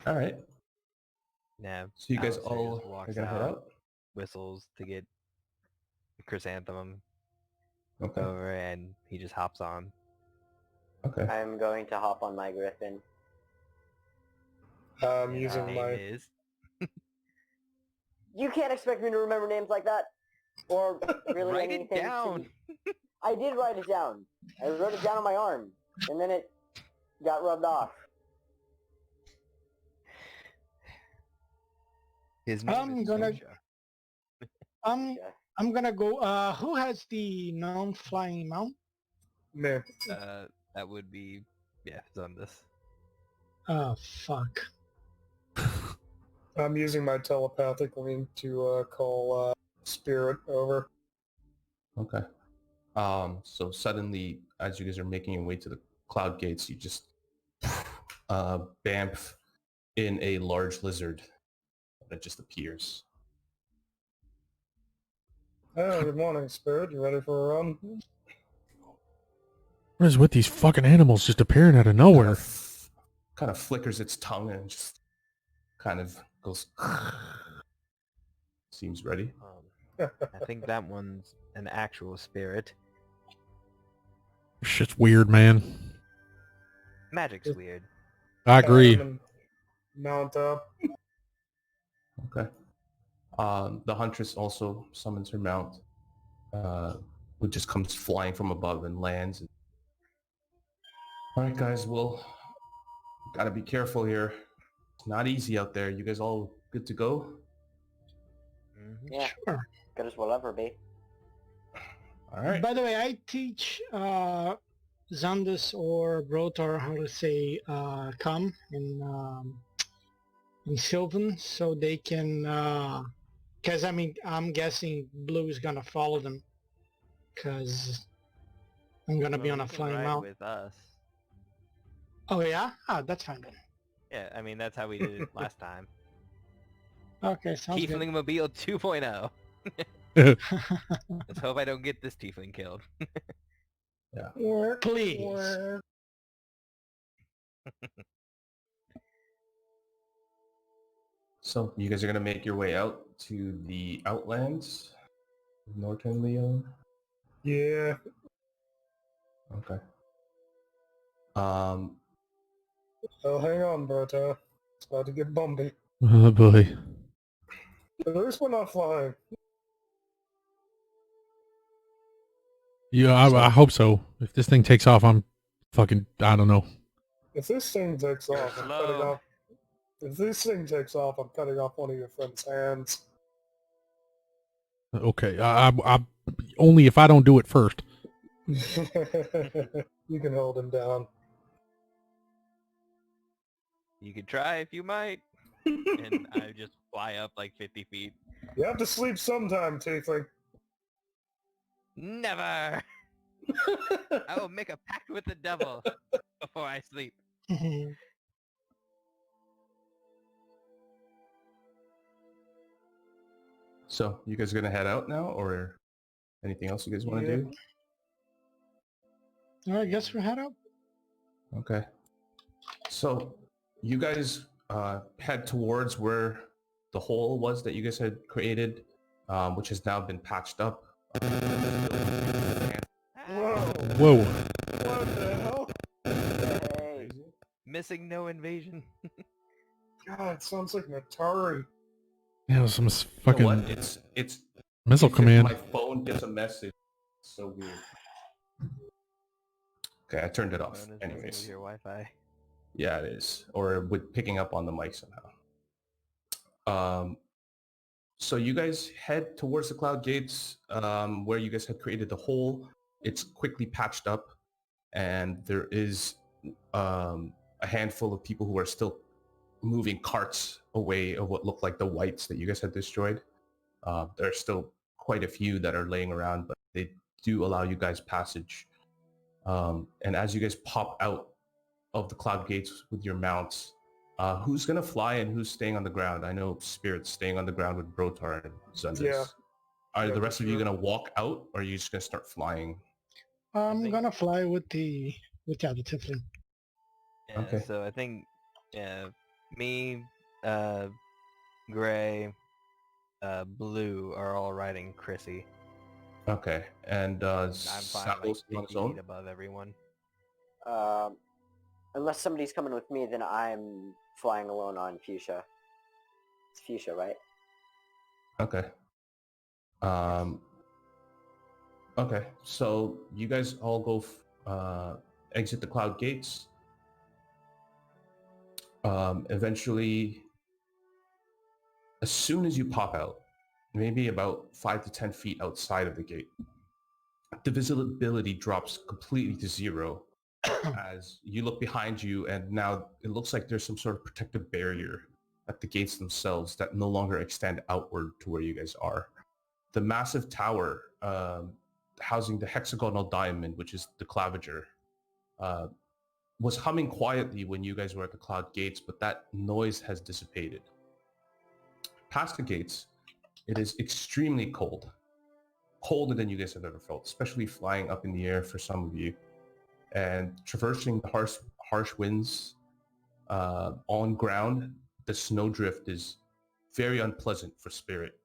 All right. Yeah. So you guys Alistair all just are walks gonna head out? whistles to get Chrysanthemum Okay. over, and he just hops on. Okay. I'm going to hop on my griffin. I'm And using his my... name is... You can't expect me to remember names like that. Or really Write it anything to down. be- I did write it down. I wrote it down on my arm. And then it got rubbed off. His name I'm is gonna- Lucia. I'm gonna go. Who has the non-flying mount? Me. That would be... Yeah, Zundus. Oh fuck. I'm using my telepathic link to call Spirit over. Okay. So suddenly, as you guys are making your way to the Cloud Gates, you just bamf in a large lizard that just appears. Oh, good morning, Spirit. You ready for a run? What is with these fucking animals just appearing out of nowhere? Kind of flickers its tongue and just kind of goes. Seems ready. I think that one's an actual spirit. Shit's weird, man. Magic's weird. I agree. Mount up. Okay. The huntress also summons her mount, who just comes flying from above and lands. All right, guys. Well, gotta be careful here. It's not easy out there. You guys all good to go? Mm-hmm. Yeah, Sure. good as we'll ever be. All right. By the way, I teach Zandus or Brotar how to say come in Sylvan, so they can. Because I mean, I'm guessing Blue is gonna follow them. Because I'm gonna be on a flying mount. With us. Oh yeah? Ah, that's fine then. Yeah, I mean, that's how we did it last time. Okay, sounds good. Tiefling Mobile 2.0. Let's hope I don't get this tiefling killed. Please. So you guys are gonna make your way out to the Outlands, Northern Leon. Yeah. Okay. Oh, hang on, Berto. It's about to get bumpy. Oh boy. At least we're not flying. Yeah, I hope so. If this thing takes off, I'm fucking, I don't know. If this thing takes off, I'm cutting Slow. off. If this thing takes off, I'm cutting off one of your friend's hands. Okay, I only if I don't do it first. You can hold him down. You could try if you might. And I just fly up like 50 feet. You have to sleep sometime, Tiefling. Never! I will make a pact with the devil before I sleep. So you guys are gonna head out now, or anything else you guys want to Yeah. do? All right, I guess we'll head up. Okay. So you guys head towards where the hole was that you guys had created, which has now been patched up. Whoa! Whoa. What the hell? Hey. Missing no invasion. God, it sounds like an Atari. Yeah, some You fucking know what? It's missile if command. My phone gets a message. It's so weird. Okay, I turned it off. Phone is messing with Anyways, your Wi-Fi. yeah, it is, or with picking up on the mic somehow. So you guys head towards the cloud gates, where you guys had created the hole. It's quickly patched up, and there is a handful of people who are still moving carts away of what looked like the whites that you guys had destroyed. There are still quite a few that are laying around, but they do allow you guys passage. And as you guys pop out of the cloud gates with your mounts, who's going to fly and who's staying on the ground? I know Spirit's staying on the ground with Brotar and Zundis. Yeah. Are Yeah, the rest for of you sure. going to walk out, or are you just going to start flying? I'm think- gonna fly with the tiefling. Yeah, Okay. so I think me, Gray, Blue are all riding Chrissy. Okay. And I'm flying like Saddle's on 50 his own? feet above everyone. Unless somebody's coming with me, then I'm flying alone on Fuchsia. It's Fuchsia, right? Okay. Okay. So you guys all go exit the cloud gates. Eventually, as soon as you pop out, maybe about 5 to 10 feet outside of the gate, the visibility drops completely to zero as you look behind you, and now it looks like there's some sort of protective barrier at the gates themselves that no longer extend outward to where you guys are. The massive tower housing the hexagonal diamond, which is the claviger, was humming quietly when you guys were at the cloud gates, but that noise has dissipated. Past the gates, it is extremely cold. Colder than you guys have ever felt, especially flying up in the air for some of you. And traversing the harsh winds on ground, the snowdrift is very unpleasant for Spirit,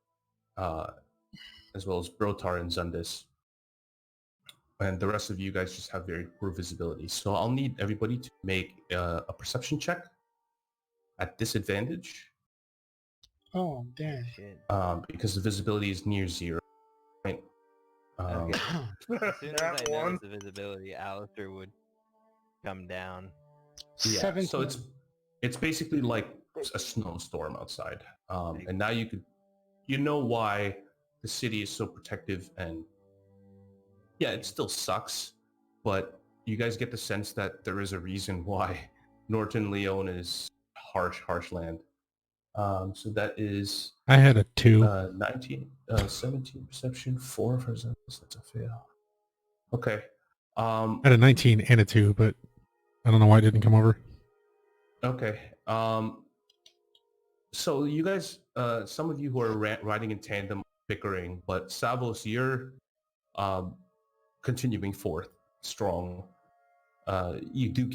as well as Brotar and Zundis. And the rest of you guys just have very poor visibility. So I'll need everybody to make a perception check at disadvantage, Oh, damn. Shit. because the visibility is near zero. Right? Okay. As soon as That I one. notice the visibility, Alistair would come down. Yeah, 17. so it's basically like a snowstorm outside. And now you know why the city is so protective, and yeah, it still sucks, but you guys get the sense that there is a reason why Norton Leone is harsh land. So that is I had a 2. 17 perception, 4 for Zundis. That's a fail. Okay. I had a 19 and a 2, but I don't know why it didn't come over. Okay. So you guys, some of you who are riding in tandem, bickering, but Savos, you're continuing forth strong. You do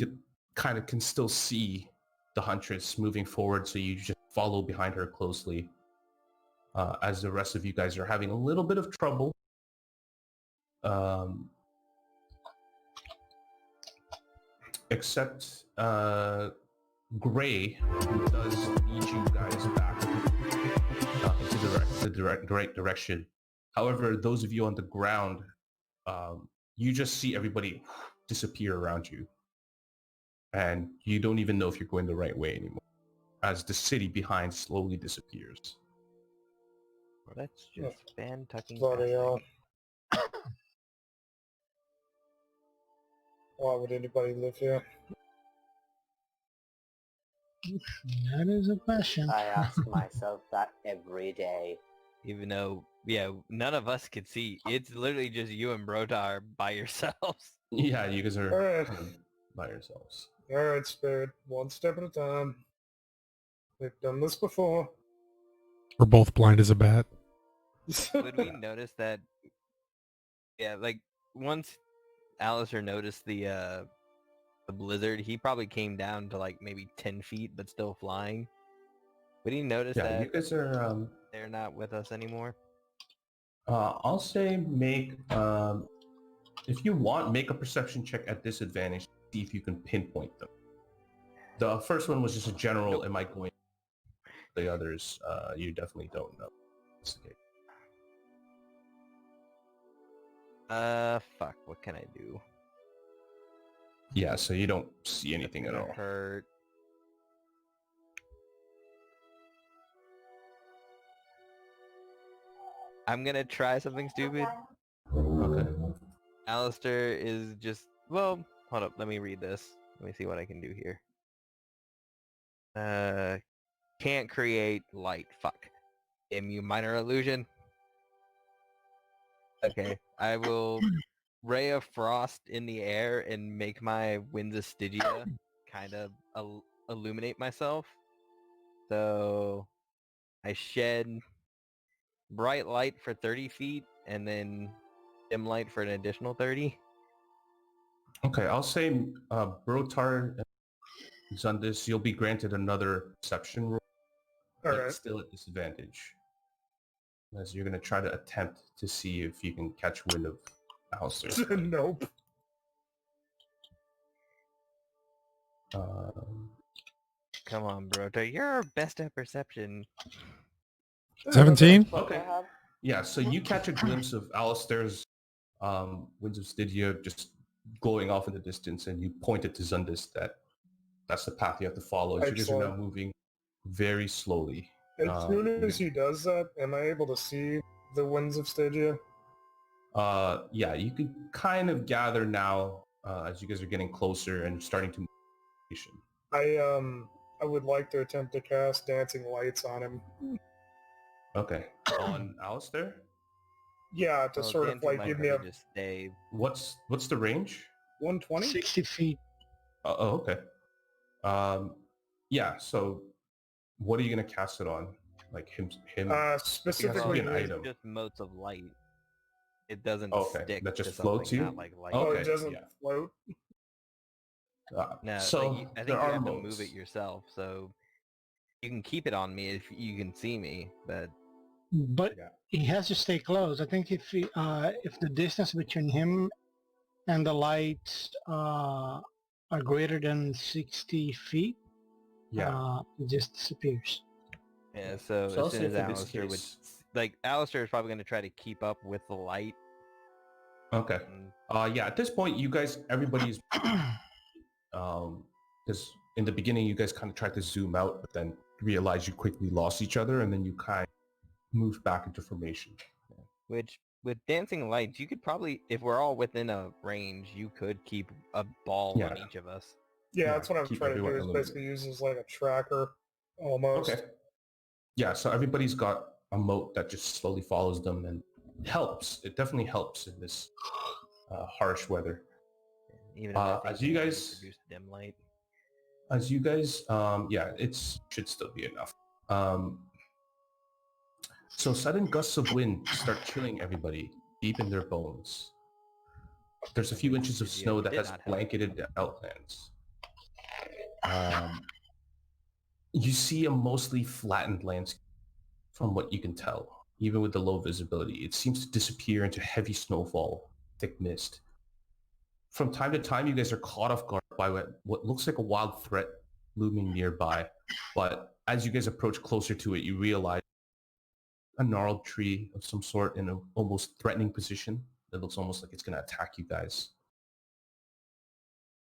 can still see the Huntress moving forward, so you just follow behind her closely. As the rest of you guys are having a little bit of trouble. Except Gray, who does lead you guys back to the right direction. However, those of you on the ground, you just see everybody disappear around you. and you don't even know if you're going the right way anymore, as the city behind slowly disappears. Let's just ban tucking Bloody fasting. hell. Why would anybody live here? That is a question. I ask myself that every day. Even though, yeah, none of us could see. It's literally just you and Brotar by yourselves. Yeah, you guys are Alright. kind of by yourselves. Alright, Spirit. One step at a time. We've done this before. We're both blind as a bat. Would we notice that? Yeah, like once Alistair noticed the blizzard, he probably came down to like maybe 10 feet, but still flying. Would he notice Yeah, that you guys are. they're not with us anymore? I'll say make. If you want, make a perception check at disadvantage. See if you can pinpoint them. The first one was just a general. Nope. Am I going? The others, you definitely don't know. That's okay. Fuck. What can I do? Yeah, so you don't see anything at Gonna all. hurt. I'm gonna try something stupid. Okay. Alistair is just, well, hold up, let me read this. Let me see what I can do here. Can't create light. Fuck. Immune minor illusion. Okay, I will ray of frost in the air and make my winds of Stygia kind of illuminate myself. So I shed bright light for 30 feet and then dim light for an additional 30. Okay, I'll say Brotar and Zundis, you'll be granted another perception roll, but Alright. still at disadvantage. As you're going to try to attempt to see if you can catch wind of Alistair's plan. Nope. Come on, Brota. You're best at perception. 17? Okay. Yeah, so you catch a glimpse of Alistair's winds of Stygia just glowing off in the distance, and you point it to Zundis that that's the path you have to follow. As you guys are now Excellent. moving very slowly. As soon as he does that, am I able to see the winds of Stygia? Yeah, you could kind of gather now as you guys are getting closer and starting to move. I would like to attempt to cast dancing lights on him. Okay. On Alistair? Yeah, to Well, sort of dancing like light give me a probably just stay. What's the range? 120? 60 feet. Oh, okay. Yeah, so what are you going to cast it on? Like him? Specifically, an Well, it's item. just motes of light. It doesn't Okay, stick that just to something, floats you? not like light. oh, Okay, it doesn't yeah. float? No, so like, I there think you are have to modes. move it yourself, so you can keep it on me if you can see me, but But Yeah. he has to stay close. I think if the distance between him and the lights are greater than 60 feet, Yeah. it just disappears. yeah, so So I'll as soon say as for this Alistair would, case- like, Alistair is probably going to try to keep up with the light. Okay. And Yeah, at this point, you guys, everybody is, because in the beginning, you guys kind of tried to zoom out, but then realized you quickly lost each other, and then you kind of moved back into formation. which, with dancing lights, you could probably, if we're all within a range, you could keep a ball on Yeah. each of us. Yeah, Yeah, that's what I'm keep trying to do, everyone is illuminated. basically use as like a tracker, almost. Okay. Yeah, so everybody's got a moat that just slowly follows them and helps. It definitely helps in this harsh weather. Even if I think as you we guys- introduce dim light. As you guys, yeah, it should still be enough. So sudden gusts of wind start chilling everybody deep in their bones. There's a few inches of Yeah, snow that did has not help. blanketed the outlands. You see a mostly flattened landscape from what you can tell, even with the low visibility. It seems to disappear into heavy snowfall, thick mist. From time to time, you guys are caught off guard by what looks like a wild threat looming nearby. But as you guys approach closer to it, you realize a gnarled tree of some sort in an almost threatening position that looks almost like it's going to attack you guys.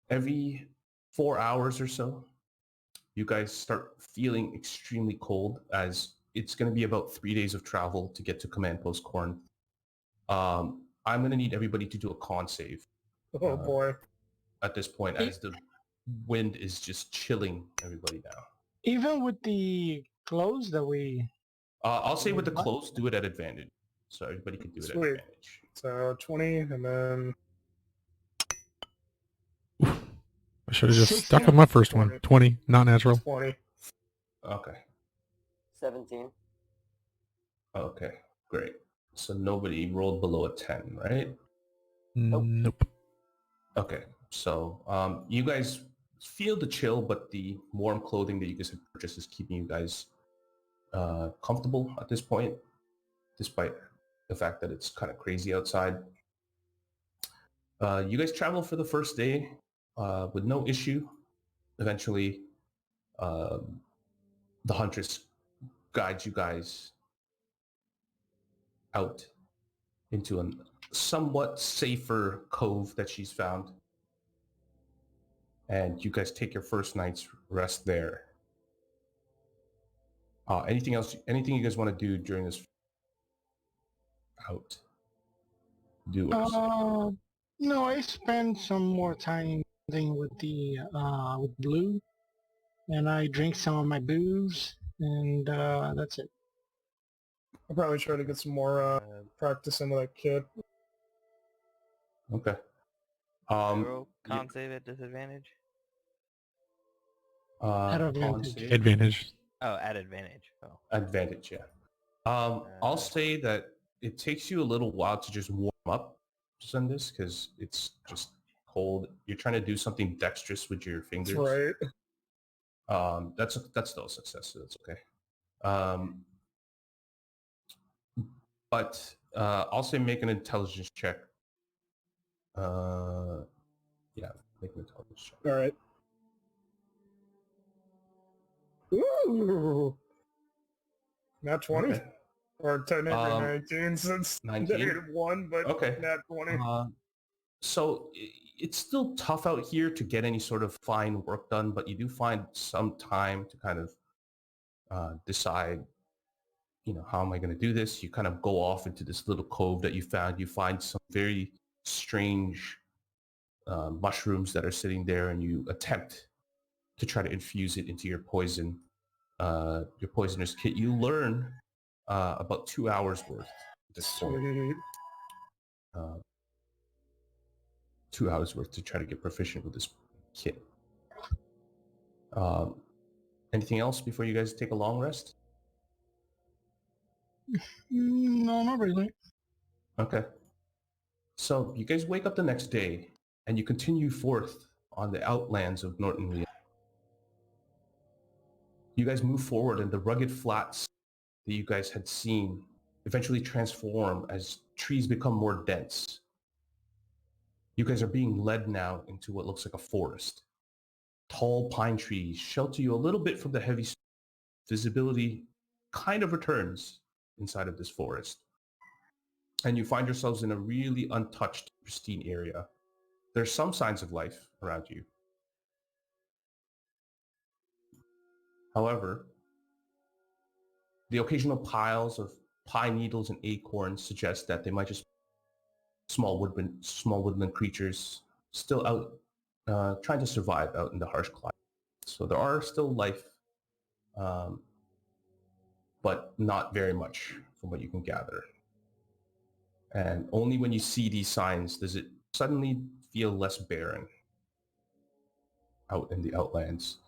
Every 4 hours or so, you guys start feeling extremely cold as it's going to be about 3 days of travel to get to Command Post Corn. I'm going to need everybody to do a con save Oh boy. at this point as the wind is just chilling everybody now. Even with the clothes that we... I'll say with the clothes, do it at advantage. So everybody can do it at Sweet. advantage. So 20, and then I should have just 16. stuck on my first one. 20, not natural. 20. Okay. 17. Okay. Great. So nobody rolled below a 10, right? Nope. Okay. So you guys feel the chill, but the warm clothing that you guys have purchased is keeping you guys comfortable at this point, despite the fact that it's kind of crazy outside. You guys travel for the first day with no issue. Eventually, the huntress guides you guys out into a somewhat safer cove that she's found. And you guys take your first night's rest there. Anything else? Anything you guys want to do during this out? Do it. No, I spend some more time with the with Blue, and I drink some of my booze, and that's it. I'll probably try to get some more practice in with that kid. Okay. Roll con save at disadvantage. At con advantage. save? Advantage. Oh, at advantage. Oh. Advantage, yeah. I'll say that it takes you a little while to just warm up on this because it's just cold. You're trying to do something dexterous with your fingers. That's right. That's still a success, so that's okay. But I'll say make an intelligence check. Yeah, make an intelligence check. All right. Ooh. Not 20? Okay. Or technically 19 since 19? -1, but Okay. not 20. So it's still tough out here to get any sort of fine work done, but you do find some time to kind of decide, how am I going to do this? You kind of go off into this little cove that you found. You find some very strange mushrooms that are sitting there, and you attempt to try to infuse it into your poisoner's kit. You learn about 2 hours worth at this point. Sweet. 2 hours worth to try to get proficient with this kit. Anything else before you guys take a long rest? No, not really. Okay. So you guys wake up the next day and you continue forth on the outlands of Norton Lea. You guys move forward and the rugged flats that you guys had seen eventually transform as trees become more dense. You guys are being led now into what looks like a forest. Tall pine trees shelter you a little bit from the heavy snow. Visibility kind of returns inside of this forest. And you find yourselves in a really untouched, pristine area. There's some signs of life around you. However, the occasional piles of pine needles and acorns suggest that they might just be small woodland creatures still out trying to survive out in the harsh climate. So there are still life, but not very much from what you can gather. And only when you see these signs does it suddenly feel less barren out in the outlands.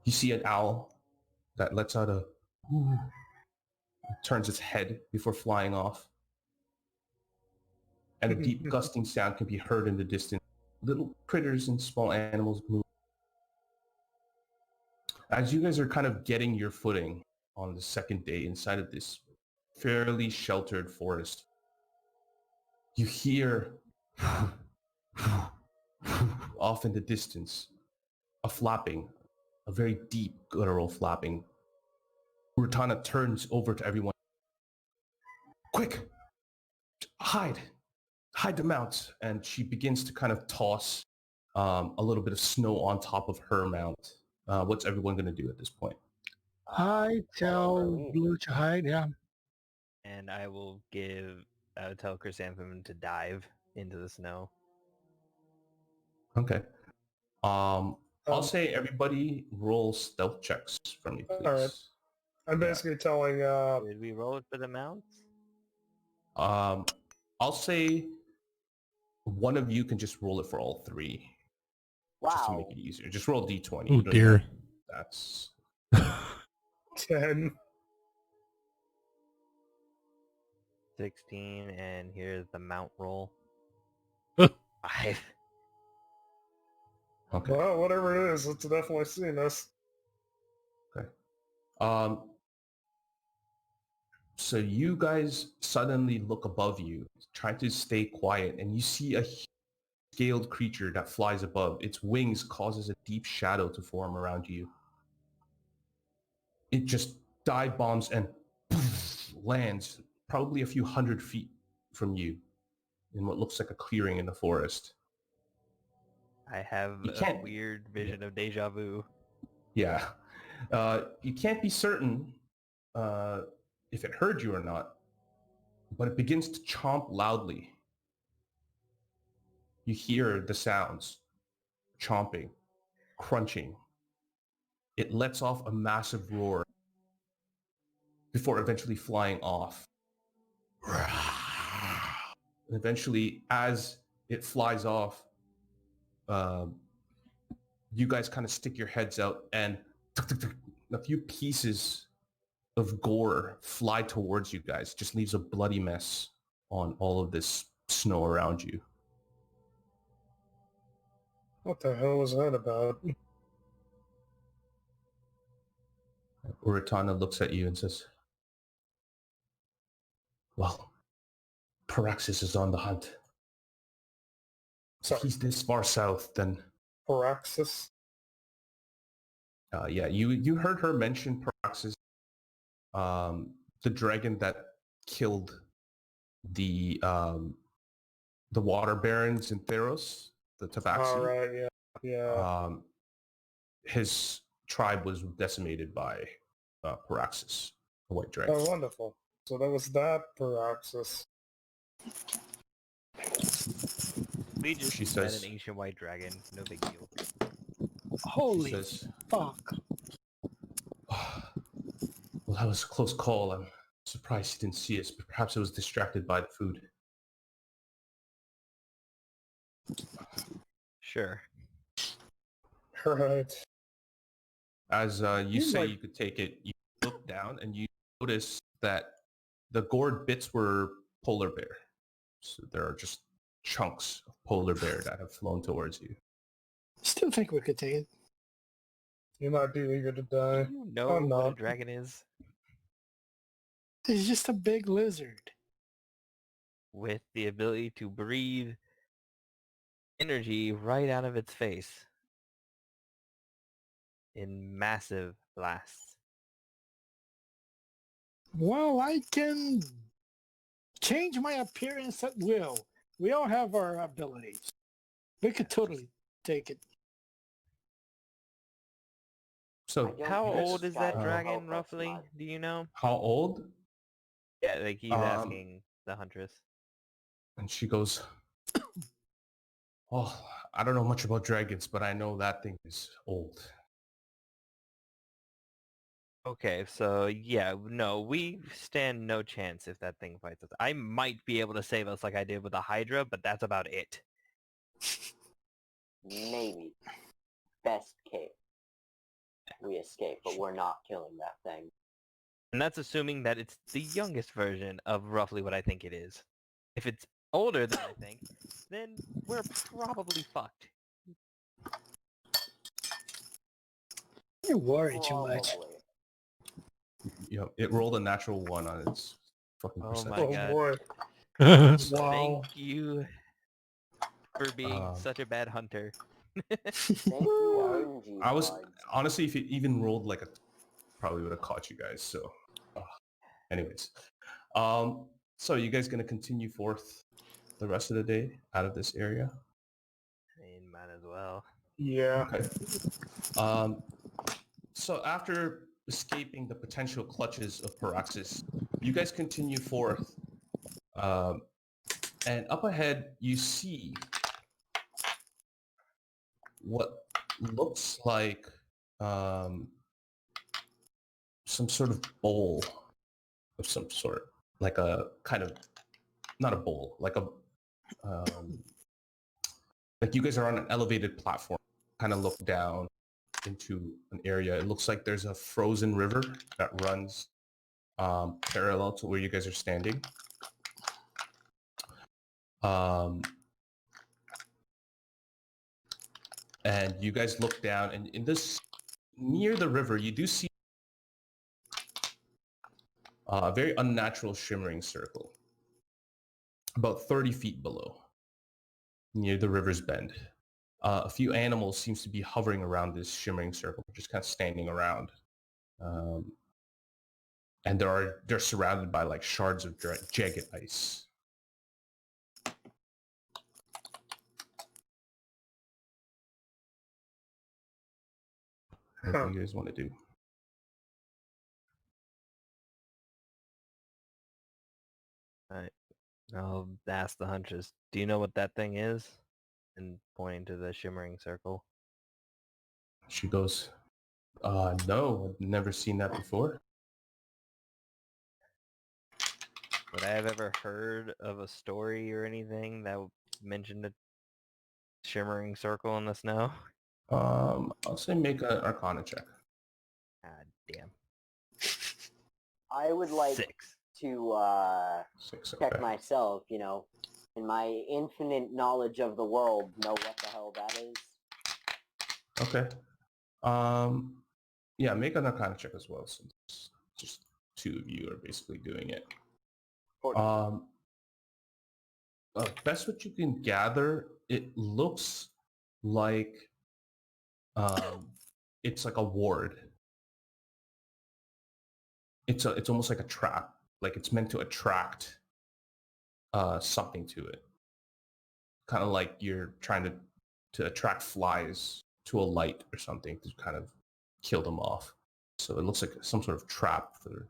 You see an owl that lets out a turns its head before flying off. And a deep gusting sound can be heard in the distance. Little critters and small animals move. As you guys are kind of getting your footing on the second day inside of this fairly sheltered forest, you hear off in the distance a flapping, a very deep guttural flapping. Rutana turns over to everyone. Quick, hide the mounts. And she begins to kind of toss a little bit of snow on top of her mount. What's everyone going to do at this point? I tell Follow Blue to hide, yeah. And I will tell Chrysanthemum to dive into the snow. Okay. I'll Um, say everybody roll stealth checks for me, please. All right. I'm Yeah. basically telling Did we roll it for the mounts? I'll say one of you can just roll it for all three, just to Wow. make it easier. Just roll d20. Oh You don't dear. have- That's 10. 16, and here's the mount roll. Huh. 5. okay. Well, whatever it is, it's definitely seen us. So you guys suddenly look above you, trying to stay quiet, and you see a scaled creature that flies above. Its wings causes a deep shadow to form around you. It just dive bombs and lands probably a few 100 feet from you in what looks like a clearing in the forest. I have You a can't- weird vision of deja vu. Yeah. You can't be certain if it heard you or not, but it begins to chomp loudly. You hear the sounds, chomping, crunching. It lets off a massive roar before eventually flying off. And eventually, as it flies off, you guys kind of stick your heads out and a few pieces of gore fly towards you guys. Just leaves a bloody mess on all of this snow around you. What the hell was that about? Uratana looks at you and says, well, Paraxis is on the hunt. If Sorry, he's this far south, then Paraxis? yeah, you heard her mention Paraxis, the dragon that killed the water barons in Theros, the Tabaxi. All right, yeah. Yeah. His tribe was decimated by Paraxis, a white dragon. Oh, wonderful. So that was that Paraxis. We just She met says- an ancient white dragon. No big deal. Holy says- fuck. Well, that was a close call. I'm surprised he didn't see us, but perhaps it was distracted by the food. Sure. All right. As you Seems say like- you could take it, you look down and you notice that the gored bits were polar bear. So there are just chunks of polar bear that have flown towards you. Still think we could take it. You might be eager to die. Do you know I'm what a not. dragon is? It's just a big lizard. With the ability to breathe energy right out of its face in massive blasts. Well, I can change my appearance at will. We all have our abilities. We could totally take it. So I don't How think old is that Sky will dragon help us roughly? much. Do you know? how old? Yeah, like he's asking the huntress. And she goes, oh, I don't know much about dragons, but I know that thing is old. Okay, so yeah, no, we stand no chance if that thing fights us. I might be able to save us like I did with the Hydra, but that's about it. Maybe. Best case. We escape, but we're not killing that thing. And that's assuming that it's the youngest version of roughly what I think it is. If it's older than I think, then we're probably fucked. You worry too much. Probably. You know, it rolled a natural 1 on its fucking Oh perception. my Oh God. boy. Wow. Thank you for being Um, such a bad hunter. Thank you, RNG I was gods. honestly, if it even rolled like a, probably would have caught you guys. So, anyways, so you guys gonna continue forth the rest of the day out of this area? I mean, might as well. well. Yeah. Okay. So after escaping the potential clutches of Paraxis, you guys continue forth. And up ahead, you see what looks like some sort of bowl of some sort, like a kind of, not a bowl, like a, like you guys are on an elevated platform, kind of look down into an area. It looks like there's a frozen river that runs parallel to where you guys are standing. And you guys look down, and in this, near the river, you do see a very unnatural shimmering circle, about 30 feet below, near the river's bend. A few animals seems to be hovering around this shimmering circle, just kind of standing around. And they're surrounded by like shards of jagged ice. What do you guys want to do? I'll ask the Huntress, do you know what that thing is? And pointing to the shimmering circle. She goes, no, I've never seen that before. Would I have ever heard of a story or anything that mentioned a shimmering circle in the snow? I'll say make an Arcana check. Ah, damn. I would like 6. to 6, check okay. myself, you know, in my infinite knowledge of the world, know what the hell that is. Okay. Yeah, make an Arcana check as well, since just two of you are basically doing it. 14. Best what you can gather, it looks like it's like a ward. It's almost like a trap. Like it's meant to attract something to it. Kind of like you're trying to attract flies to a light or something to kind of kill them off. So it looks like some sort of trap for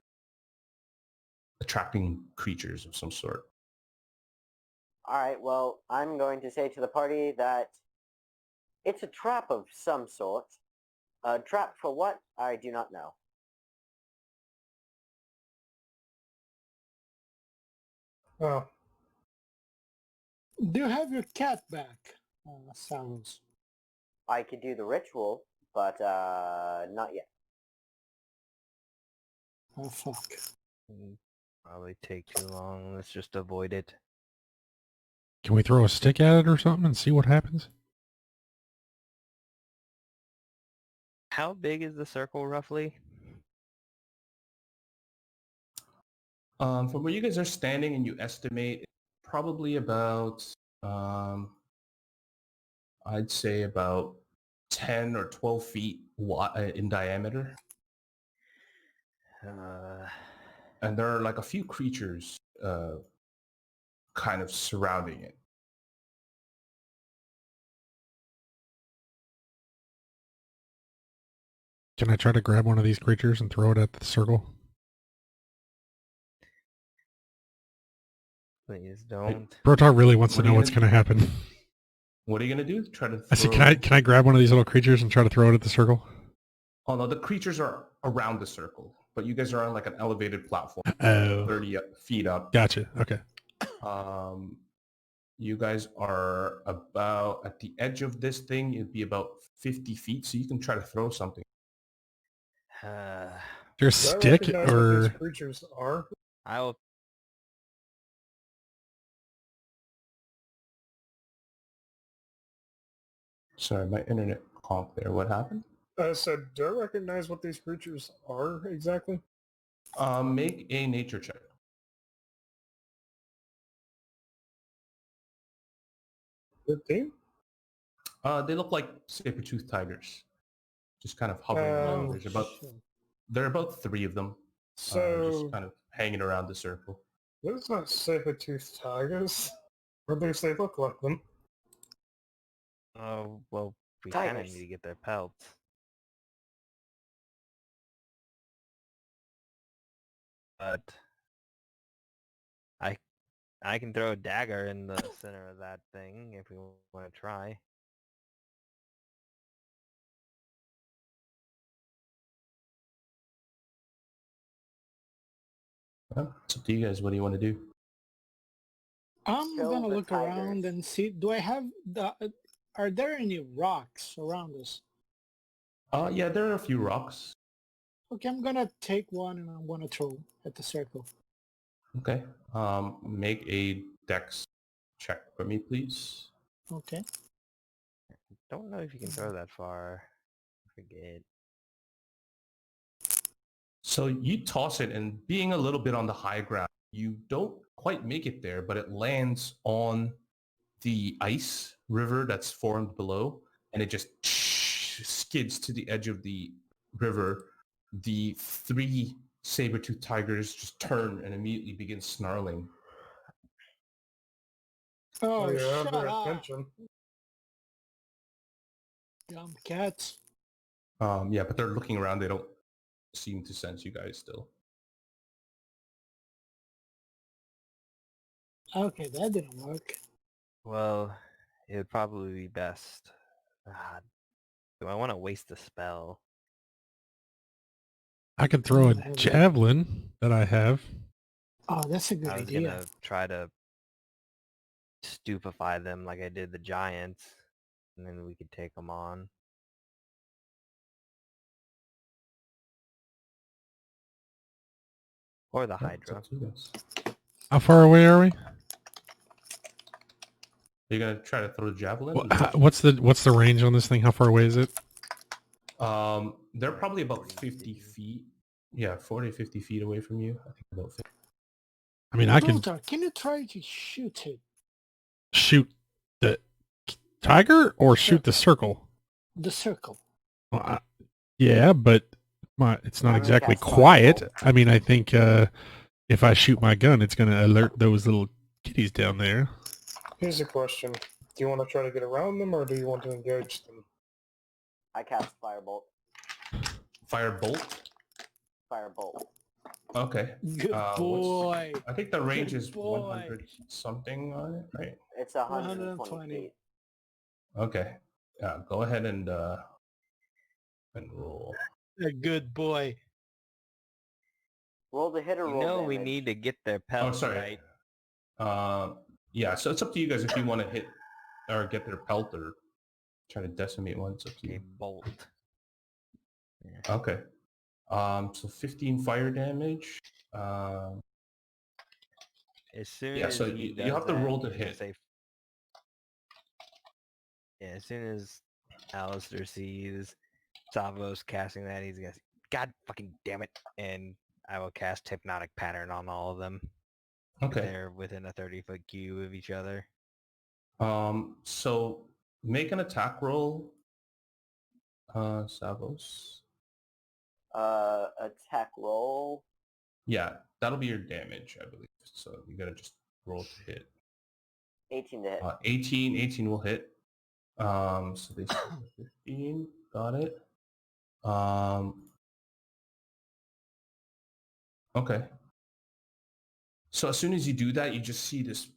attracting creatures of some sort. Alright, well, I'm going to say to the party that it's a trap of some sort. A trap for what? I do not know. Oh, Do you have your cat back, Samus? I could do the ritual, but not yet. Oh, fuck. Probably take too long. Let's just avoid it. Can we throw a stick at it or something and see what happens? How big is the circle roughly? From where you guys are standing, and you estimate probably about, I'd say about 10 or 12 feet in diameter. And there are like a few creatures kind of surrounding it. Can I try to grab one of these creatures and throw it at the circle? Please don't. Brotar really wants to What are know you what's gonna going to happen. What are you gonna do? Try to throw... I said, can I grab one of these little creatures and try to throw it at the circle? Oh no, the creatures are around the circle, but you guys are on like an elevated platform, Oh. 30 feet up. Gotcha. Okay. You guys are about at the edge of this thing. It'd be about 50 feet, so you can try to throw something. There's a do I stick recognize what or... these creatures are? I'll... Sorry, my internet conked there. What happened? I said, do I recognize what these creatures are exactly? Make a nature check. 15? They look like saber-toothed tigers, just kind of hovering around. There are about 3 of them, So, just kind of hanging around the circle. those not saber-toothed tigers. Or at least they look like them. Oh, well, we kind of Tigers. need to get their pelts. But I I can throw a dagger in the center of that thing if we want to try. It's up to you guys. What do you want to do? I'm Kill gonna the look around tigers. and see. Do I have the? Are there any rocks around us? Yeah, there are a few rocks. Okay, I'm gonna take one and I'm gonna throw at the circle. Okay. Make a dex check for me, please. Okay. Don't know if you can throw that far. I forget. So you toss it, and being a little bit on the high ground, you don't quite make it there, but it lands on the ice river that's formed below, and it just skids to the edge of the river. The three saber-toothed tigers just turn and immediately begin snarling. Oh, We have shut their up, attention. dumb cats. Yeah, but they're looking around. They don't seem to sense you guys still. Okay, that didn't work. Well, it would probably be best. Ah, do I want to waste a spell? I can throw a don't have that. javelin that I have. Oh, that's a good I was idea. gonna try to stupefy them like I did the giants, and then we could take them on. Or the Yeah, it's Hydra. up to you guys. How far away are we? You're gonna try to throw a javelin? What's the range on this thing? How far away is it? They're probably about 50 feet. Yeah, 40, 50 feet away from you. I think about 50. I mean, I can Zoltar, can you try to shoot it? shoot the tiger or shoot the circle. The circle. Well, yeah, but it's not I'm gonna exactly cast quiet. Firebolt. I mean, I think if I shoot my gun, it's going to alert those little kitties down there. Here's a question. Do you want to try to get around them, or do you want to engage them? I cast Firebolt. Fire bolt? Firebolt. Okay. Good boy. I think the range Good is boy. 100 something on it, right? It's 120 120. feet. Okay. Yeah, go ahead and roll. A good boy. Roll the hit or You roll know damage. we need to get their Oh, pelts, sorry. right? Yeah, so it's up to you guys if you want to hit or get their pelt or try to decimate one. It's up to Okay, you. bolt. Yeah. Okay. So 15 fire damage. As soon Yeah, as so he you does have to that, roll to you're gonna hit. say, yeah, as soon as Alistair sees Savos casting that, he's gonna say, God fucking damn it, and I will cast Hypnotic Pattern on all of them. If Okay. they're within a 30-foot cube of each other. So make an attack roll, Savos. Attack roll. Yeah, that'll be your damage, I believe. So you gotta just roll to hit. 18 to hit. 18 will hit. So they start with 15. Got it. Okay. So as soon as you do that, you just see this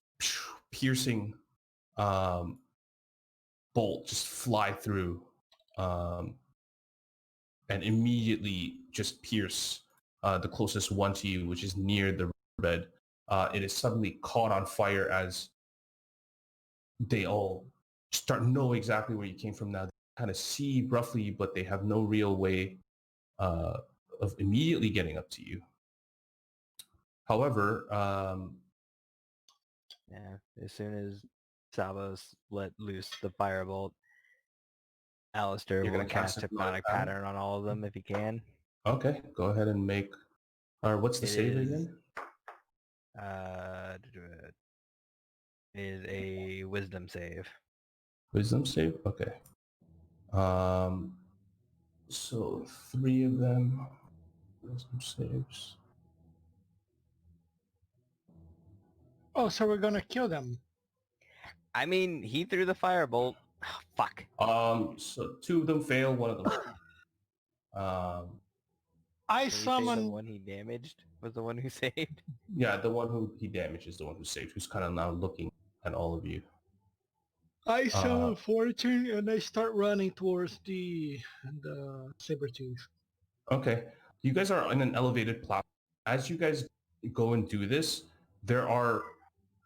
piercing bolt just fly through and immediately just pierce the closest one to you, which is near the riverbed. It is suddenly caught on fire as they all start know exactly where you came from now. They kind of see roughly, but they have no real way of immediately getting up to you. However, Yeah, as soon as Savos let loose the firebolt, Alistair You're will gonna cast cast Hypnotic Hypnotic Pattern on all of them if he can. okay, go ahead and make. What's the It save is- again? Is a wisdom save. Wisdom save. Okay. So 3 of them. Wisdom saves. Oh, so we're gonna kill them. I mean, he threw the firebolt. Fuck. So 2 of them fail, 1 of them. I Did we say the summon. one he damaged was the one who saved? Yeah, the one who he damaged is the one who saved, who's kind of now looking at all of you. I summon Fortune and I start running towards the Sabertooth. Okay. You guys are on an elevated platform. As you guys go and do this, there are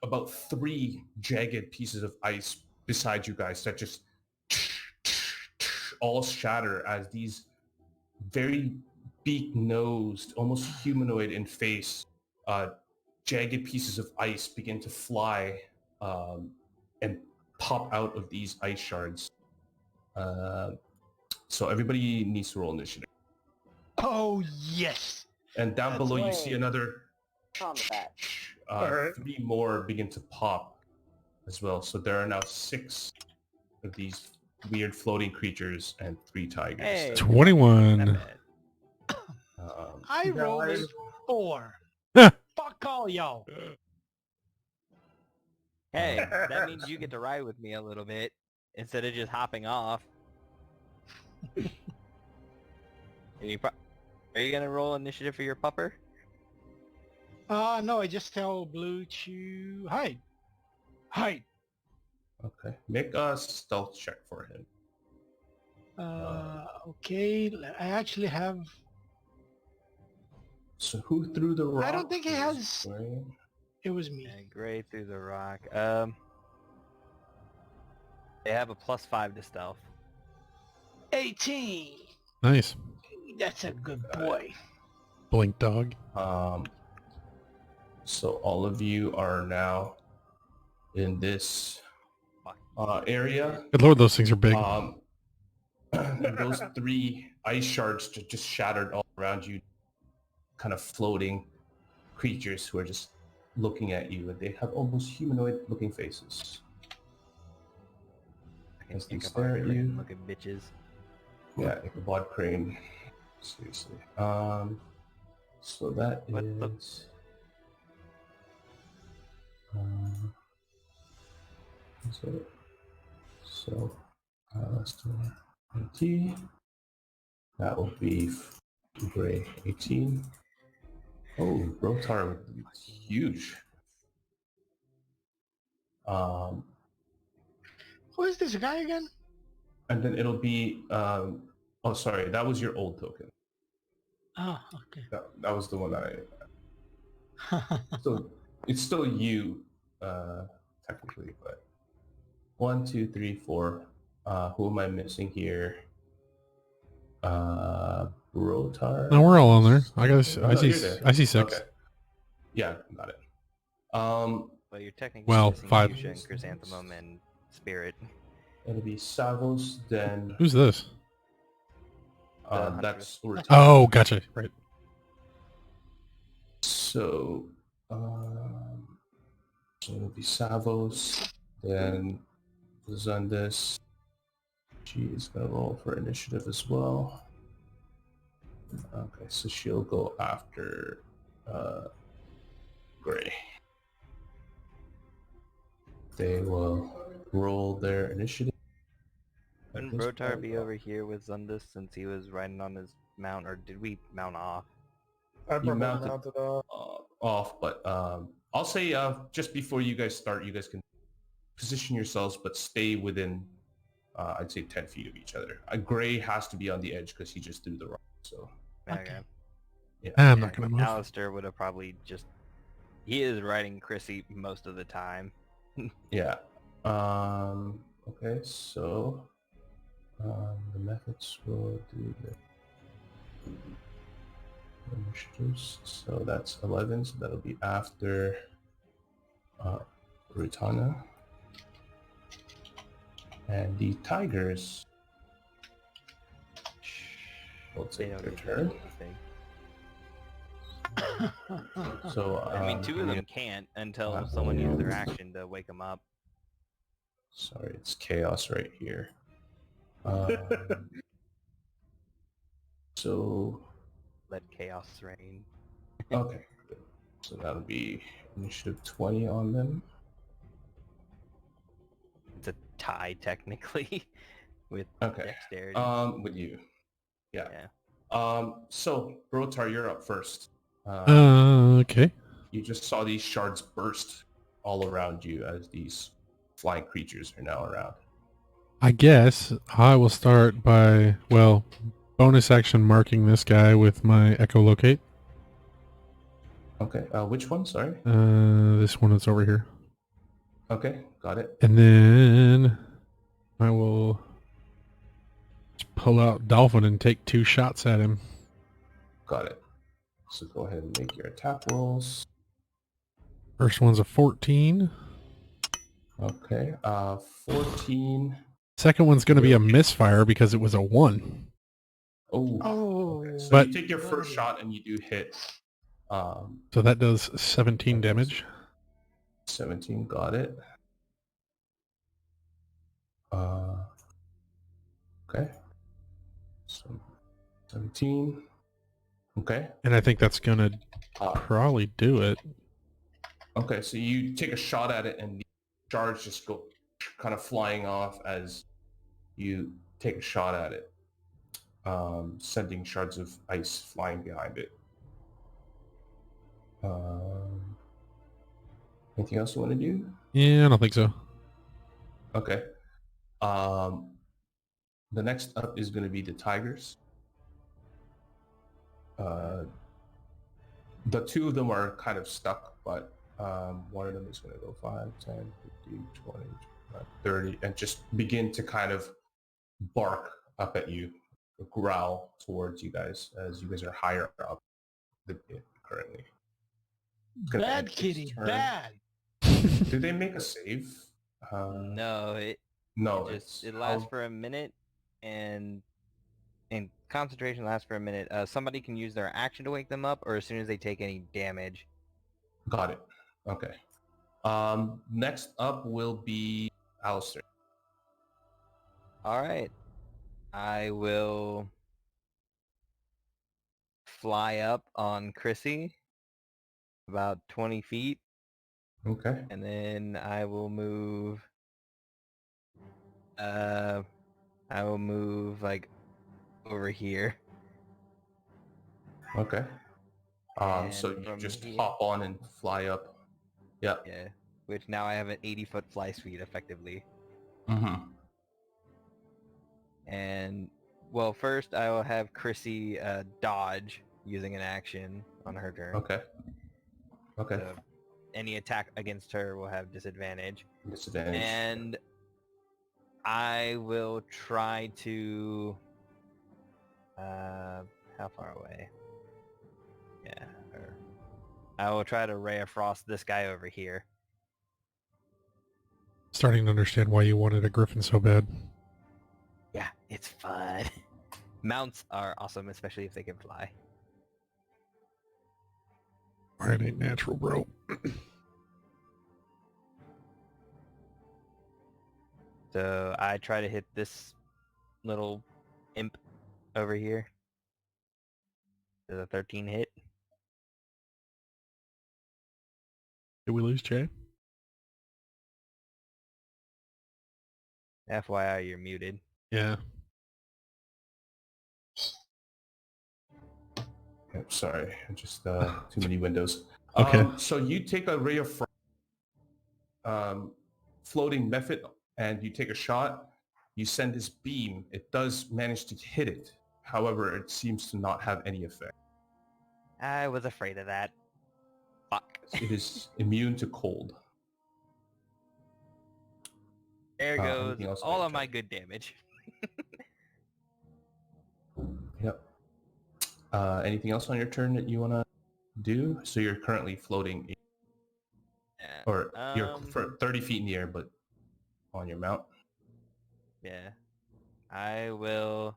about 3 jagged pieces of ice beside you guys that just all shatter as these very beak-nosed, almost humanoid in face, jagged pieces of ice begin to fly and pop out of these ice shards. So everybody needs to roll initiative. Oh yes! And down That's below you see right. another Combat. 3 more begin to pop as well. So there are now 6 of these weird floating creatures and 3 tigers. Hey. 21. Not bad. I rolled a Guys. 4. Huh. Fuck all y'all. Hey, that means you get to ride with me a little bit instead of just hopping off. Are you gonna roll initiative for your pupper? No, I just tell Blue to hide. Hide. Okay. Make a stealth check for him. Okay. I actually have. So who threw the rock? I don't think he It was has- Gray. It was me. Yeah, Gray through the rock. They have a +5 to stealth. 18. Nice. That's a good boy. Blink dog. So all of you are now in this area. Good lord, those things are big. And those 3 ice shards just shattered all around you, kind of floating creatures who are just looking at you, and they have almost humanoid-looking faces. As they stare at you. Looking bitches. Yeah, Ichabod Crane. Seriously. So that What the- is... So, let's do IT. That will be Gray 18. Oh, Rotar, huge. Who is this guy again? And then it'll be, oh, sorry, that was your old token. Oh, okay. That was the one so it's still you, technically, but 1, 2, 3, 4. Who am I missing here? Rotar. No, we're all on there. I No, see. you're there. I see 6. Okay. Yeah, got it. Well, you're technically Well, missing 5. Fuchsia and Chrysanthemum and Spirit. It'll be Savos, then Who's this? that's Urta. Oh, gotcha. Right. So, so it'll be Savos, then Zundis. She is gonna roll for initiative as well. Okay, so she'll go after Gray. They will roll their initiative. Wouldn't Rotar be over here with Zundus since he was riding on his mount, or did we mount off? I You probably mounted- mounted off. Off, but I'll say just before you guys start, you guys can position yourselves, but stay within, I'd say 10 feet of each other. Gray has to be on the edge because he just threw the rock. So Okay. yeah, I'm not gonna move. Alistair would have probably just... He is riding Chrissy most of the time. yeah. Okay, so the methods will do the initiatives. So that's 11. So that'll be after Rutana. And the tigers will They take don't their get turn. anything. So I mean, 2 of them can't until someone uses their action to wake them up. Sorry, it's chaos right here. So Let chaos reign. okay, good. So that'll be initiative 20 on them. It's a tie technically with Okay. dexterity. With you. Yeah. Yeah. So Brotar, you're up first. Okay. You just saw these shards burst all around you as these flying creatures are now around. I guess I will start by, well, bonus action marking this guy with my echolocate. Okay. Which one? Sorry. This one that's over here. Okay. Got it. And then I will pull out Dolphin and take 2 shots at him. Got it. So go ahead and make your attack rolls. First one's a 14. Okay. 14. Second one's going to be a misfire because it was a 1. Oh. Oh, Okay. So But- you take your first shot and you do hit. So that does 17 damage. 17. Got it. Okay. So 17. Okay. And I think that's going to Uh, probably do it. Okay, so you take a shot at it and the shards just go kind of flying off as you take a shot at it, sending shards of ice flying behind it. Anything else you want to do? Yeah, I don't think so. Okay. The next up is going to be the tigers. The 2 of them are kind of stuck, but one of them is going to go 5, 10, 15, 20, 25, 30, and just begin to kind of bark up at you, growl towards you guys as you guys are higher up the pit currently. Gonna end bad its kitty, turn. bad. Did they make a save? No, No, it lasts for a minute, and concentration lasts for a minute. Somebody can use their action to wake them up, or as soon as they take any damage. Got it. Okay. Next up will be Alistair. All right, I will fly up on Chrissy about 20 feet, Okay. and then I will move. I will move like over here. Okay. So And you from just here- hop on and fly up. Yeah. Yeah, which now I have an 80-foot fly speed effectively. Mm-hmm. And well, first I will have Chrissy dodge using an action on her turn. Okay. Okay. So any attack against her will have disadvantage. Disadvantage. And I will try to... how far away? Yeah. I will try to Ray of Frost this guy over here. Starting to understand why you wanted a griffin so bad. Yeah, it's fun. Mounts are awesome, especially if they can fly. Mine ain't natural, bro. So I try to hit this little imp over here. Does a 13 hit? Did we lose Jay? FYI, you're muted. Yeah. Yep, sorry, just too many windows. Okay. So you take a ray of frost, floating method, and you take a shot. You send this beam. It does manage to hit it. However, it seems to not have any effect. I was afraid of that. Fuck. It is immune to cold. There goes anything else on all your of my turn? good damage. Yep. Anything else on your turn that you want to do? So you're currently floating, Yeah. or you're for 30 feet in the air, but on your mount. Yeah. I will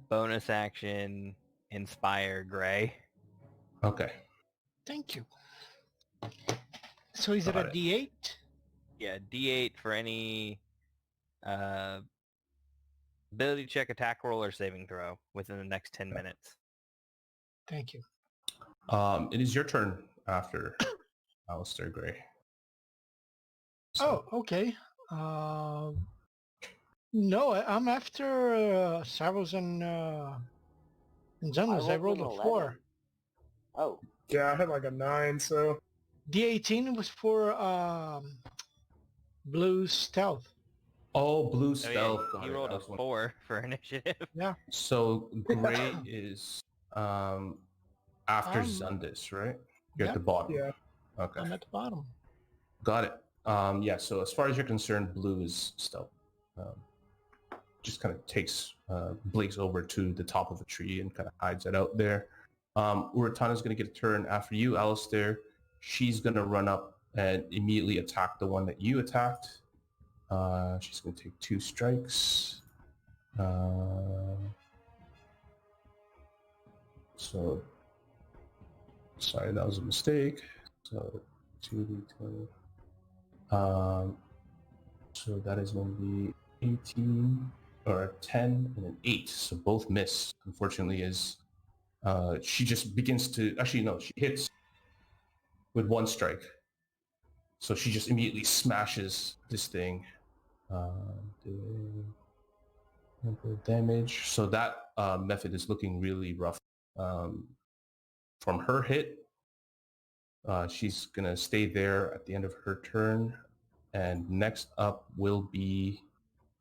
bonus action inspire Gray. Okay. Thank you. So is it Got a it. D8? Yeah, D8 for any ability check, attack roll, or saving throw within the next 10 minutes. Thank you. It is your turn after Alistair Gray. Oh, okay. No, I'm after Savos and Generals. I rolled an a 11. 4. Oh, Yeah, I had like a 9, so D18 was for Blue Stealth. Oh, blue Oh stealth. yeah, Got he it. rolled I a was wondering. 4 for initiative. Yeah. So gray is after Um, Zundis, right? You're at Yep. the bottom. yeah. Okay. I'm at the bottom. Got it. Yeah, so as far as you're concerned, blue is stealth. Just kind of takes Blake's over to the top of a tree and kind of hides it out there. Uratana's going to get a turn after you, Alistair. She's going to run up and immediately attack the one that you attacked. She's going to take 2 strikes. So, sorry, that was a mistake. So, 2d20. So that is going to be 18 or a 10 and an 8. So both miss, unfortunately, as she just begins to, actually, no, she hits with 1 strike. So she just immediately smashes this thing. Doing damage. So that method is looking really rough. From her hit, she's going to stay there at the end of her turn. And next up will be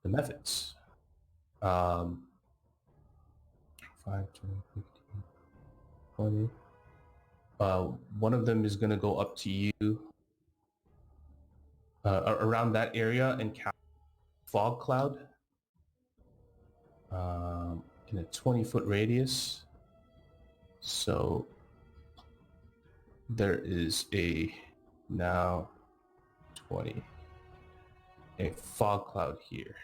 the methods. 5, 10, 15, 20. One of them is going to go up to you around that area and cast fog cloud in a 20-foot radius. So there is a now 20 a fog cloud here.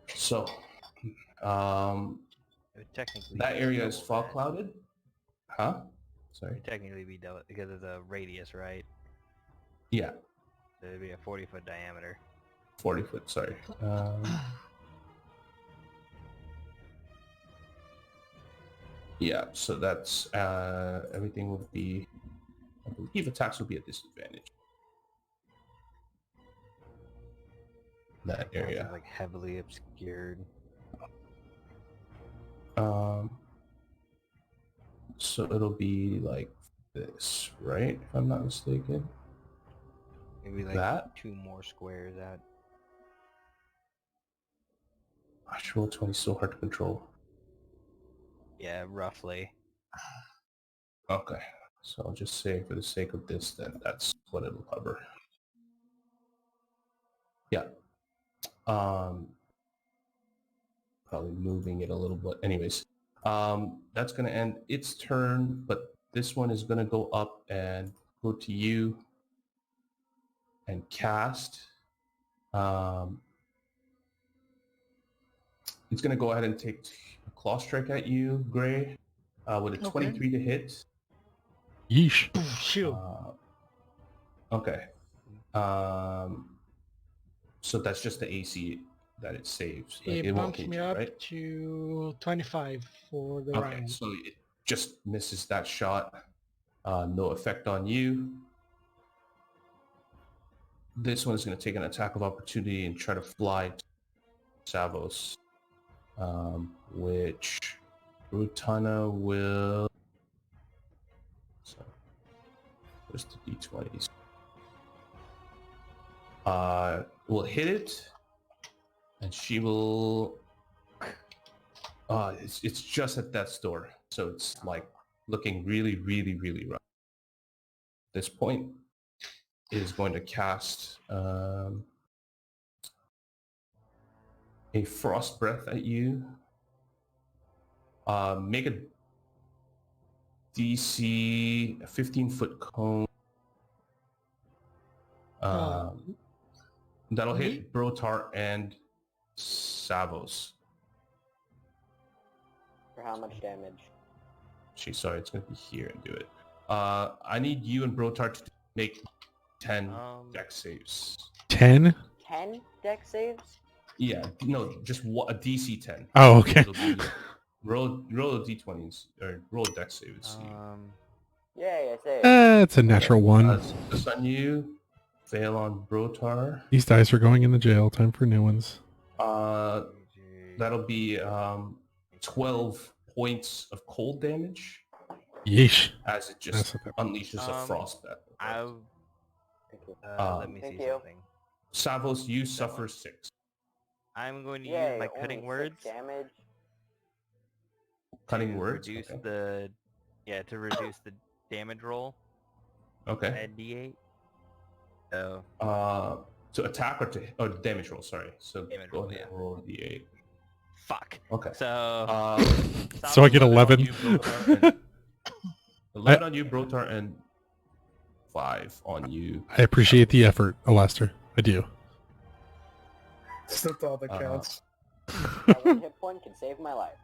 So It would technically that be area is double fog that. clouded. Huh? It Sorry. would technically be double because of the radius, right? Yeah, So it'd be a 40-foot diameter. 40 foot. Sorry. Yeah, so that's everything will be, I believe attacks will be a disadvantage. That This area. is like heavily obscured. So it'll be like this, right? If I'm not mistaken. Maybe like That? 2 more squares out. Actual 20 is so hard to control. Yeah, roughly. Okay, so I'll just say for the sake of this, then that's what it'll cover. Yeah. Probably moving it a little bit. Anyways, that's going to end its turn, but this one is going to go up and go to you and cast. It's going to go ahead and take a claw strike at you, Gray, with a 23 to hit. Yeesh. Shoot. Okay. So that's just the AC that it saves. Like, It won't bumps hit me you, up right? to 25 for the Okay, round. so it just misses that shot. No effect on you. This one is going to take an attack of opportunity and try to fly to Savos, which Rutana will... So, where's the D20s? Will hit it, and she will... it's just at death's door, so it's like looking really, really, really rough. At this point, it is going to cast a frost breath at you. Make a DC 15-foot cone. That'll hit Brotar and Savos. for how much damage? Sorry, it's going to be here and do it. I need you and Brotar to make 10 dex saves. 10? 10 deck saves? Yeah, no, just a DC 10. Oh, okay. Roll a d20s or roll a dex save. Yay, I saved. It's a natural one. Success on you. Fail on Brotar. These dice are going in the jail. Time for new ones. That'll be 12 points of cold damage Yeesh. as it just That's unleashes a frost bat. Thank you. Let me Thank see you. something. Savos, you suffer 6. I'm going to Yay, use my only cutting 6 words. damage. Cutting to words? Reduce Okay. to reduce the damage roll. Okay. Add D8. So To attack or damage roll, sorry. So Damage go roll, ahead and roll a d8. fuck. Okay. So So I get 11. 11 on you, Brotar, and 5 on you. I appreciate the effort, Alastair. I do. That's all that counts. That 1 hit point can save my life.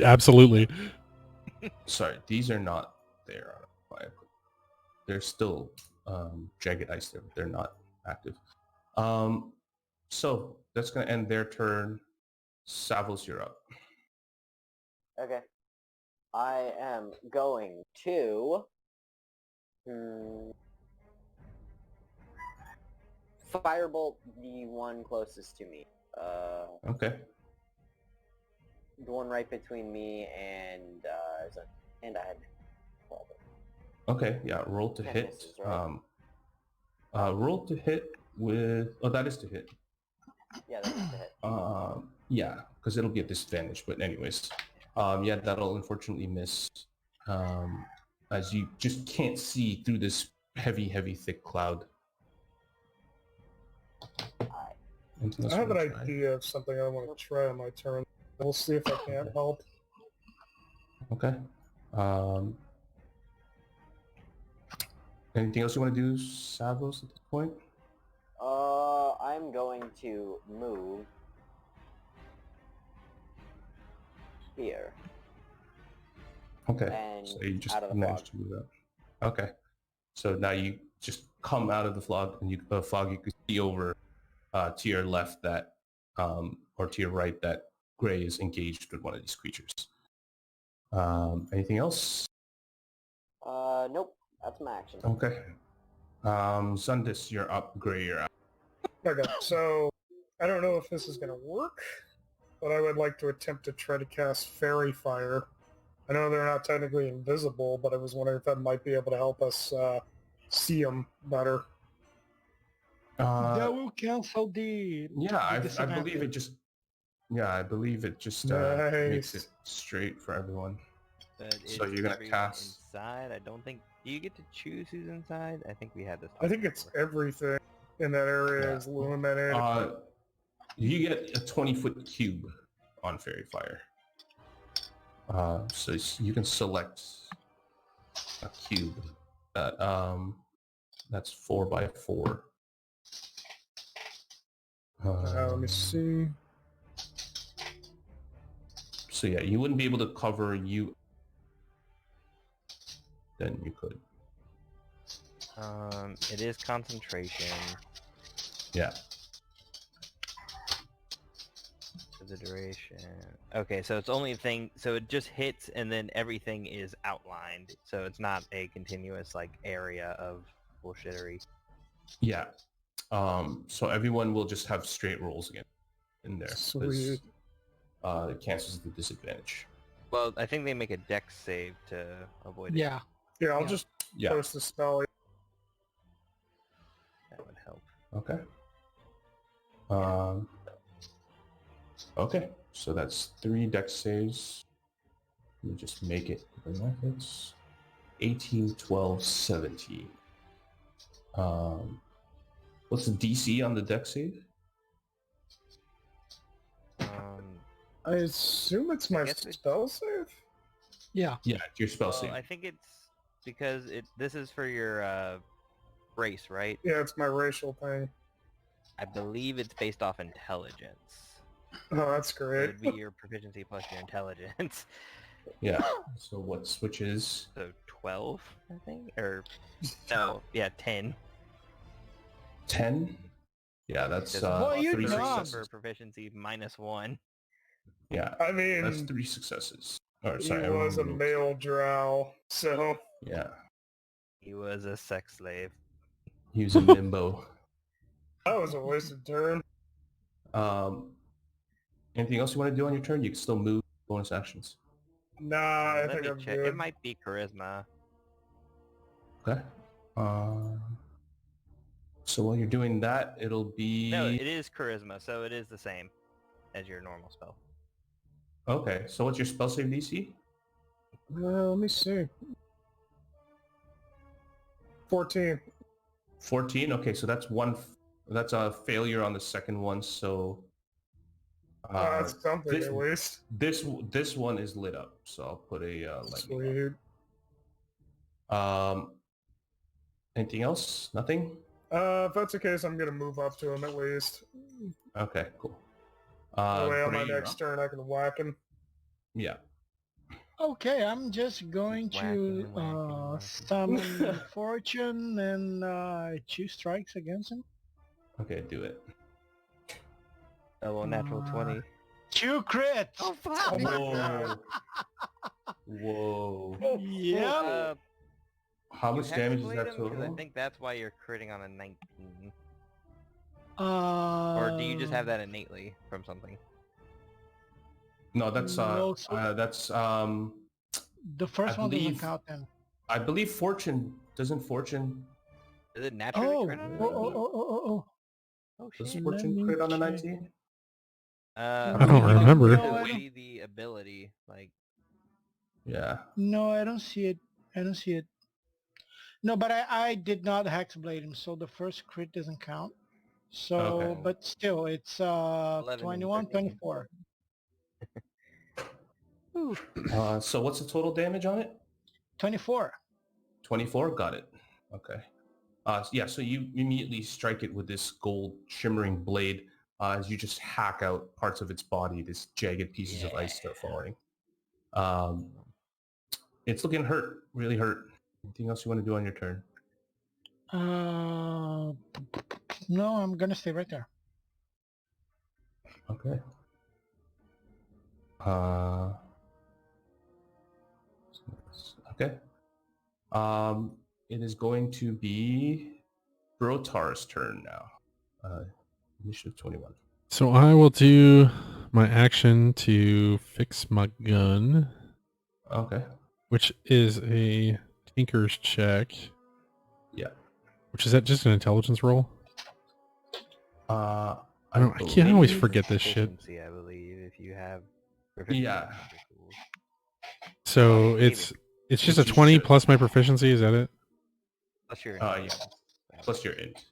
Absolutely. Sorry, these are not there. They're still jagged ice there, but they're not active. So that's going to end their turn. Savos, you're up. Okay. I am going to... Firebolt the one closest to me. Okay. The one right between me and and I had 12. Okay, yeah, roll to That hit. misses, right? Roll to hit with... Oh, that is to hit. Yeah, that's the hit. Yeah, because it'll be a disadvantage, but anyways. Yeah, that'll unfortunately miss. As you just can't see through this heavy, thick cloud. Anything else I you have an wanna try? idea of something I want to try on my turn. We'll see if I can't help. Okay. Anything else you want to do, Savos, at this point? I'm going to move here. Okay. And So you just out of the managed fog. to move that. Okay. So now you just come out of the fog, and you can see over to your left that, or to your right, that Gray is engaged with one of these creatures. Anything else? Nope. That's my action. Okay. Zundis, you're up. Gray, you're out. Okay, so I don't know if this is going to work, but I would like to attempt to try to cast Fairy Fire. I know they're not technically invisible, but I was wondering if that might be able to help us see them better. That will cancel the Yeah, I believe disadvantage. it just... Yeah, I believe it just makes it straight for everyone. But So is you're gonna everyone cast- inside? I don't think. Do you get to choose who's inside? I think we had this. I think it's everything in that area Yeah. is illuminated. You get a 20-foot cube on Fairy Fire. So you can select a cube that that's 4 by 4. Let me see. So yeah, you wouldn't be able to cover you. Then you could. It is concentration. Yeah. For the duration. Okay, so it's only a thing. So it just hits, and then everything is outlined. So it's not a continuous like area of bullshittery. Yeah. So everyone will just have straight rolls again in there. 'Cause, Sweet. it cancels the disadvantage. Well, I think they make a dex save to avoid it. Yeah. Yeah, I'll Yeah. just Yeah. post the spell. That would help. Okay. Okay. So that's 3 dex saves. Let me just make it. It's 18, 12, 17. What's the DC on the dex save? I assume it's my guess it- spell save? Yeah. Yeah, your spell Well, save. I think it's because this is for your race, right? Yeah, it's my racial thing. I believe it's based off intelligence. Oh, that's So great. it'd be your proficiency plus your intelligence. Yeah. So what switches? So 12, I think? Or, no, yeah, 10. 10? Yeah, that's Just Well, you're 3 dumb. successes. for proficiency minus 1. Yeah, I mean, that's 3 successes. Or he sorry, was a everyone rolled. male drow, so Yeah. He was a sex slave. He was in limbo. That was a wasted turn. Anything else you want to do on your turn? You can still move bonus actions. Nah, I Let think me I'm check. good. It might be charisma. Okay. So while you're doing that, it'll be... No, it is charisma, so it is the same as your normal spell. Okay, so what's your spell save DC? Well, let me see. 14. 14? Okay, so that's one... That's a failure on the second one, so... That's something this, at least. this one is lit up, so I'll put a lightning on. Sweet. Anything else? Nothing? If that's the case, I'm gonna move up to him at least. Okay, cool. That way on Gray, my you're next up. turn I can whack him. Yeah. Okay, I'm just going to Whacking. summon Fortune and 2 strikes against him. Okay, do it. Oh, well, natural 20. 2 crits! Oh, fuck! Whoa. Whoa. Yep. How much damage is Hexblade that him? 'Cause I total? think that's why you're critting on a 19. Or Or do you just have that innately from something? No, that's No, so- that's The first I one doesn't believe- count then. I believe Fortune doesn't Fortune Is it naturally Oh, crit on a oh, 19? oh. Oh, does shit. Fortune me crit on a check. 19? I don't remember. No, I don't. The ability, like, Yeah. No, I don't see it. I don't see it. No, but I did not hexblade him, so the first crit doesn't count. So, Okay. but still, it's 11 and 21, 13. 24. So what's the total damage on it? 24. 24? Got it. Okay. Yeah, so you immediately strike it with this gold shimmering blade as you just hack out parts of its body. This jagged pieces of ice start falling. It's looking hurt, really hurt. Anything else you want to do on your turn? No, I'm gonna stay right there. Okay. Okay. It is going to be Brotar's turn now. Initiative 21. So I will do my action to fix my gun, Okay. which is a tinker's check. Yeah. Which is that just an intelligence roll? I can't always believe- forget this shit. Proficiency, I believe, if you have... Yeah. proficiency tools. So Maybe. it's just a Which you 20 should. plus my proficiency, is that it? Plus your Yeah. intelligence. Plus your int.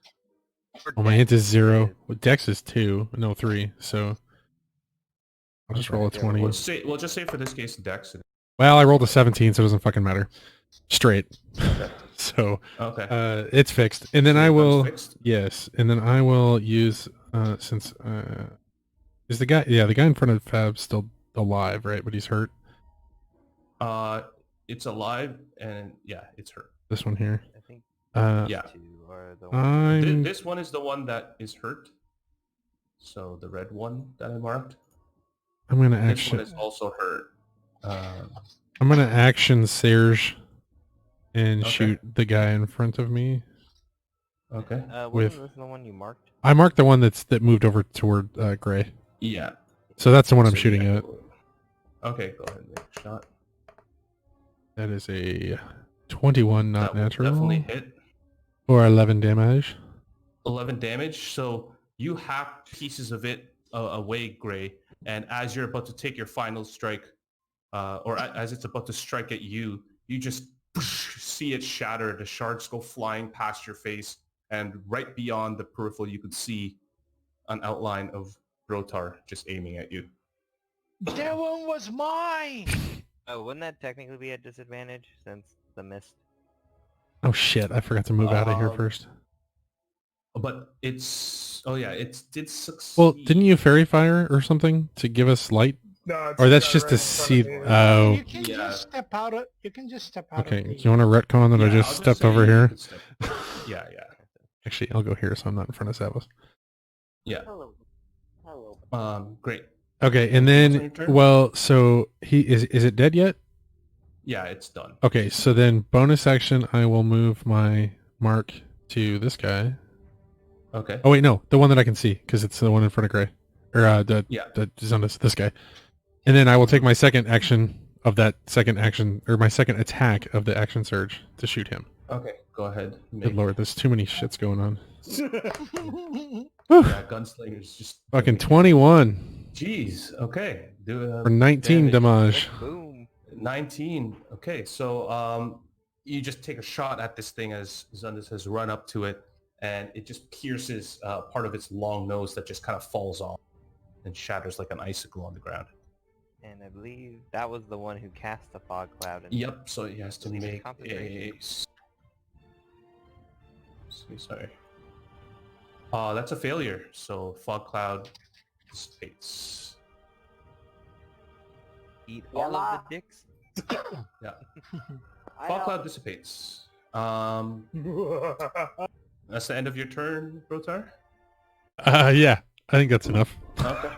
Or Well, my dex int is 0. is- Well, dex is 2. No, 3. So I'll just roll a Yeah, 20. We'll just say for this case, Dex. Well, I rolled a 17, so it doesn't fucking matter. Straight. So Okay. it's fixed. And then So I your gun's will... fixed? Yes. And then I will use... since... is the guy... Yeah, the guy in front of Fab still alive, right? But he's hurt. It's alive, and yeah, it's hurt. This one here. I think Yeah. two are the I'm... This one is the one that is hurt. So the red one that I marked. I'm gonna This action... one is also hurt. I'm gonna action Serge and Okay. shoot the guy in front of me. Okay. with- wasn't this the one you marked? I marked the one that moved over toward Gray. Yeah. So that's the one I'm So, shooting yeah, at. go- Okay, go ahead and make a shot. That is a 21, not That will natural. definitely hit. Or 11 damage. 11 damage. So you hack pieces of it away, Gray, and as you're about to take your final strike, as it's about to strike at you, you just see it shatter. The shards go flying past your face, and right beyond the peripheral, you could see an outline of Brotar just aiming at you. That one was mine! Oh, wouldn't that technically be a disadvantage since the mist? Oh shit, I forgot to move out of here Um, first. But it's... Oh yeah, it did succeed. Well, didn't you fairy fire or something to give us light? No, it's Or that's right just to in front see... of me. Oh, You can yeah. just step out of. You can just step out okay. of Do the... you want to retcon that I Yeah, just I'll stepped say over you here? could step- Yeah, yeah. Actually, I'll go here so I'm not in front of Savos. Yeah. Hello. Great. Okay, and What's on then... your turn? Well, so he... Is it dead yet? Yeah, it's done. Okay, so then bonus action, I will move my mark to this guy. Okay. Oh wait, no, the one that I can see because it's the one in front of Gray, or the Yeah. is on this guy. And then I will take my second action of that second action, or my second attack of the action surge to shoot him. Okay, go ahead. Good lord, there's too many shits going on. Yeah, gunslingers just Fucking 21 Jeez. Okay. Do for 19 damage. Boom. 19. Okay, so you just take a shot at this thing as Zundus has run up to it, and it just pierces part of its long nose that just kind of falls off and shatters like an icicle on the ground. And I believe that was the one who cast the fog cloud. And Yep. So he has to Make a make a. concentration. Sorry. That's a failure. So fog cloud dissipates. Eat all of the dicks. Yeah. I Fog know. cloud dissipates. That's the end of your turn, Rotar? Yeah, I think that's enough. Okay.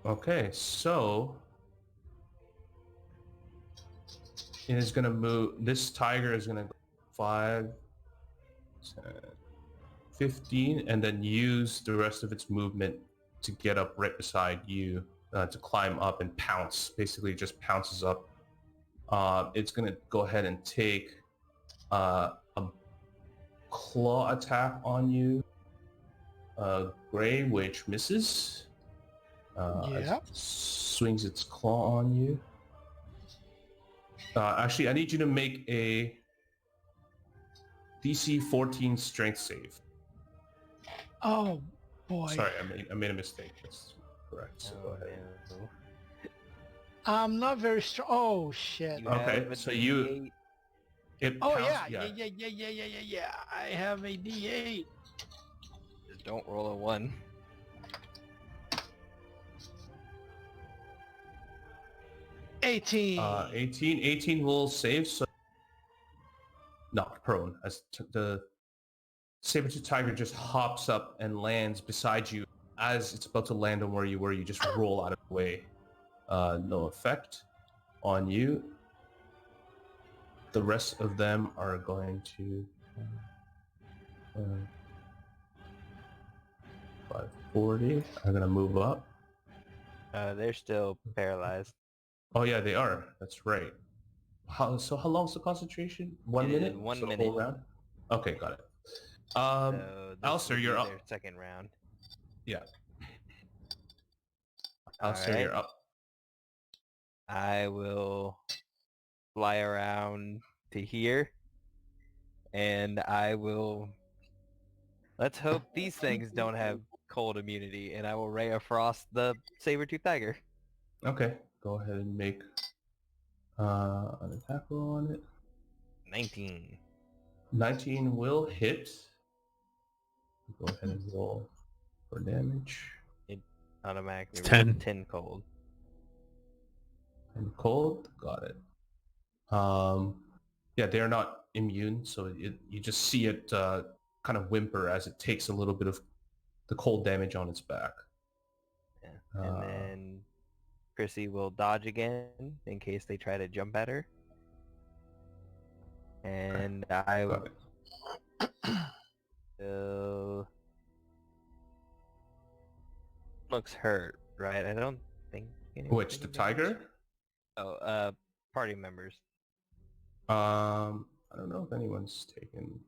Okay, so it is gonna move. This tiger is gonna go 5, 10, 15, and then use the rest of its movement to get up right beside you, to climb up and pounce. Basically, just pounces up. It's gonna go ahead and take a claw attack on you, Gray, which misses. As Yeah. it swings its claw on you. Actually, I need you to make a DC 14 strength save. Oh boy. Sorry, I made a mistake. That's correct. So go ahead. no. I'm not very strong. Oh shit. You Okay, have a so you- D8. It Oh pounds- yeah. I have a D8. Just don't roll a 1. $18. 18 will save. So knocked prone as the saber-tooth tiger just hops up and lands beside you. As it's about to land on where you were, you just roll out of the way. No effect on you. The rest of them are going to 540. I'm gonna move up. They're still paralyzed. Oh yeah, they are. That's right. How long's the concentration? 1 It is minute? 1 So the minute. whole round? Okay, got it. So this Alistair, will you're be up. their second round. Yeah. Alistair, you're up. I will fly around to here, and I will... Let's hope these things don't have cold immunity, and I will Ray of Frost the saber-tooth tiger. Okay, go ahead and make an attack roll on it. 19. 19 will hit. Go ahead and roll for damage. Automatically It's roll 10. 10 cold. And cold, got it. Yeah, they are not immune, so you just see it kind of whimper as it takes a little bit of the cold damage on its back. Yeah. And then Chrissy will dodge again in case they try to jump at her. And I Got it. will... Looks hurt, right? I don't think... Which, the tiger? Oh, party members. I don't know if anyone's taken.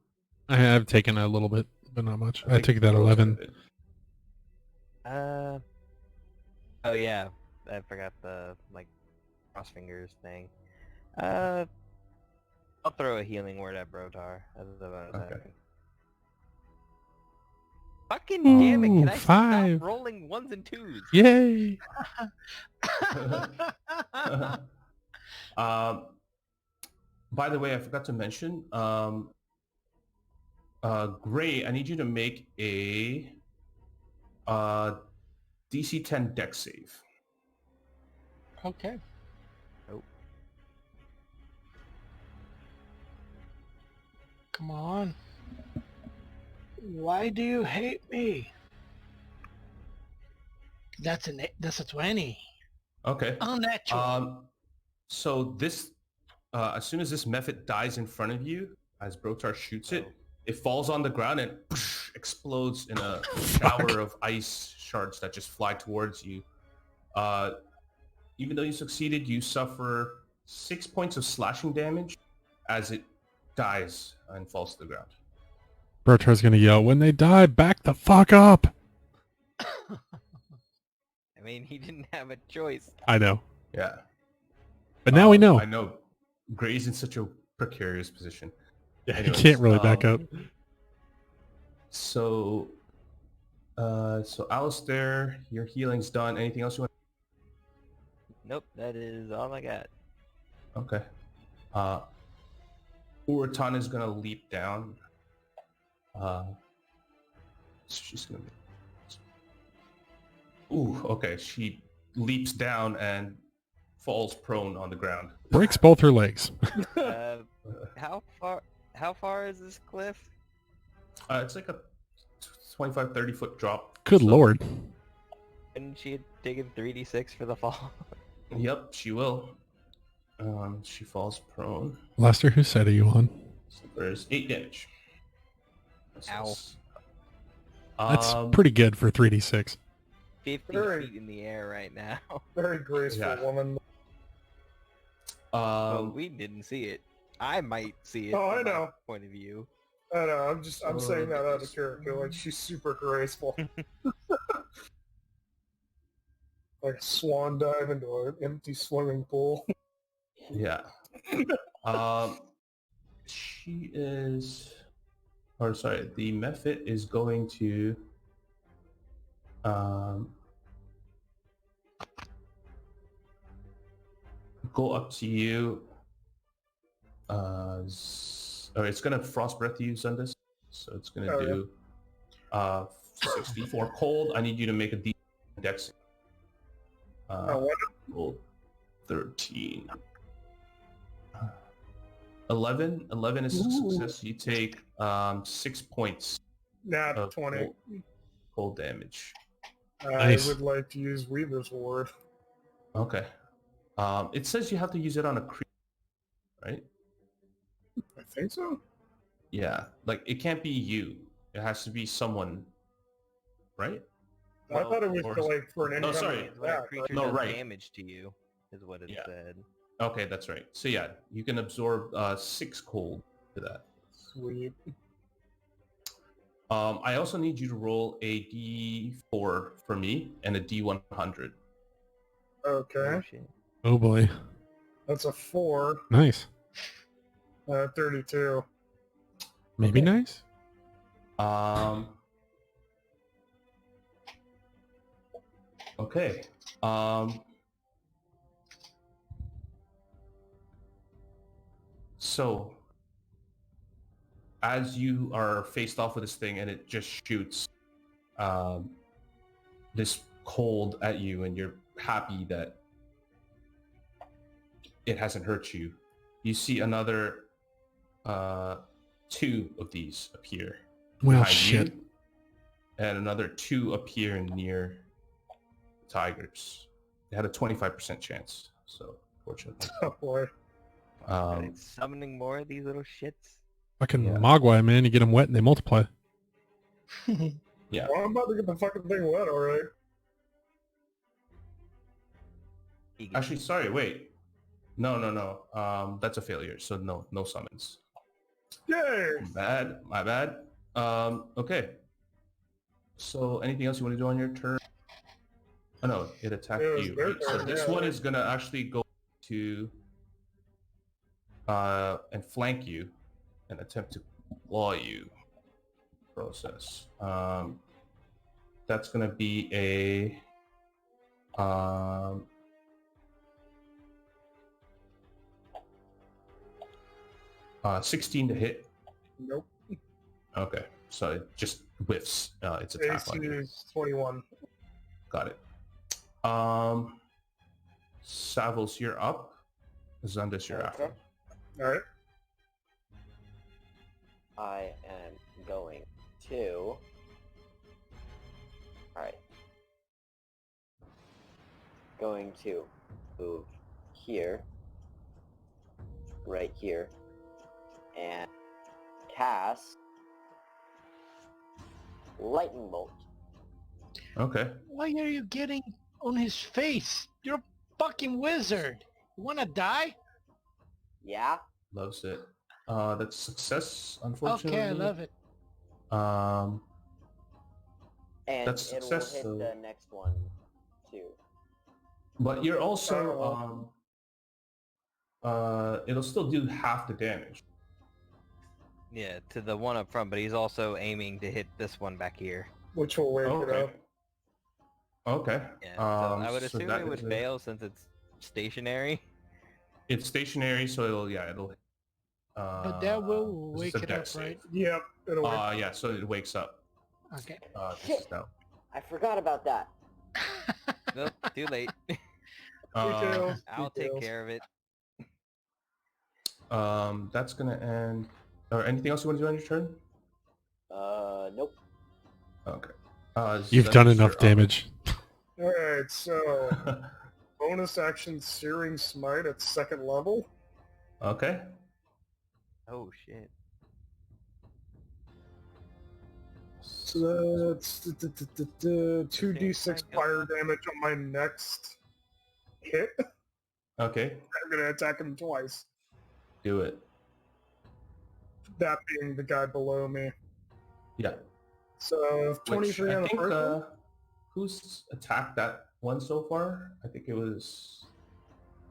I have taken a little bit, but not much. I think took that most 11. of it. Oh yeah, I forgot the cross fingers thing. I'll throw a healing word at Brotar as a bonus Okay. action. Fucking damn it! Can Ooh, I 5. stop rolling 1s and 2s? Yay! By the way, I forgot to mention, Gray, I need you to make a DC 10 dex save. Okay. Nope. Come on. Why do you hate me? That's a 20. Okay. Unnatural. So this, as soon as this method dies in front of you, as Brotar shoots it, it falls on the ground and explodes in a shower of ice shards that just fly towards you. Even though you succeeded, you suffer 6 points of slashing damage as it dies and falls to the ground. Brotar's gonna yell, when they die, back the fuck up! I mean, he didn't have a choice. I know. Yeah. But now we know. I know. Gray's in such a precarious position. Yeah, he Anyways, can't really back up. So Alistair, your healing's done. Anything else you want? Nope, that is all I got. Okay. Uratan is gonna leap down. She's gonna be... Ooh, okay. She leaps down and falls prone on the ground. Breaks both her legs. How far is this cliff? It's like a 25, 30 foot drop. Good lord. Couldn't she have taken 3d6 for the fall? Yep, she will. She falls prone. Lester, whose side are you on? So there's 8 damage. Ow. That's pretty good for 3d6. 50 Very- feet in the air right now. Very graceful Yeah. woman. Well, we didn't see it. I might see it Oh, I from my know. point of view. I know. I'm saying that out of this- character. Like she's super graceful. Like a swan dive into an empty swimming pool. Yeah. She is... Or sorry, the Mephit is going to... go up to you. Or it's going to Frost Breath you, Zundus. So it's going to Oh, do 64 cold. I need you to make a dex. What? Roll 13. 11. 11 is a Ooh. success. You take 6 points Nat of 20. cold damage. Nice. I would like to use Weaver's Ward. Okay. It says you have to use it on a creature, right? I think so. Yeah. Like, it can't be you. It has to be someone, right? I thought it was or- for like for an Oh, incoming sorry. It's when a attack. creature No, does right. damage to you, is what it Yeah. said. Okay, that's right. So yeah, you can absorb 6 cold to that. Sweet. I also need you to roll a d4 for me and a d100. Okay. Oh, shit. Oh boy. That's a 4. Nice. 32. Maybe nice? Okay. So, as you are faced off with this thing and it just shoots this cold at you and you're happy that it hasn't hurt you, you see another 2 of these appear Well, behind shit. you, and another 2 appear near tigers. They had a 25% chance, so fortunately. Oh boy. Are they summoning more of these little shits? Fucking Yeah. Mogwai, man. You get them wet and they multiply. Yeah. Well, I'm about to get the fucking thing wet, alright. Actually, sorry, wait. No. That's a failure, so no summons. Yay! My bad. Okay. So anything else you want to do on your turn? Oh no, it attacked It was you. their Right? So turn, this yeah. one is gonna actually go to and flank you and attempt to claw you. Process. That's gonna be a 16 to hit. Nope. Okay, so it just whiffs its attack AC on you. is 21. Got it. Savos, you're up. Zundus, you're after. Okay. Alright. I am going to... Alright. going to move here, right here, and cast lightning bolt. Okay. Why are you getting on his face? You're a fucking wizard. You wanna die? Yeah. Loves it. That's success, unfortunately. Okay, I love it. Um, And That's it will success, hit so- the next one too. but you're also it'll still do half the damage. Yeah, to the one up front, but he's also aiming to hit this one back here. Which will wake it Okay. up. Okay. Yeah, so I would so assume that it would is a- fail since it's stationary. It's stationary, so it'll. But that will this is wake a it dex up, right? save. Yep, it'll wake Yeah, so it wakes up. Okay. This is now. I forgot about that. Nope, too late. Details. I'll take care of it. That's gonna end. Or anything else you want to do on your turn? Nope. Okay. You've Zen, done it's enough your damage. Alright, so up. bonus action Searing Smite at 2nd level. Okay. Oh shit. So that's 2d6 fire damage on my next hit. Okay. I'm gonna attack him twice. Do it. That being the guy below me. Yeah. So Which 23 on I the think, first one. who's attacked that one so far? I think it was.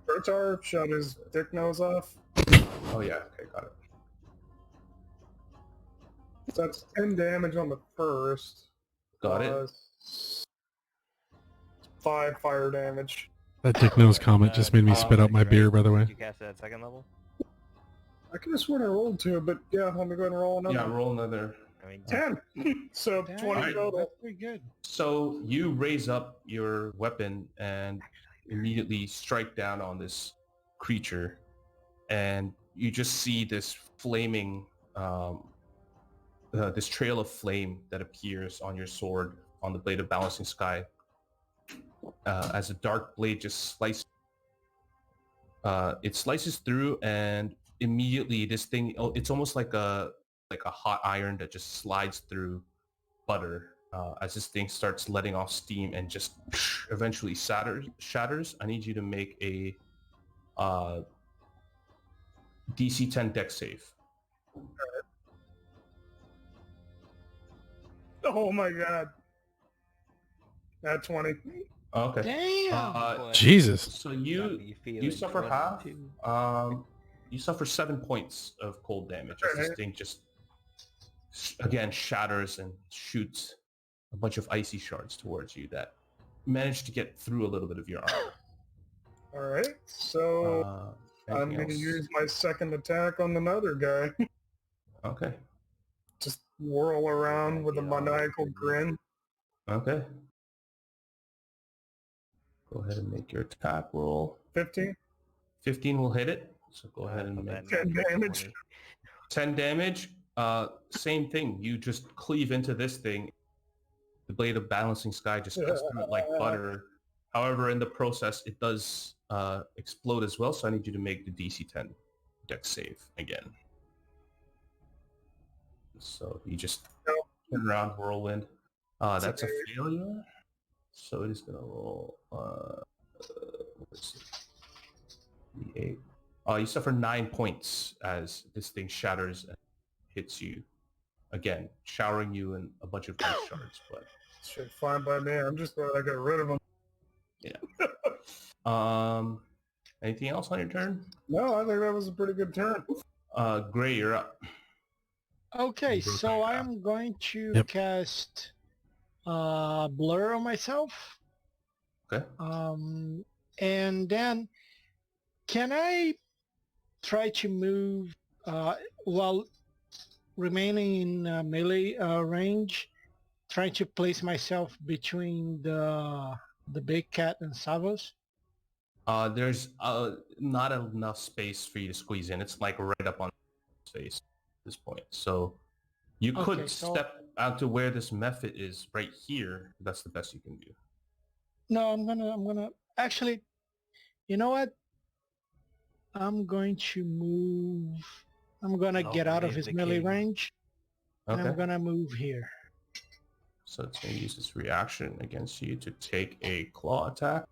Rotar shot his dick nose off. Oh yeah. Okay, got it. So that's 10 damage on the first. Got it. Plus 5 fire damage. That dick nose comment just made me spit out my beer, by the way. Did you cast it at 2nd level? I could have sworn I rolled 2, but yeah, let me go ahead and roll another. Yeah, roll another. I mean, 10. So Damn, 20 total. That's pretty good. So you raise up your weapon and immediately strike down on this creature, and you just see this flaming, this trail of flame that appears on your sword on the blade of Balancing Sky, as a dark blade just slices. It slices through, and immediately this thing, it's almost like a hot iron that just slides through butter, as this thing starts letting off steam and just eventually shatters. I need you to make a DC 10 dex save. Oh my god. At 20. Okay. Damn. but Jesus. So you feel you it suffer half. 22. You suffer 7 points of cold damage as this thing just again shatters and shoots a bunch of icy shards towards you that managed to get through a little bit of your armor. Alright, so I'm Anything going to else? use my second attack on another guy. Okay. Just whirl around with a Get all maniacal over grin. Okay. Go ahead and make your attack roll. 15. 15 will hit it. So go I ahead and put make that 10 natural damage. 20. 10 damage. Same thing. You just cleave into this thing. The blade of Balancing Sky just cuts through it like butter. However, in the process, it does explode as well. So I need you to make the DC 10 dex save again. So you just turn around, whirlwind. That's a failure. So it is going to roll. Let's see. D8. You suffer 9 points as this thing shatters and hits you. Again, showering you in a bunch of ice shards. But Shit, fine by me. I'm just glad I got rid of him. anything else on your turn? No, I think that was a pretty good turn. Gray, you're up. Okay, You broke so your I half. am going to Yep. cast Blur on myself. Okay. And then can I try to move while remaining in melee range, trying to place myself between the big cat and Savos? There's not enough space for you to squeeze in. It's like right up on space at this point. So you could Okay, so- step out to where this method is right here. That's the best you can do. No, I'm gonna Actually, you know what? I'm going to move. I'm gonna Oh, get out of raise his the melee king. range, and I'm Okay. gonna move here. So it's going to use its reaction against you to take a claw attack.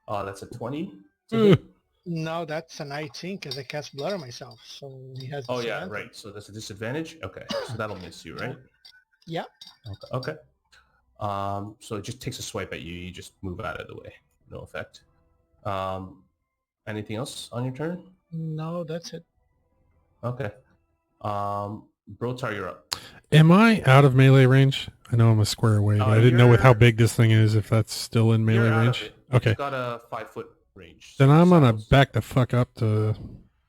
Oh, that's a 20 to hit. No, that's a 19 because I cast blood on myself, so he has Oh, yeah, disadvantage. right. So that's a disadvantage. Okay. So that'll miss you, right? Yeah. Okay. So it just takes a swipe at you. You just move out of the way. No effect. Anything else on your turn? No, that's it. Okay. Brotar, you're up. Am I out of melee range? I know I'm a square away, but I didn't know with how You're- big this thing is, if that's still in melee You're out range. of it. Okay. It's got a 5-foot range. Then so I'm gonna Saddle's- back the fuck up to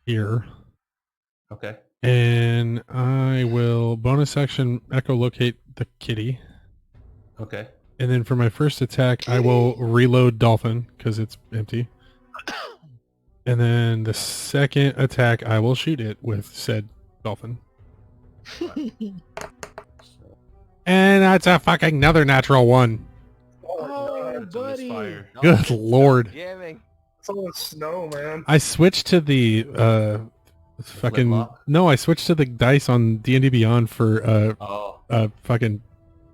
here. Okay. And I will bonus action echolocate the kitty. Okay. And then for my first attack, I will reload Dolphin because it's empty. And then the second attack, I will shoot it with said Dolphin. And that's a fucking another natural one. Oh, It's a buddy. misfire. Good lord. Jamming. It's all snow, man. I switched to the fucking flintlock? no, I switched to the dice on D&D Beyond for Oh, fucking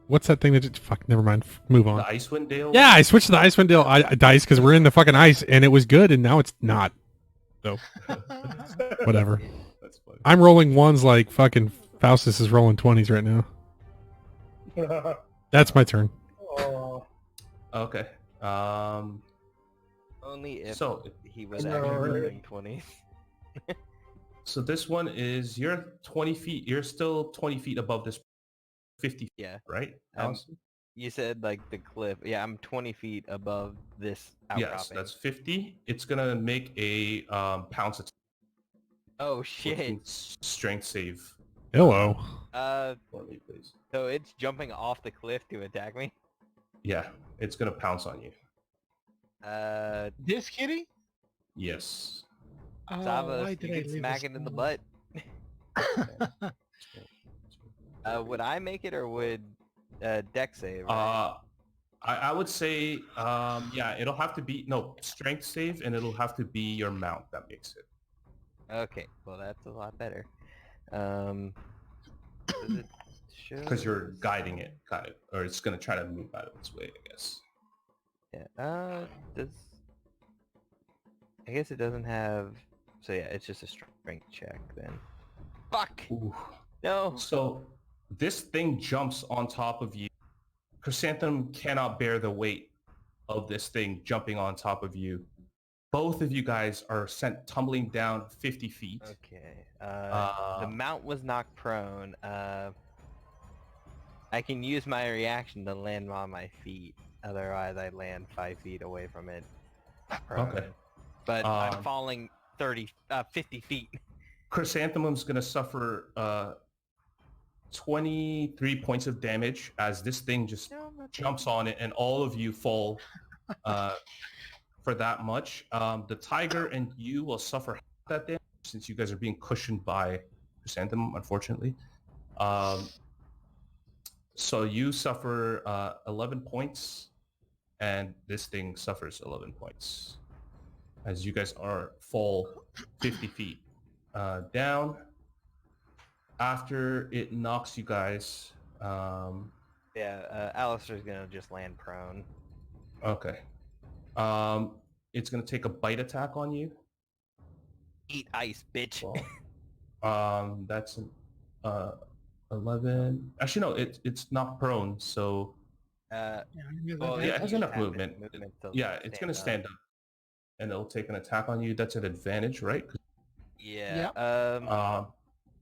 what's that thing that just fuck never mind. Move on. the Icewind Dale? Yeah, I switched to the Icewind Dale dice because we're in the fucking ice and it was good and now it's not. So whatever. That's funny. I'm rolling ones like fucking Faustus is rolling 20s right now. That's my turn. Oh, Okay. Only if So- he was No, actually right. rolling 20. So this one is, you're 20 feet, you're still 20 feet above this 50 feet, Yeah. right? Um, Allison? You said like the cliff. Yeah, I'm 20 feet above this outcropping. Yes, that's 50. It's going to make a pounce attack. Oh with shit. Strength save Hello. for me, please. So it's jumping off the cliff to attack me? Yeah, it's going to pounce on you. This kitty? Yes. Oh, why Savas, did you I can leave smack this it in the on? butt. Would I make it or would Dex save? Right? I would say, yeah, it'll have to be, no, strength save, and it'll have to be your mount that makes it. Okay, well that's a lot better. Does it show? Because you're guiding it, kind of, or it's going to try to move out of its way, I guess. Yeah. Does I guess it doesn't have. So yeah, it's just a strength check then. Fuck. Ooh. No. So this thing jumps on top of you. Chrysanthemum cannot bear the weight of this thing jumping on top of you. Both of you guys are sent tumbling down 50 feet. Okay. The mount was knocked prone. I can use my reaction to land on my feet. Otherwise, I land 5 feet away from it. Prone. Okay. But I'm falling 50 feet. Chrysanthemum's going to suffer 23 points of damage as this thing just jumps on it, and all of you fall for that much. The tiger and you will suffer that damage since you guys are being cushioned by Chrysanthemum, unfortunately. So you suffer 11 points, and this thing suffers 11 points as you guys fall 50 feet down. After it knocks you guys, Alistair's gonna just land prone. okay. It's gonna take a bite attack on you. Eat ice, bitch. Well, that's an 11. Actually, no, it's not prone, so Yeah, yeah, it has you enough have movement. to Yeah, it's gonna stand up, and it'll take an attack on you. That's an advantage, right? Yeah. Let me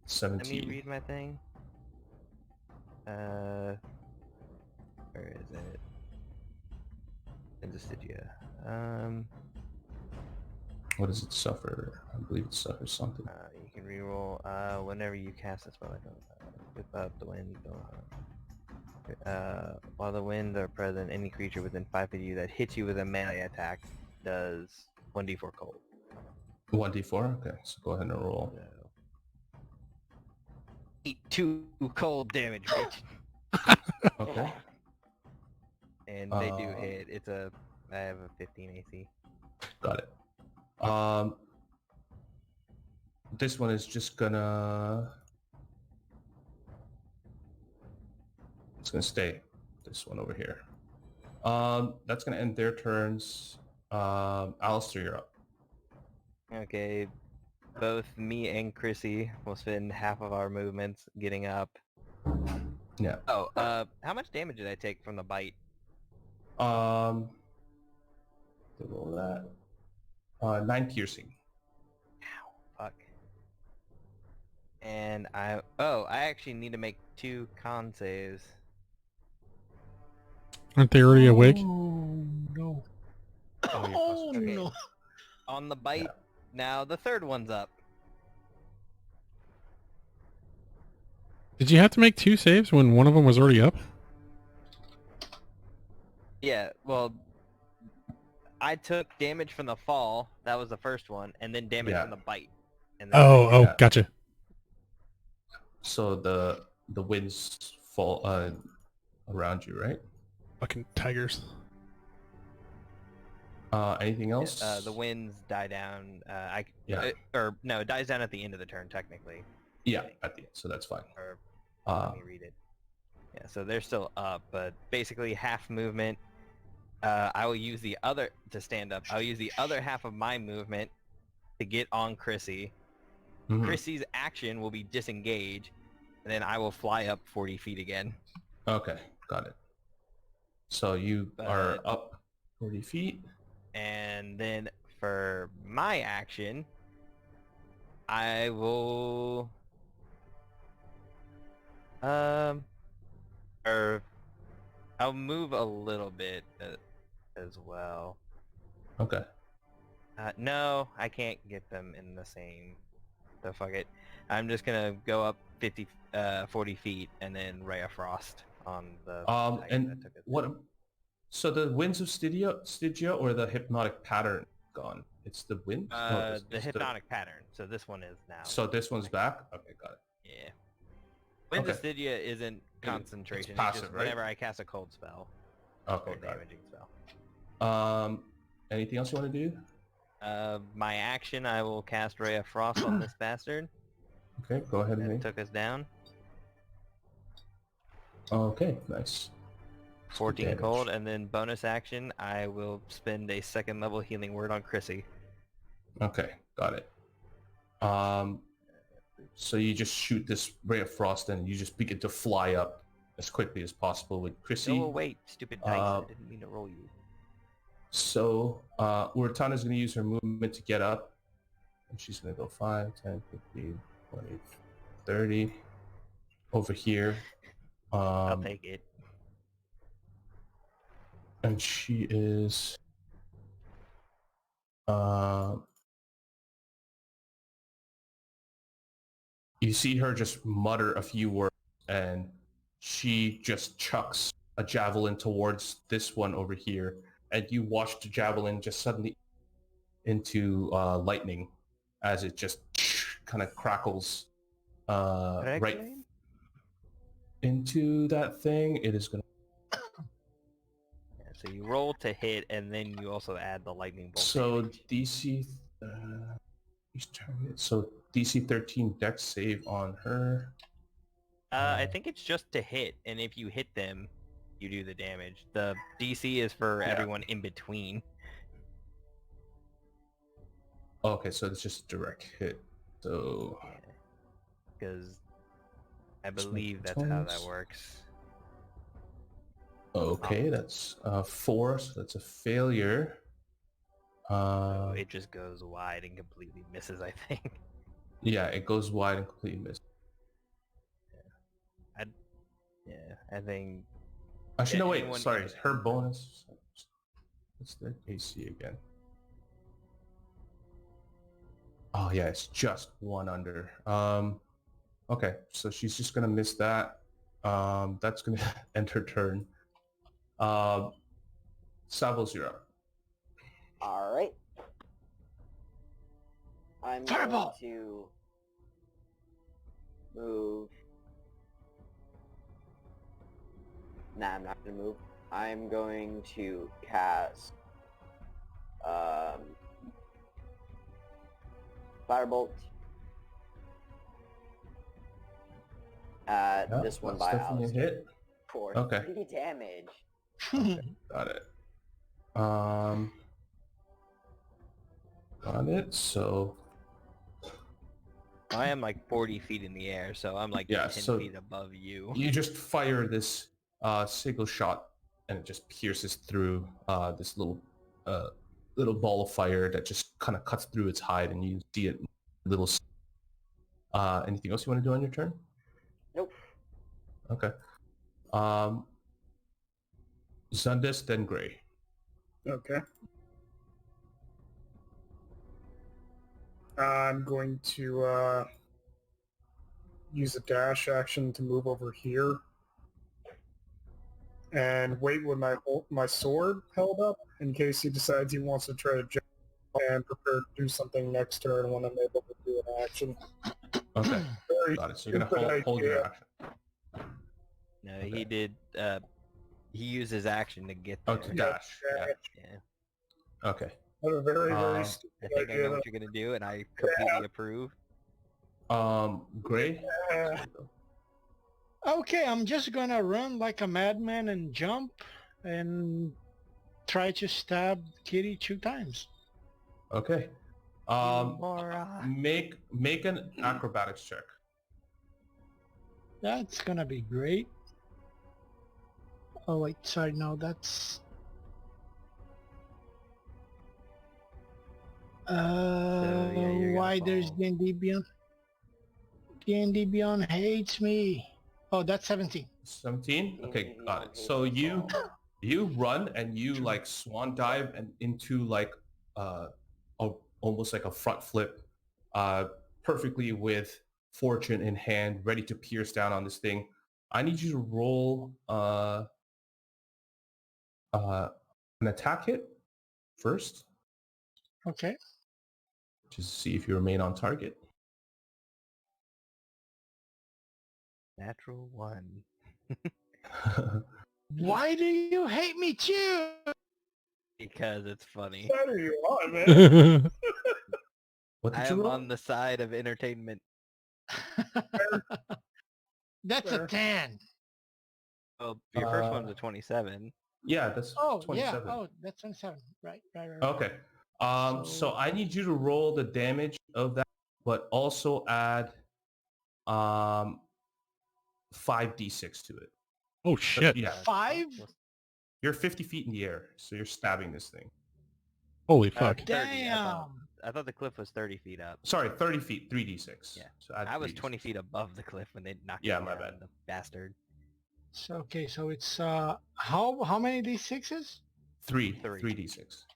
17. Read my thing. Where is it? Indistigia. What does it suffer? I believe it suffers something. You can reroll whenever you cast a spell. Whip up the wind. While the winds are present, any creature within 5 feet of you that hits you with a melee attack does 1d4 cold. 1d4? Okay, so go ahead and roll. So, eat 2 cold damage, bitch. Okay. And they do hit. It's a I have a 15 AC. Got it. This one is just gonna... It's gonna stay. This one over here. That's gonna end their turns. Alistair, you're up. Okay, both me and Chrissy will spend half of our movements getting up. Yeah. Oh, how much damage did I take from the bite? To roll that. 9 piercing. Ow, fuck. And I actually need to make 2 con saves. Aren't they already awake? Oh, no. Oh, you're Oh, concentrating. no. On the bite, now the third one's up. Did you have to make 2 saves when one of them was already up? Yeah, well, I took damage from the fall. That was the first one, and then damage Yeah. from the bite. And then Oh, Yeah. gotcha. So the winds fall around you, right? Fucking tigers. Anything else? the winds die down. Yeah. It dies down at the end of the turn, technically. Yeah, at the end, so that's fine. Or let me read it. Yeah, so they're still up, but basically half movement. I will use the other to stand up. I'll use the other half of my movement to get on Chrissy. Mhm. Chrissy's action will be disengage, and then I will fly up 40 feet again. Okay, got it. So you are But- up 40 feet. And then for my action, I will or I'll move a little bit as well. Okay. No, I can't get them in the same. So fuck it. I'm just gonna go up 40 feet and then Ray of Frost on the. tiger And that took it. what? So the winds of Stygia or the hypnotic pattern gone? It's the wind. The hypnotic pattern. So this one is now. So this one's back. Okay, got it. Yeah. Wind of Okay. Stygia isn't concentration. It's passive, just right? whenever I cast a cold spell. Okay, Cold got damaging spell. it. Anything else you want to do? My action, I will cast Ray of Frost on this bastard. Okay, go ahead and That make. took us down. Okay, nice. 14 damage. cold, and then bonus action, I will spend a second level healing word on Chrissy. Okay, got it. So you just shoot this ray of frost and you just begin to fly up as quickly as possible with Chrissy. Oh wait, stupid dice! I didn't mean to roll you. So Uratana's going to use her movement to get up. And she's going to go 5, 10, 15, 20, 30. Over here. I'll take it. And she is... you see her just mutter a few words and she just chucks a javelin towards this one over here. And you watch the javelin just suddenly into lightning as it just kind of crackles right Correctly? into that thing. It is going to... Yeah, so you roll to hit, and then you also add the lightning bolt. So damage. DC... so DC 13 dex save on her. I think it's just to hit, and if you hit them, you do the damage. The DC is for everyone in between. Okay, so it's just a direct hit. So... Because I Let's make believe the that's how that totals. works. Okay, that's 4, so that's a failure. So it just goes wide and completely misses, I think. Yeah, it goes wide and completely missed. I think... Actually, Yeah, no, wait, anyone sorry. can- Her bonus... What's the AC again? Oh, yeah, it's just 1 under. Okay, so she's just going to miss that. That's going to end her turn. Savos, you're up. Alright. I'm Fireball! going to move. Nah, I'm not going to move. I'm going to cast Firebolt. Yeah, This one that's by definitely a Alistair. hit. For Okay. 3 damage. Got it. Got it. So I am like 40 feet in the air, so I'm like yeah, 10 so feet above you. you just fire this single shot, and it just pierces through this little ball of fire that just kind of cuts through its hide, and you see it little. Anything else you want to do on your turn? Nope. Okay. Zundis, then Gray. Okay. I'm going to use a dash action to move over here and wait with my sword held up in case he decides he wants to try to jump, and prepare to do something next turn when I'm able to do an action. Okay. Very Got it. So you're stupid gonna hold your idea. action. No, Okay. he did. He used his action to get there. Oh, to dash. Yeah. Yeah. Okay. What a very, very I stupid think I idea. know what you're gonna do, and I completely approve. Gray. Yeah. Okay, I'm just gonna run like a madman and jump and try to stab Kitty 2 times. Okay. Mora. Make an acrobatics check. That's gonna be great. Oh wait, sorry, no, that's... yeah, you're gonna why there's fall. D&D Beyond? D&D Beyond hates me. Oh, that's 17. 17. Okay, D&D got it. Beyond So hates you us all. you run and you like swan dive and into like almost like a front flip, perfectly with fortune in hand, ready to pierce down on this thing. I need you to roll an attack hit first, Okay. just to see if you remain on target. Natural 1. Why do you hate me too? Because it's funny. What are you on, man? What I did you am roll? on the side of entertainment. That's Fair. a 10. Oh, your first one's a 27. Yeah, that's Oh, 27. yeah. Oh, that's 27. Right. Okay. So So- I need you to roll the damage of that, but also add 5d6 to it. Oh shit! Yeah, 5? you're 50 feet in the air, so you're stabbing this thing. Holy fuck! 30. I thought the cliff was 30 feet up. Sorry, 30 feet, 3d6. Yeah. So add I was 3d6. 20 feet above the cliff when they knocked Yeah, me my down, bad. the bastard. So okay, so it's how many d6s? 3d6.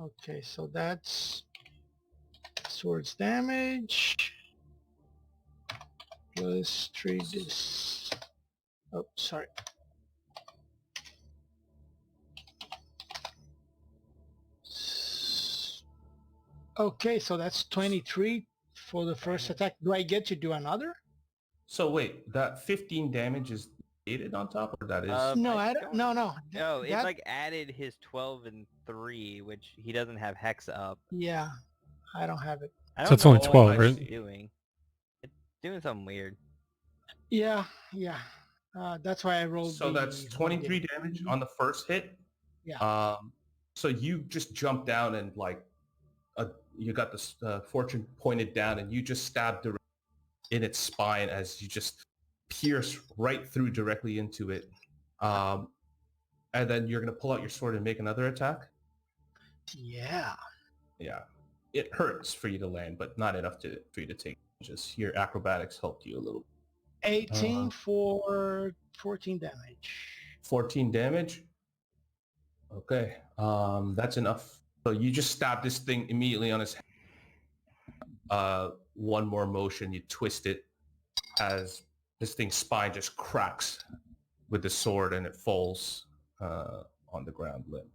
Okay, so that's swords damage plus 3 dis. Oh, sorry. Okay, so that's 23 for the first attack. Do I get to do another? So wait, that 15 damage is aided on top, or that is? No, I I don't. No, no. No, it that- like added his 12 and 3, which he doesn't have hex up. Yeah, I don't have it. I So don't it's only know 12, what right? it's doing. It's doing something weird. Yeah. That's why I rolled. So the that's 23 1d8. damage on the first hit. Yeah. So you just jump down and like, you got this fortune pointed down, and you just stab directly in its spine as you just pierce right through directly into it. And then you're gonna pull out your sword and make another attack. Yeah. Yeah, it hurts for you to land, but not enough for you to take. Just your acrobatics helped you a little. 18 for 14 damage. 14 damage. Okay, that's enough. So you just stab this thing immediately on his head. One more motion, you twist it as this thing's spine just cracks with the sword, and it falls on the ground limp.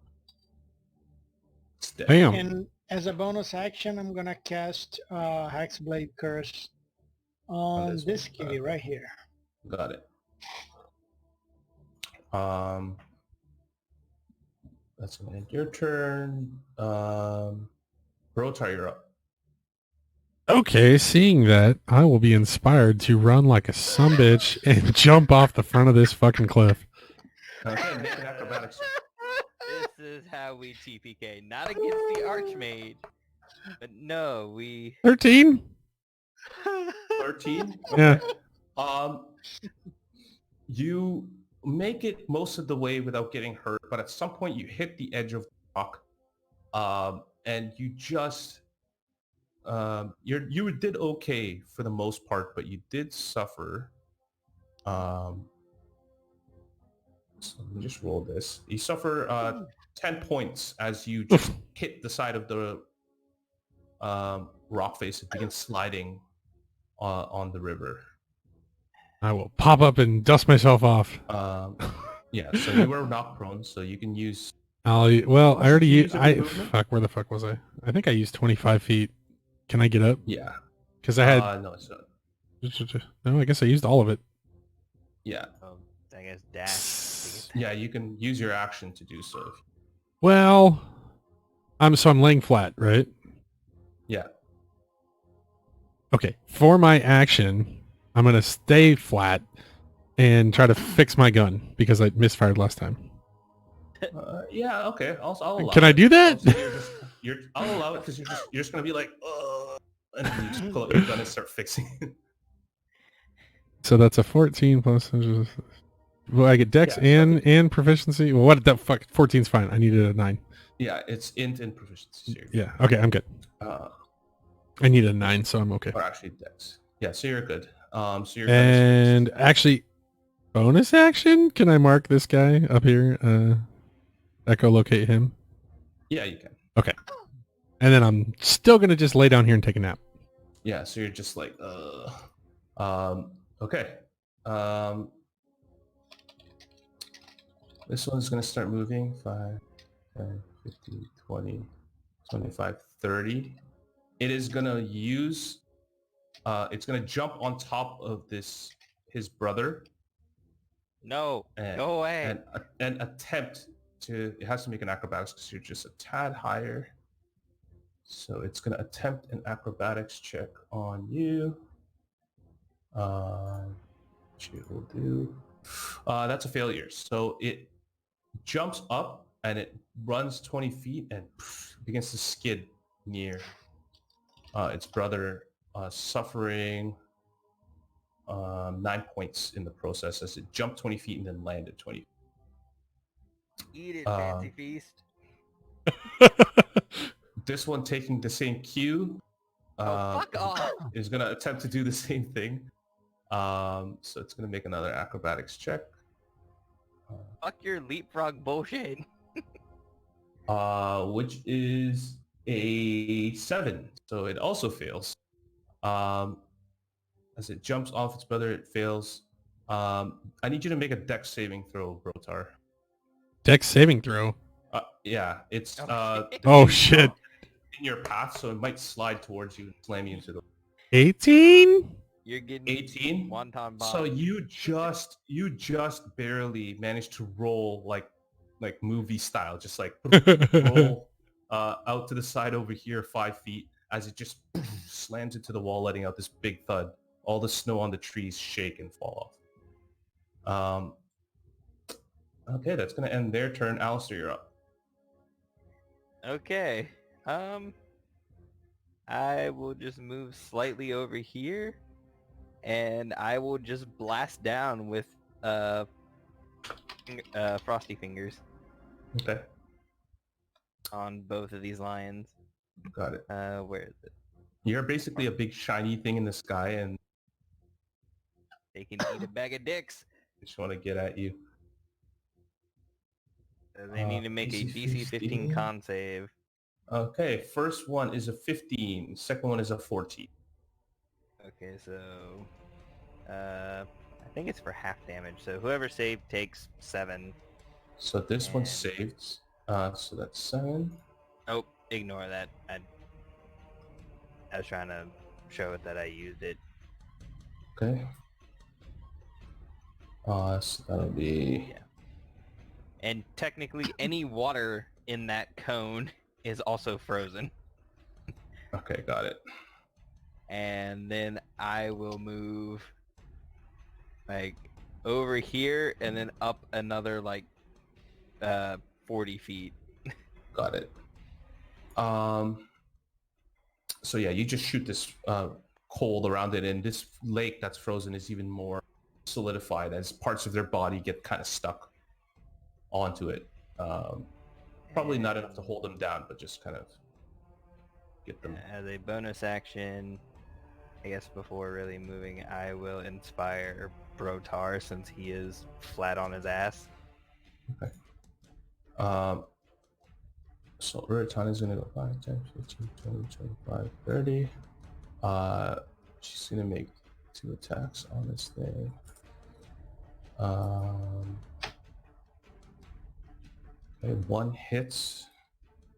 It's dead. Damn. And as a bonus action, I'm gonna cast Hexblade Curse on this this one. kitty right here. Got it. That's gonna end your turn. Brotar, you're up. Okay, seeing that, I will be inspired to run like a sumbitch and jump off the front of this fucking cliff. Okay, make an acrobatics check. This is how we TPK, not against the Archmage, but no, we. 13? 13? Yeah. Okay. You make it most of the way without getting hurt, but at some point you hit the edge of the rock, and you just you did okay for the most part, but you did suffer. So let me just roll this. You suffer 10 points as you just hit the side of the rock face. It begins sliding on the river. I will pop up and dust myself off. Yeah, so you were knocked prone, so you can use... I much already did you used... use every movement? Fuck, where the fuck was I? I think I used 25 feet. Can I get up? Yeah. Because I had... No, it's not. No, I guess I used all of it. Yeah. I guess dash. Yeah, you can use your action to do so. Well, I'm laying flat, right? Yeah. Okay, for my action, I'm going to stay flat and try to fix my gun because I misfired last time. Yeah, okay. I'll allow Can it. I do that? I'll allow it because you're just going to be like, and then you just pull out your gun and start fixing it. So that's a 14 plus... Well, I get dex and proficiency. Well, what the fuck? 14's fine. I needed a 9. Yeah, it's int and proficiency. So yeah, okay, I'm good. I need a 9, so I'm okay. Or actually dex. Yeah, so you're good. So you're and actually, bonus action? Can I mark this guy up here? Echolocate him? Yeah, you can. Okay. And then I'm still going to just lay down here and take a nap. Yeah, so you're just like, okay. This one's going to start moving. 5, 10, 15, 20, 25, 30. It is going to use... it's going to jump on top of his brother. No, go away. And attempt to... It has to make an acrobatics because you're just a tad higher. So it's going to attempt an acrobatics check on you. Which it will do. That's a failure. So it jumps up and it runs 20 feet and begins to skid near its brother, suffering 9 points in the process as it jumped 20 feet and then landed 20 feet. Eat it, fancy feast. This one taking the same cue fuck off. is going to attempt to do the same thing. So it's going to make another acrobatics check. Fuck your leapfrog bullshit. Which is a 7. So it also fails. As it jumps off its brother, it fails. I need you to make a dex saving throw, Brotar. Dex saving throw? Yeah, it's oh shit. In your path, so it might slide towards you and slam you into the... 18? You're getting 18? wonton bomb. So you just barely managed to roll like movie style, just like roll out to the side over here 5 feet as it just slams into the wall, letting out this big thud. All the snow on the trees shake and fall off. Okay, that's gonna end their turn. Alistair, you're up. Okay. I will just move slightly over here, and I will just blast down with frosty fingers Okay, on both of these lions. got it. Where is it? You're basically a big shiny thing in the sky, and They can eat a bag of dicks. they just want to get at you. They need to make a DC 15 con save. Okay, first one is a 15. Second one is a 14. Okay, so I think it's for half damage. So whoever saved takes 7. So this one And- saved. So that's 7. Oh, ignore that. I was trying to show it that I used it. Okay. So that'll be... Yeah. And technically, any water in that cone is also frozen. Okay, got it. and then I will move like over here and then up another like 40 feet. Got it. So yeah, you just shoot this cold around it, and this lake that's frozen is even more solidified as parts of their body get kind of stuck onto it. Probably not enough to hold them down, but just kind of get them. As a bonus action, I guess before really moving, I will inspire Brotar since he is flat on his ass. Okay. So Ruritana is going to go 5, 10, 15, 20, 25, 30. She's going to make 2 attacks on this thing. Okay, 1 hits.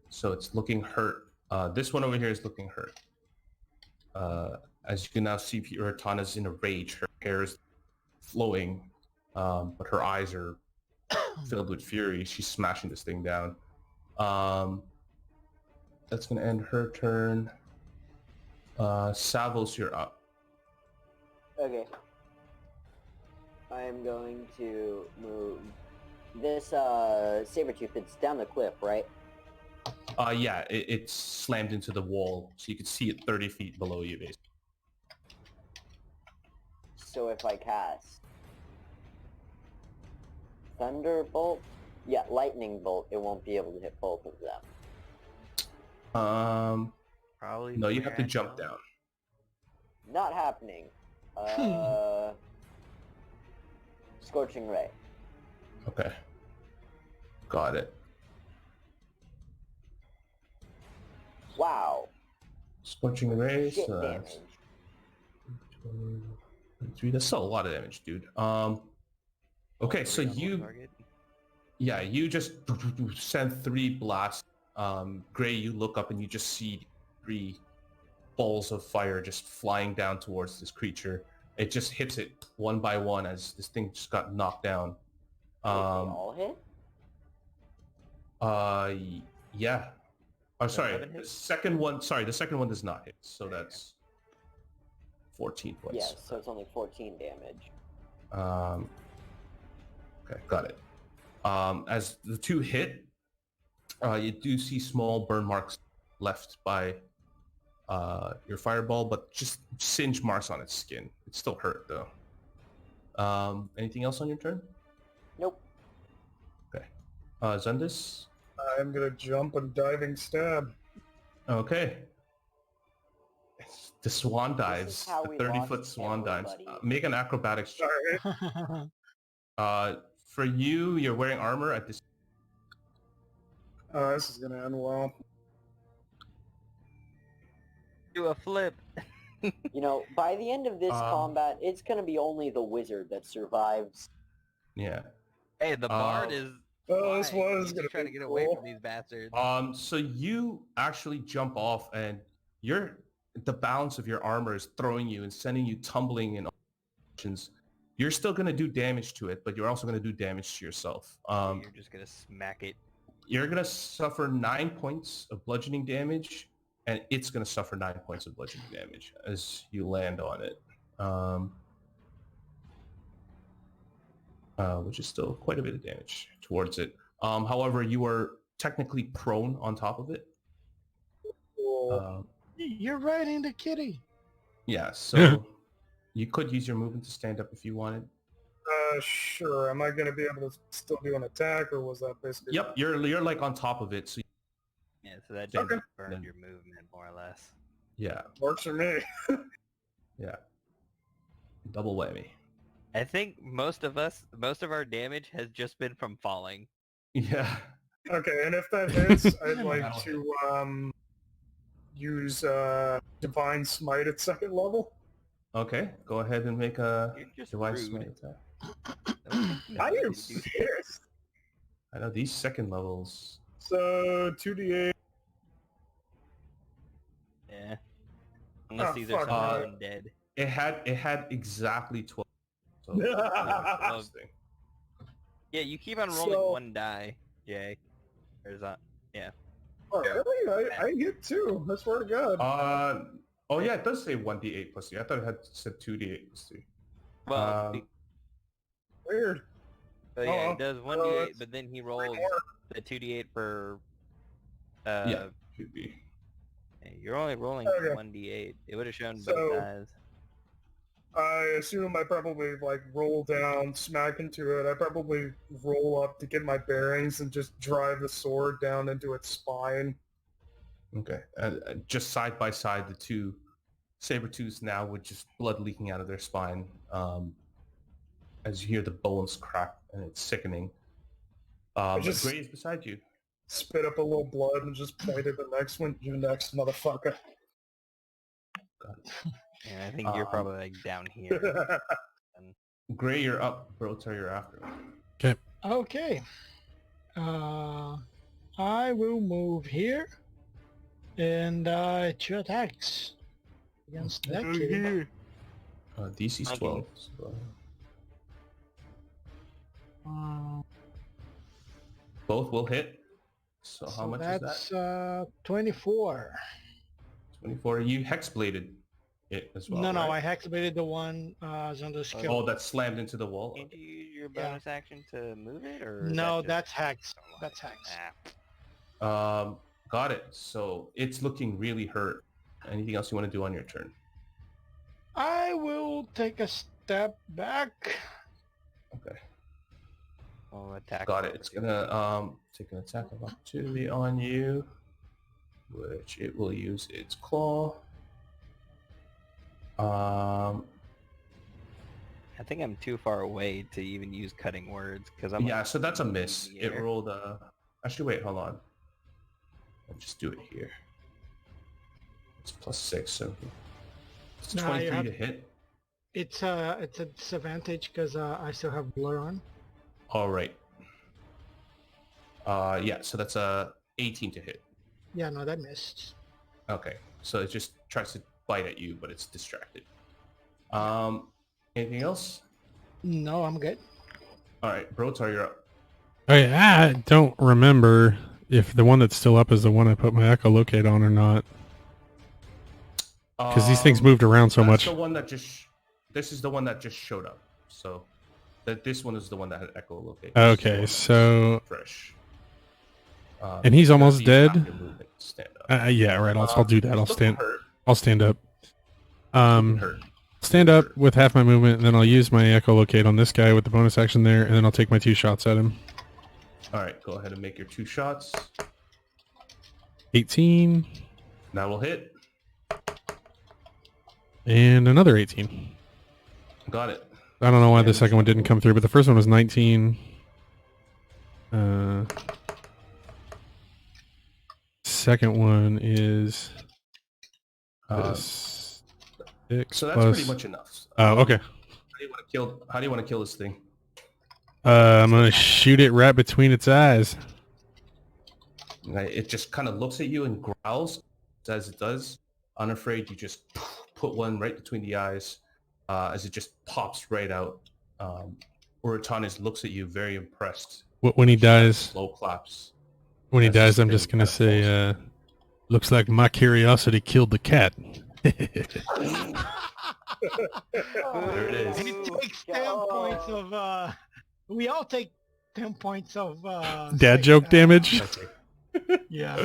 So it's looking hurt. This one over here is looking hurt. As you can now see, Ruritana's in a rage. Her hair is flowing, but her eyes are filled with fury. She's smashing this thing down. That's going to end her turn. Savos, you're up. Okay. I am going to move this Sabertooth. It's down the cliff, right? Yeah, it's slammed into the wall, so you can see it 30 feet below you, basically. So if I cast Thunderbolt, yeah, Lightning Bolt, it won't be able to hit both of them. Probably. No, you have to jump down. Not happening. Scorching Ray. Okay. Got it. Wow. Scorching rays. Shit damage. 3. That's still a lot of damage, dude. Okay, so you just send 3 blasts. Gray, you look up and you just see 3 balls of fire just flying down towards this creature. It just hits it one by one as this thing just got knocked down. They all hit? Yeah. Oh, sorry. 11 The hits? second one does not hit. So that's 14 points. Yes, so it's only 14 damage. Okay, got it. As the 2 hit, you do see small burn marks left by your fireball, but just singe marks on its skin. It still hurt though. Anything else on your turn? Nope. Okay. Zundis? I'm gonna jump and diving stab. Okay. The swan This dives. is how The we 30-foot lost swan dives. everybody. Make an acrobatics check. Alright. For you, you're wearing armor at this. This is gonna end well. Do a flip. You know, by the end of this combat, it's gonna be only the wizard that survives. Yeah. Hey, the bard is. Oh, this flying. was He's gonna just trying be to get away cool. from these bastards. So you actually jump off, and the balance of your armor is throwing you and sending you tumbling in all directions. You're still going to do damage to it, but you're also going to do damage to yourself. You're just gonna smack it. You're going to suffer 9 points of bludgeoning damage, and it's going to suffer 9 points of bludgeoning damage as you land on it, which is still quite a bit of damage towards it. However, you are technically prone on top of it. Cool. You're riding the kitty. Yeah, so you could use your movement to stand up if you wanted. Sure. Am I gonna be able to still do an attack, or was that basically? Yep, you're like on top of it, so Yeah, so that just Okay. burned your movement more or less. yeah, Works for me. yeah. Double whammy. I think most of our damage has just been from falling. Yeah. Okay, and if that hits, I'd That'll like to use Divine Smite at 2nd level. Okay, go ahead and make a You're just device rude. smite attack. I am serious. I know these 2nd levels. So 2d8. Yeah. Unless Oh, these are fuck, some no. undead. It had exactly 12. So, interesting. Yeah, you keep on rolling So- one die, Jay. There's a Oh, really? I hit 2. I swear to God. Oh yeah, it does say 1d8 plus 3. I thought it had said 2d8 plus 3. Well, Weird. yeah, Oh, he does 1d8, but then he rolls the 2d8 for. Yeah, should be. You're only rolling Okay. 1d8. It would have shown So- both dies. I assume I probably like roll down, smack into it. I probably roll up to get my bearings and just drive the sword down into its spine. Okay. Just side by side, the two saber-tooths now with just blood leaking out of their spine. As you hear the bones crack, and it's sickening. just- Gray is beside you. Spit up a little blood and just point at the next one. You next, motherfucker. Got it. Yeah, I think you're probably like down here. Gray, you're up. Brotar, you're after. Okay. I will move here and two attacks against that kitty. DC's Okay. 12. So both will hit. So how much is that's that? 24. 24. You hexbladed it as well. No, right? I hexbladed the one on the skill. Oh, that slammed into the wall. Can't you use your Yeah. bonus action to move it, or? is No, that that's just hex. online? That's hex. Got it. So it's looking really hurt. Anything else you want to do on your turn? I will take a step back. Okay. Oh, attack. Got it. It's gonna take an attack of opportunity on you, which it will use its claw. I think I'm too far away to even use cutting words because I'm. Yeah, so that's a miss. in the It air. rolled actually wait, hold on. I'll just do it here. It's +6, so it's No, 23 you have- to hit. It's a disadvantage because I still have blur on. All right. Yeah, so that's a 18 to hit. Yeah, no, that missed. Okay, so it just tries to bite at you, but it's distracted. Anything else? No, I'm good. All right, Brotar, you're up. Okay, I don't remember if the one that's still up is the one I put my echolocate on or not. Because these things moved around so that's much. the one that this is the one that just showed up. So this one is the one that had echolocate. This is the Okay, one that's so fresh. and he's almost after you have dead? your movement, stand up. Yeah, right. I'll do that. He's I'll looking stand. hurt. I'll stand up. Looking hurt. Stand up with half my movement, and then I'll use my echolocate on this guy with the bonus action there, and then I'll take my 2 shots at him. All right, go ahead and make your 2 shots. 18 That will hit. and another 18. Got it. I don't know why the second one didn't come through, but the first one was 19. Second one is six So that's plus. pretty much enough. Oh, okay. How do you want to kill this thing? I'm gonna shoot it right between its eyes. It just kind of looks at you and growls as it does. Unafraid, you just put one right between the eyes as it just pops right out. Uratanis looks at you very impressed. When he dies, Slow claps. when he That's dies, just I'm very just gonna kind of say, "Looks like my curiosity killed the cat." There it is. And it takes 10 points of we all take 10 points of Dad joke damage. Okay. Yeah.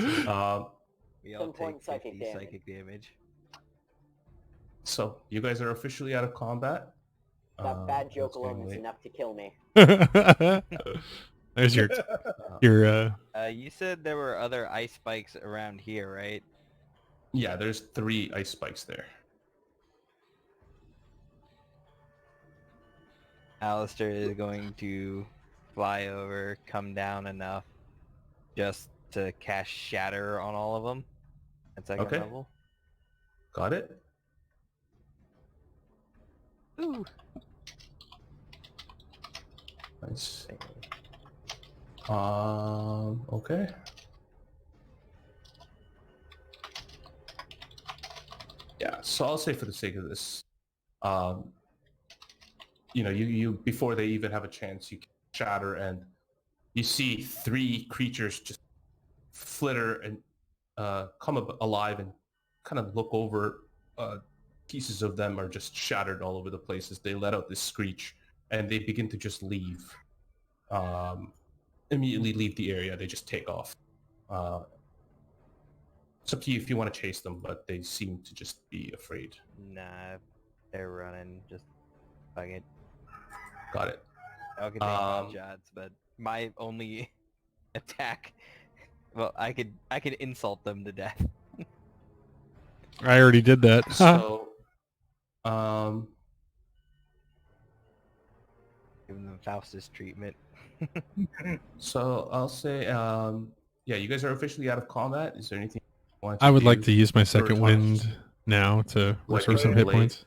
We all 10 point take psychic 50 damage. psychic damage. So you guys are officially out of combat. That bad joke that's alone getting is late. enough to kill me. There's your You said there were other ice spikes around here, right? Yeah, there's 3 ice spikes there. Alistair is going to fly over, come down enough just to cast Shatter on all of them at second Okay. level. Got it? Ooh. Nice. Okay. Yeah, so I'll say for the sake of this, you before they even have a chance, you shatter and you see 3 creatures just flitter and come alive and kind of look over pieces of them are just shattered all over the place as they let out this screech, and they begin to just leave. Immediately leave the area. They just take off. It's up to you if you want to chase them, but they seem to just be afraid. Nah, they're running. Just fuck it. Got it. I'll get taking shots, but my only attack. Well, I could insult them to death. I already did that. So, Giving them Faustus treatment. so I'll say, yeah, you guys are officially out of combat. Is there anything you want to I would do like to use my for second time? wind now to What, restore you some can hit lay- points.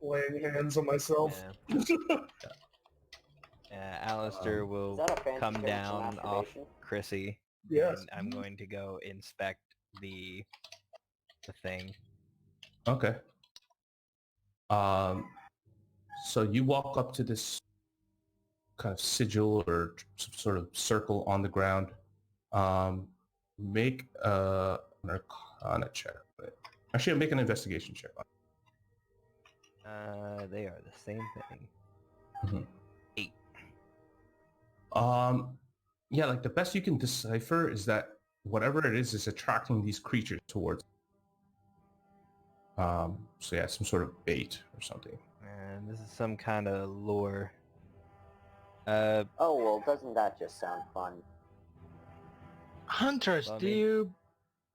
Laying hands on myself. Alistair Is will that a fancy come term for down off masturbation? Chrissy, Yes. and I'm going to go inspect the thing. Okay. So you walk up to this kind of sigil or some sort of circle on the ground. Make an Arcana check. Actually, make an investigation check. They are the same thing. Mhm. 8. Yeah, like the best you can decipher is that whatever it is attracting these creatures towards. So yeah, some sort of bait or something. And this is some kind of lure. Oh, well, doesn't that just sound fun? Hunters, Well, I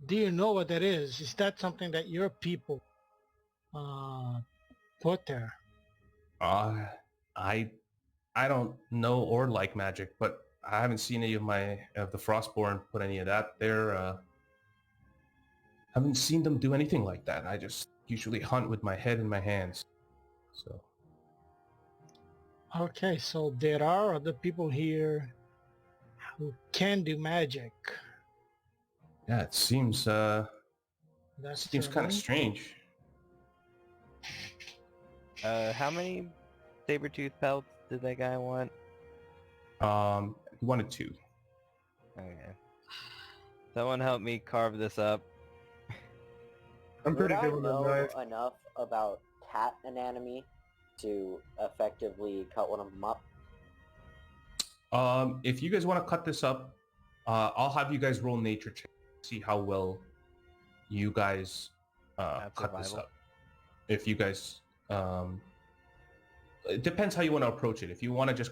do you know what that is? Is that something that your people put there? I don't know or like magic, but I haven't seen any of the Frostborn put any of that there. Haven't seen them do anything like that. I just usually hunt with my head in my hands. So Okay, so there are other people here who can do magic. yeah, it seems That's kind of troubling. strange. How many saber-tooth pelts did that guy want? He wanted 2. Okay. Someone help me carve this up. I'm pretty Would good I with a know knife. enough about cat anatomy to effectively cut one of them up? If you guys want to cut this up, I'll have you guys roll nature check, see how well you guys Have cut this survival? up. If you guys, it depends how you want to approach it. If you want to just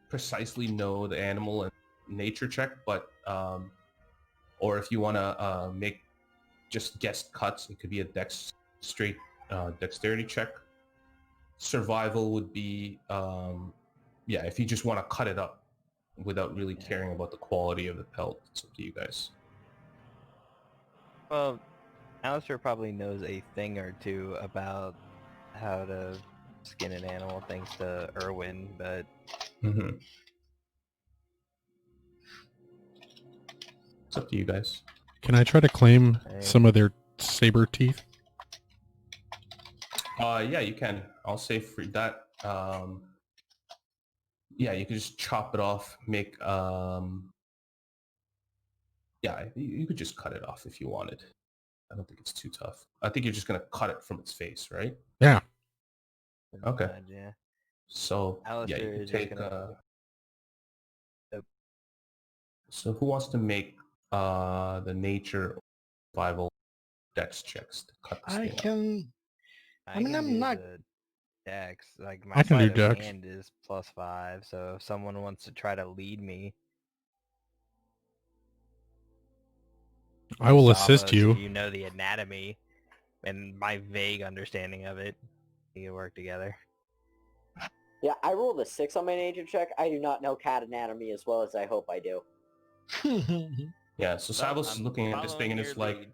precisely know the animal and nature check, but or if you want to make just guessed cuts, it could be a straight dexterity check. Survival would be, yeah, if you just want to cut it up without really caring about the quality of the pelt. It's up to you guys. Well, Alistair probably knows a thing or two about how to skin an animal thanks to Erwin, but Mm-hmm. It's up to you guys. Can I try to claim Hey. some of their saber teeth? Yeah, you can. I'll say for that. Yeah, you could just chop it off. Make yeah, you could just cut it off if you wanted. I don't think it's too tough. I think you're just gonna cut it from its face, right? Yeah. Okay. Yeah. So yeah, Alistair you can is just take. gonna- Yep. So who wants to make the nature survival dex checks to cut this I thing up? can. I mean, can I'm do not- the dex. Like my I can do sleight of dex. hand is +5, so if someone wants to try to lead me, I will Sava, assist so you. you know the anatomy and my vague understanding of it. We can work together. Yeah, I rolled a 6 on my nature check. I do not know cat anatomy as well as I hope I do. Yeah, so Well, Savos is I'm looking at this thing and following it's your like lead.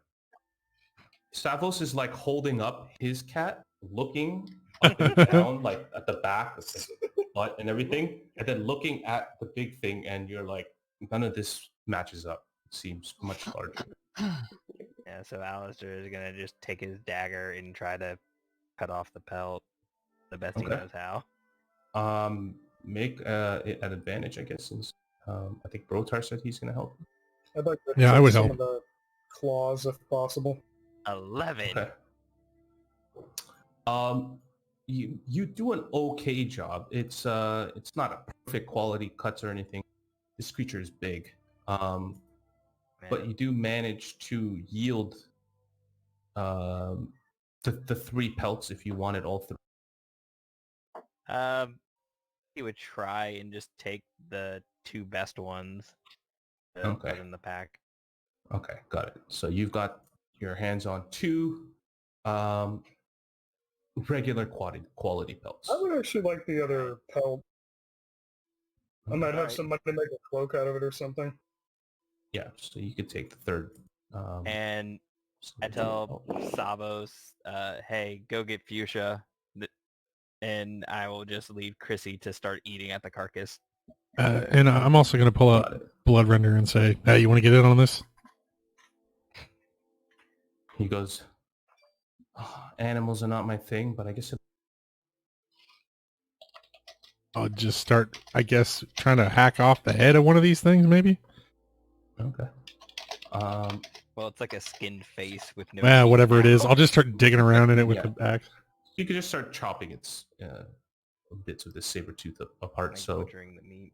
Savos is like holding up his cat, looking up and down, like at the back, the butt and everything, and then looking at the big thing, and you're like, none of this matches up. It seems much larger. Yeah, so Alistair is gonna just take his dagger and try to cut off the pelt the best he Okay. knows how. Make it an advantage, I guess, since I think Brotar said he's gonna help. I'd like to Yeah, I clip would some help. of the claws if possible. 11. Okay. You do an okay job. It's not a perfect quality cuts or anything. This creature is big, but you do manage to yield the 3 pelts if you wanted all 3. He would try and just take the 2 best ones to Okay. put in the pack. Okay, got it. So you've got your hands on 2 regular quality pelts. I would actually like the other pelt. I might have Alright. somebody make a cloak out of it or something. Yeah, so you could take the 3rd. And I tell Savos, hey, go get Fuchsia, and I will just leave Chrissy to start eating at the carcass. And I'm also going to pull Got out it. Bloodrender and say, hey, you want to get in on this? He goes, "Oh, animals are not my thing, but I guess I'll just start, I guess, trying to hack off the head of one of these things, maybe? okay. Well, it's like a skinned face with no Yeah, teeth whatever it is. now. I'll just start digging around in it with Yeah. the axe. You could just start chopping its bits of the saber tooth apart. Like So butchering the meat.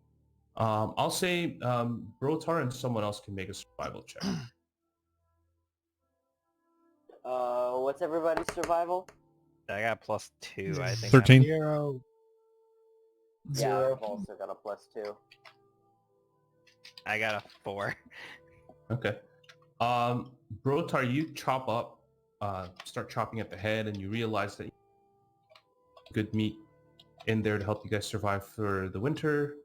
I'll say Brotar and someone else can make a survival check. What's everybody's survival? I got +2, I think. 13. 0. Yeah, Zero. I've also got a +2. I got a 4. Okay. Brotar, you chop up, start chopping at the head, and you realize that good meat in there to help you guys survive for the winter,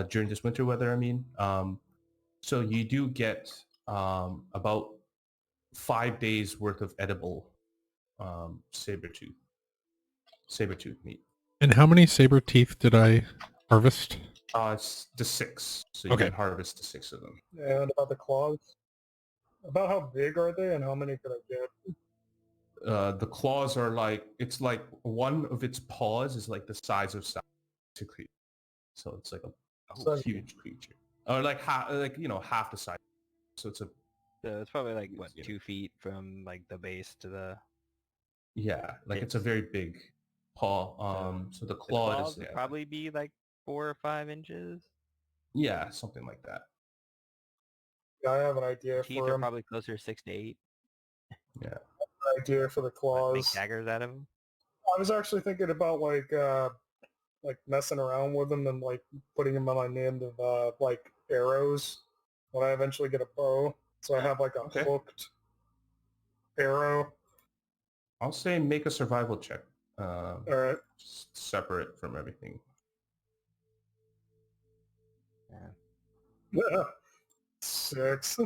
during this winter weather, I mean. So you do get about 5 days worth of edible saber tooth meat. And how many saber teeth did I harvest? It's the 6, so you Okay. can harvest the 6 of them. And about the claws. About how big are they and how many could I get? The claws are like, it's like one of its paws is like the size of basically. So it's like a So- huge creature, or like half the size. So it's a So it's probably like, what, Yeah. 2 feet from like the base to the... it's a very big paw. So the The claw claws is would probably be like 4 or 5 inches. yeah, something like that. I have an idea Teeth for are him. probably closer to 6 to 8. Idea for the Like, make claws. daggers out of them. I was actually thinking about like messing around with them and like putting them on my end of like arrows when I eventually get a bow. So I have like a Okay. hooked arrow. I'll say make a survival check. All right. Just separate from everything. Yeah. 6.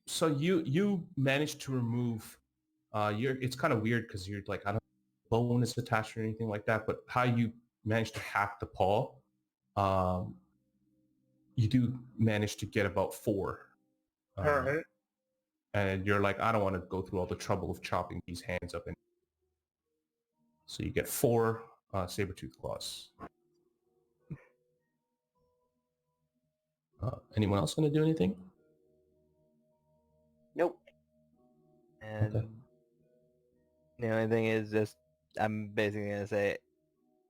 So you managed to remove. It's kind of weird because you're like, I don't know, bone is attached or anything like that. But how you managed to hack the paw, you do manage to get about 4. All right. And you're like, I don't want to go through all the trouble of chopping these hands up. So you get 4 saber-tooth claws. Anyone else going to do anything? Nope. And Okay. the only thing is just, I'm basically going to say,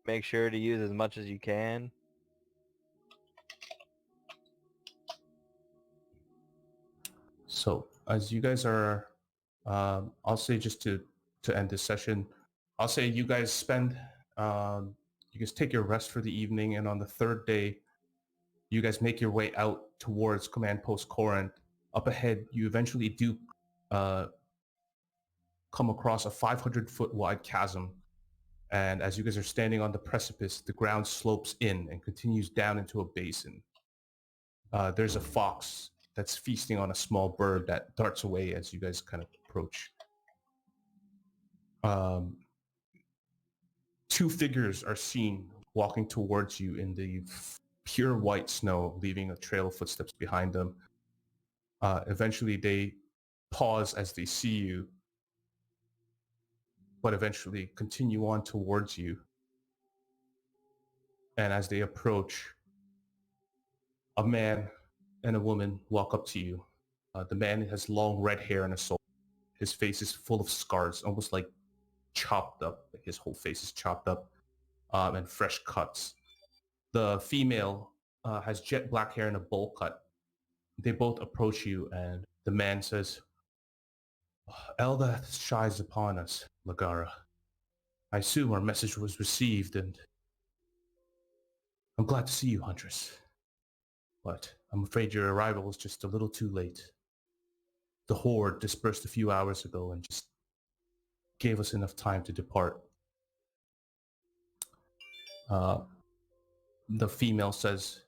make sure to use as much as you can. So as you guys are, I'll say just to end this session, I'll say you guys spend, you guys take your rest for the evening, and on the 3rd day, you guys make your way out towards Command Post Corinth. Up ahead, you eventually do come across a 500-foot wide chasm. And as you guys are standing on the precipice, the ground slopes in and continues down into a basin. There's a fox that's feasting on a small bird that darts away as you guys kind of approach. 2 figures are seen walking towards you in the pure white snow, leaving a trail of footsteps behind them. Eventually, they pause as they see you, but eventually continue on towards you. And as they approach, a man and a woman walk up to you. The man has long red hair and a soul. His face is full of scars, almost like chopped up. Like his whole face is chopped up, and fresh cuts. The female has jet black hair and a bowl cut. They both approach you, and the man says, Elda shies upon us, Lagara. I assume our message was received, and I'm glad to see you, Huntress. But I'm afraid your arrival was just a little too late. The horde dispersed a few hours ago and just gave us enough time to depart. The female says,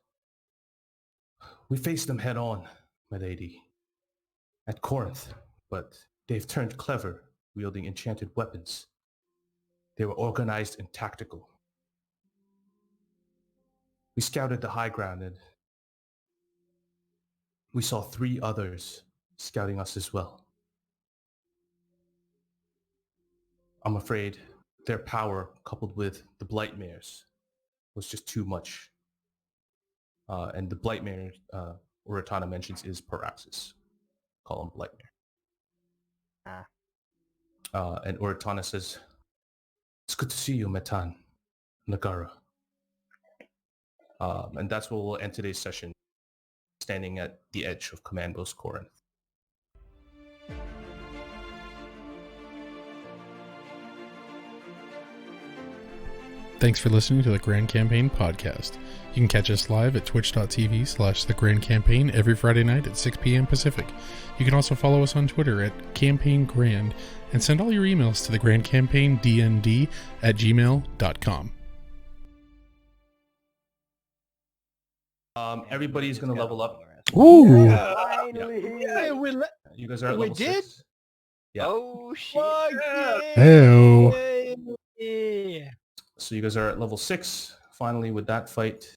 we faced them head on, my lady, at Corinth, but they've turned clever, wielding enchanted weapons. They were organized and tactical. We scouted the high ground and we saw 3 others scouting us as well. I'm afraid their power, coupled with the Blightmares, was just too much. And the Blightmare Uratana mentions is Paraxis. Call him Blightmare. And Uratana says, it's good to see you, Metan, Nagara. And that's where we'll end today's session, standing at the edge of Command Post Corinth. Thanks for listening to the Grand Campaign podcast. You can catch us live at twitch.tv/The Grand Campaign every Friday night at 6 p.m. Pacific. You can also follow us on Twitter at CampaignGrand and send all your emails to thegrandcampaignDND@gmail.com. Everybody's going to level up. Ooh! Yeah, finally! Hey, You guys are at We level did? 6. Yeah. Oh shit! Heyo. Yeah. So you guys are at level 6. Finally, with that fight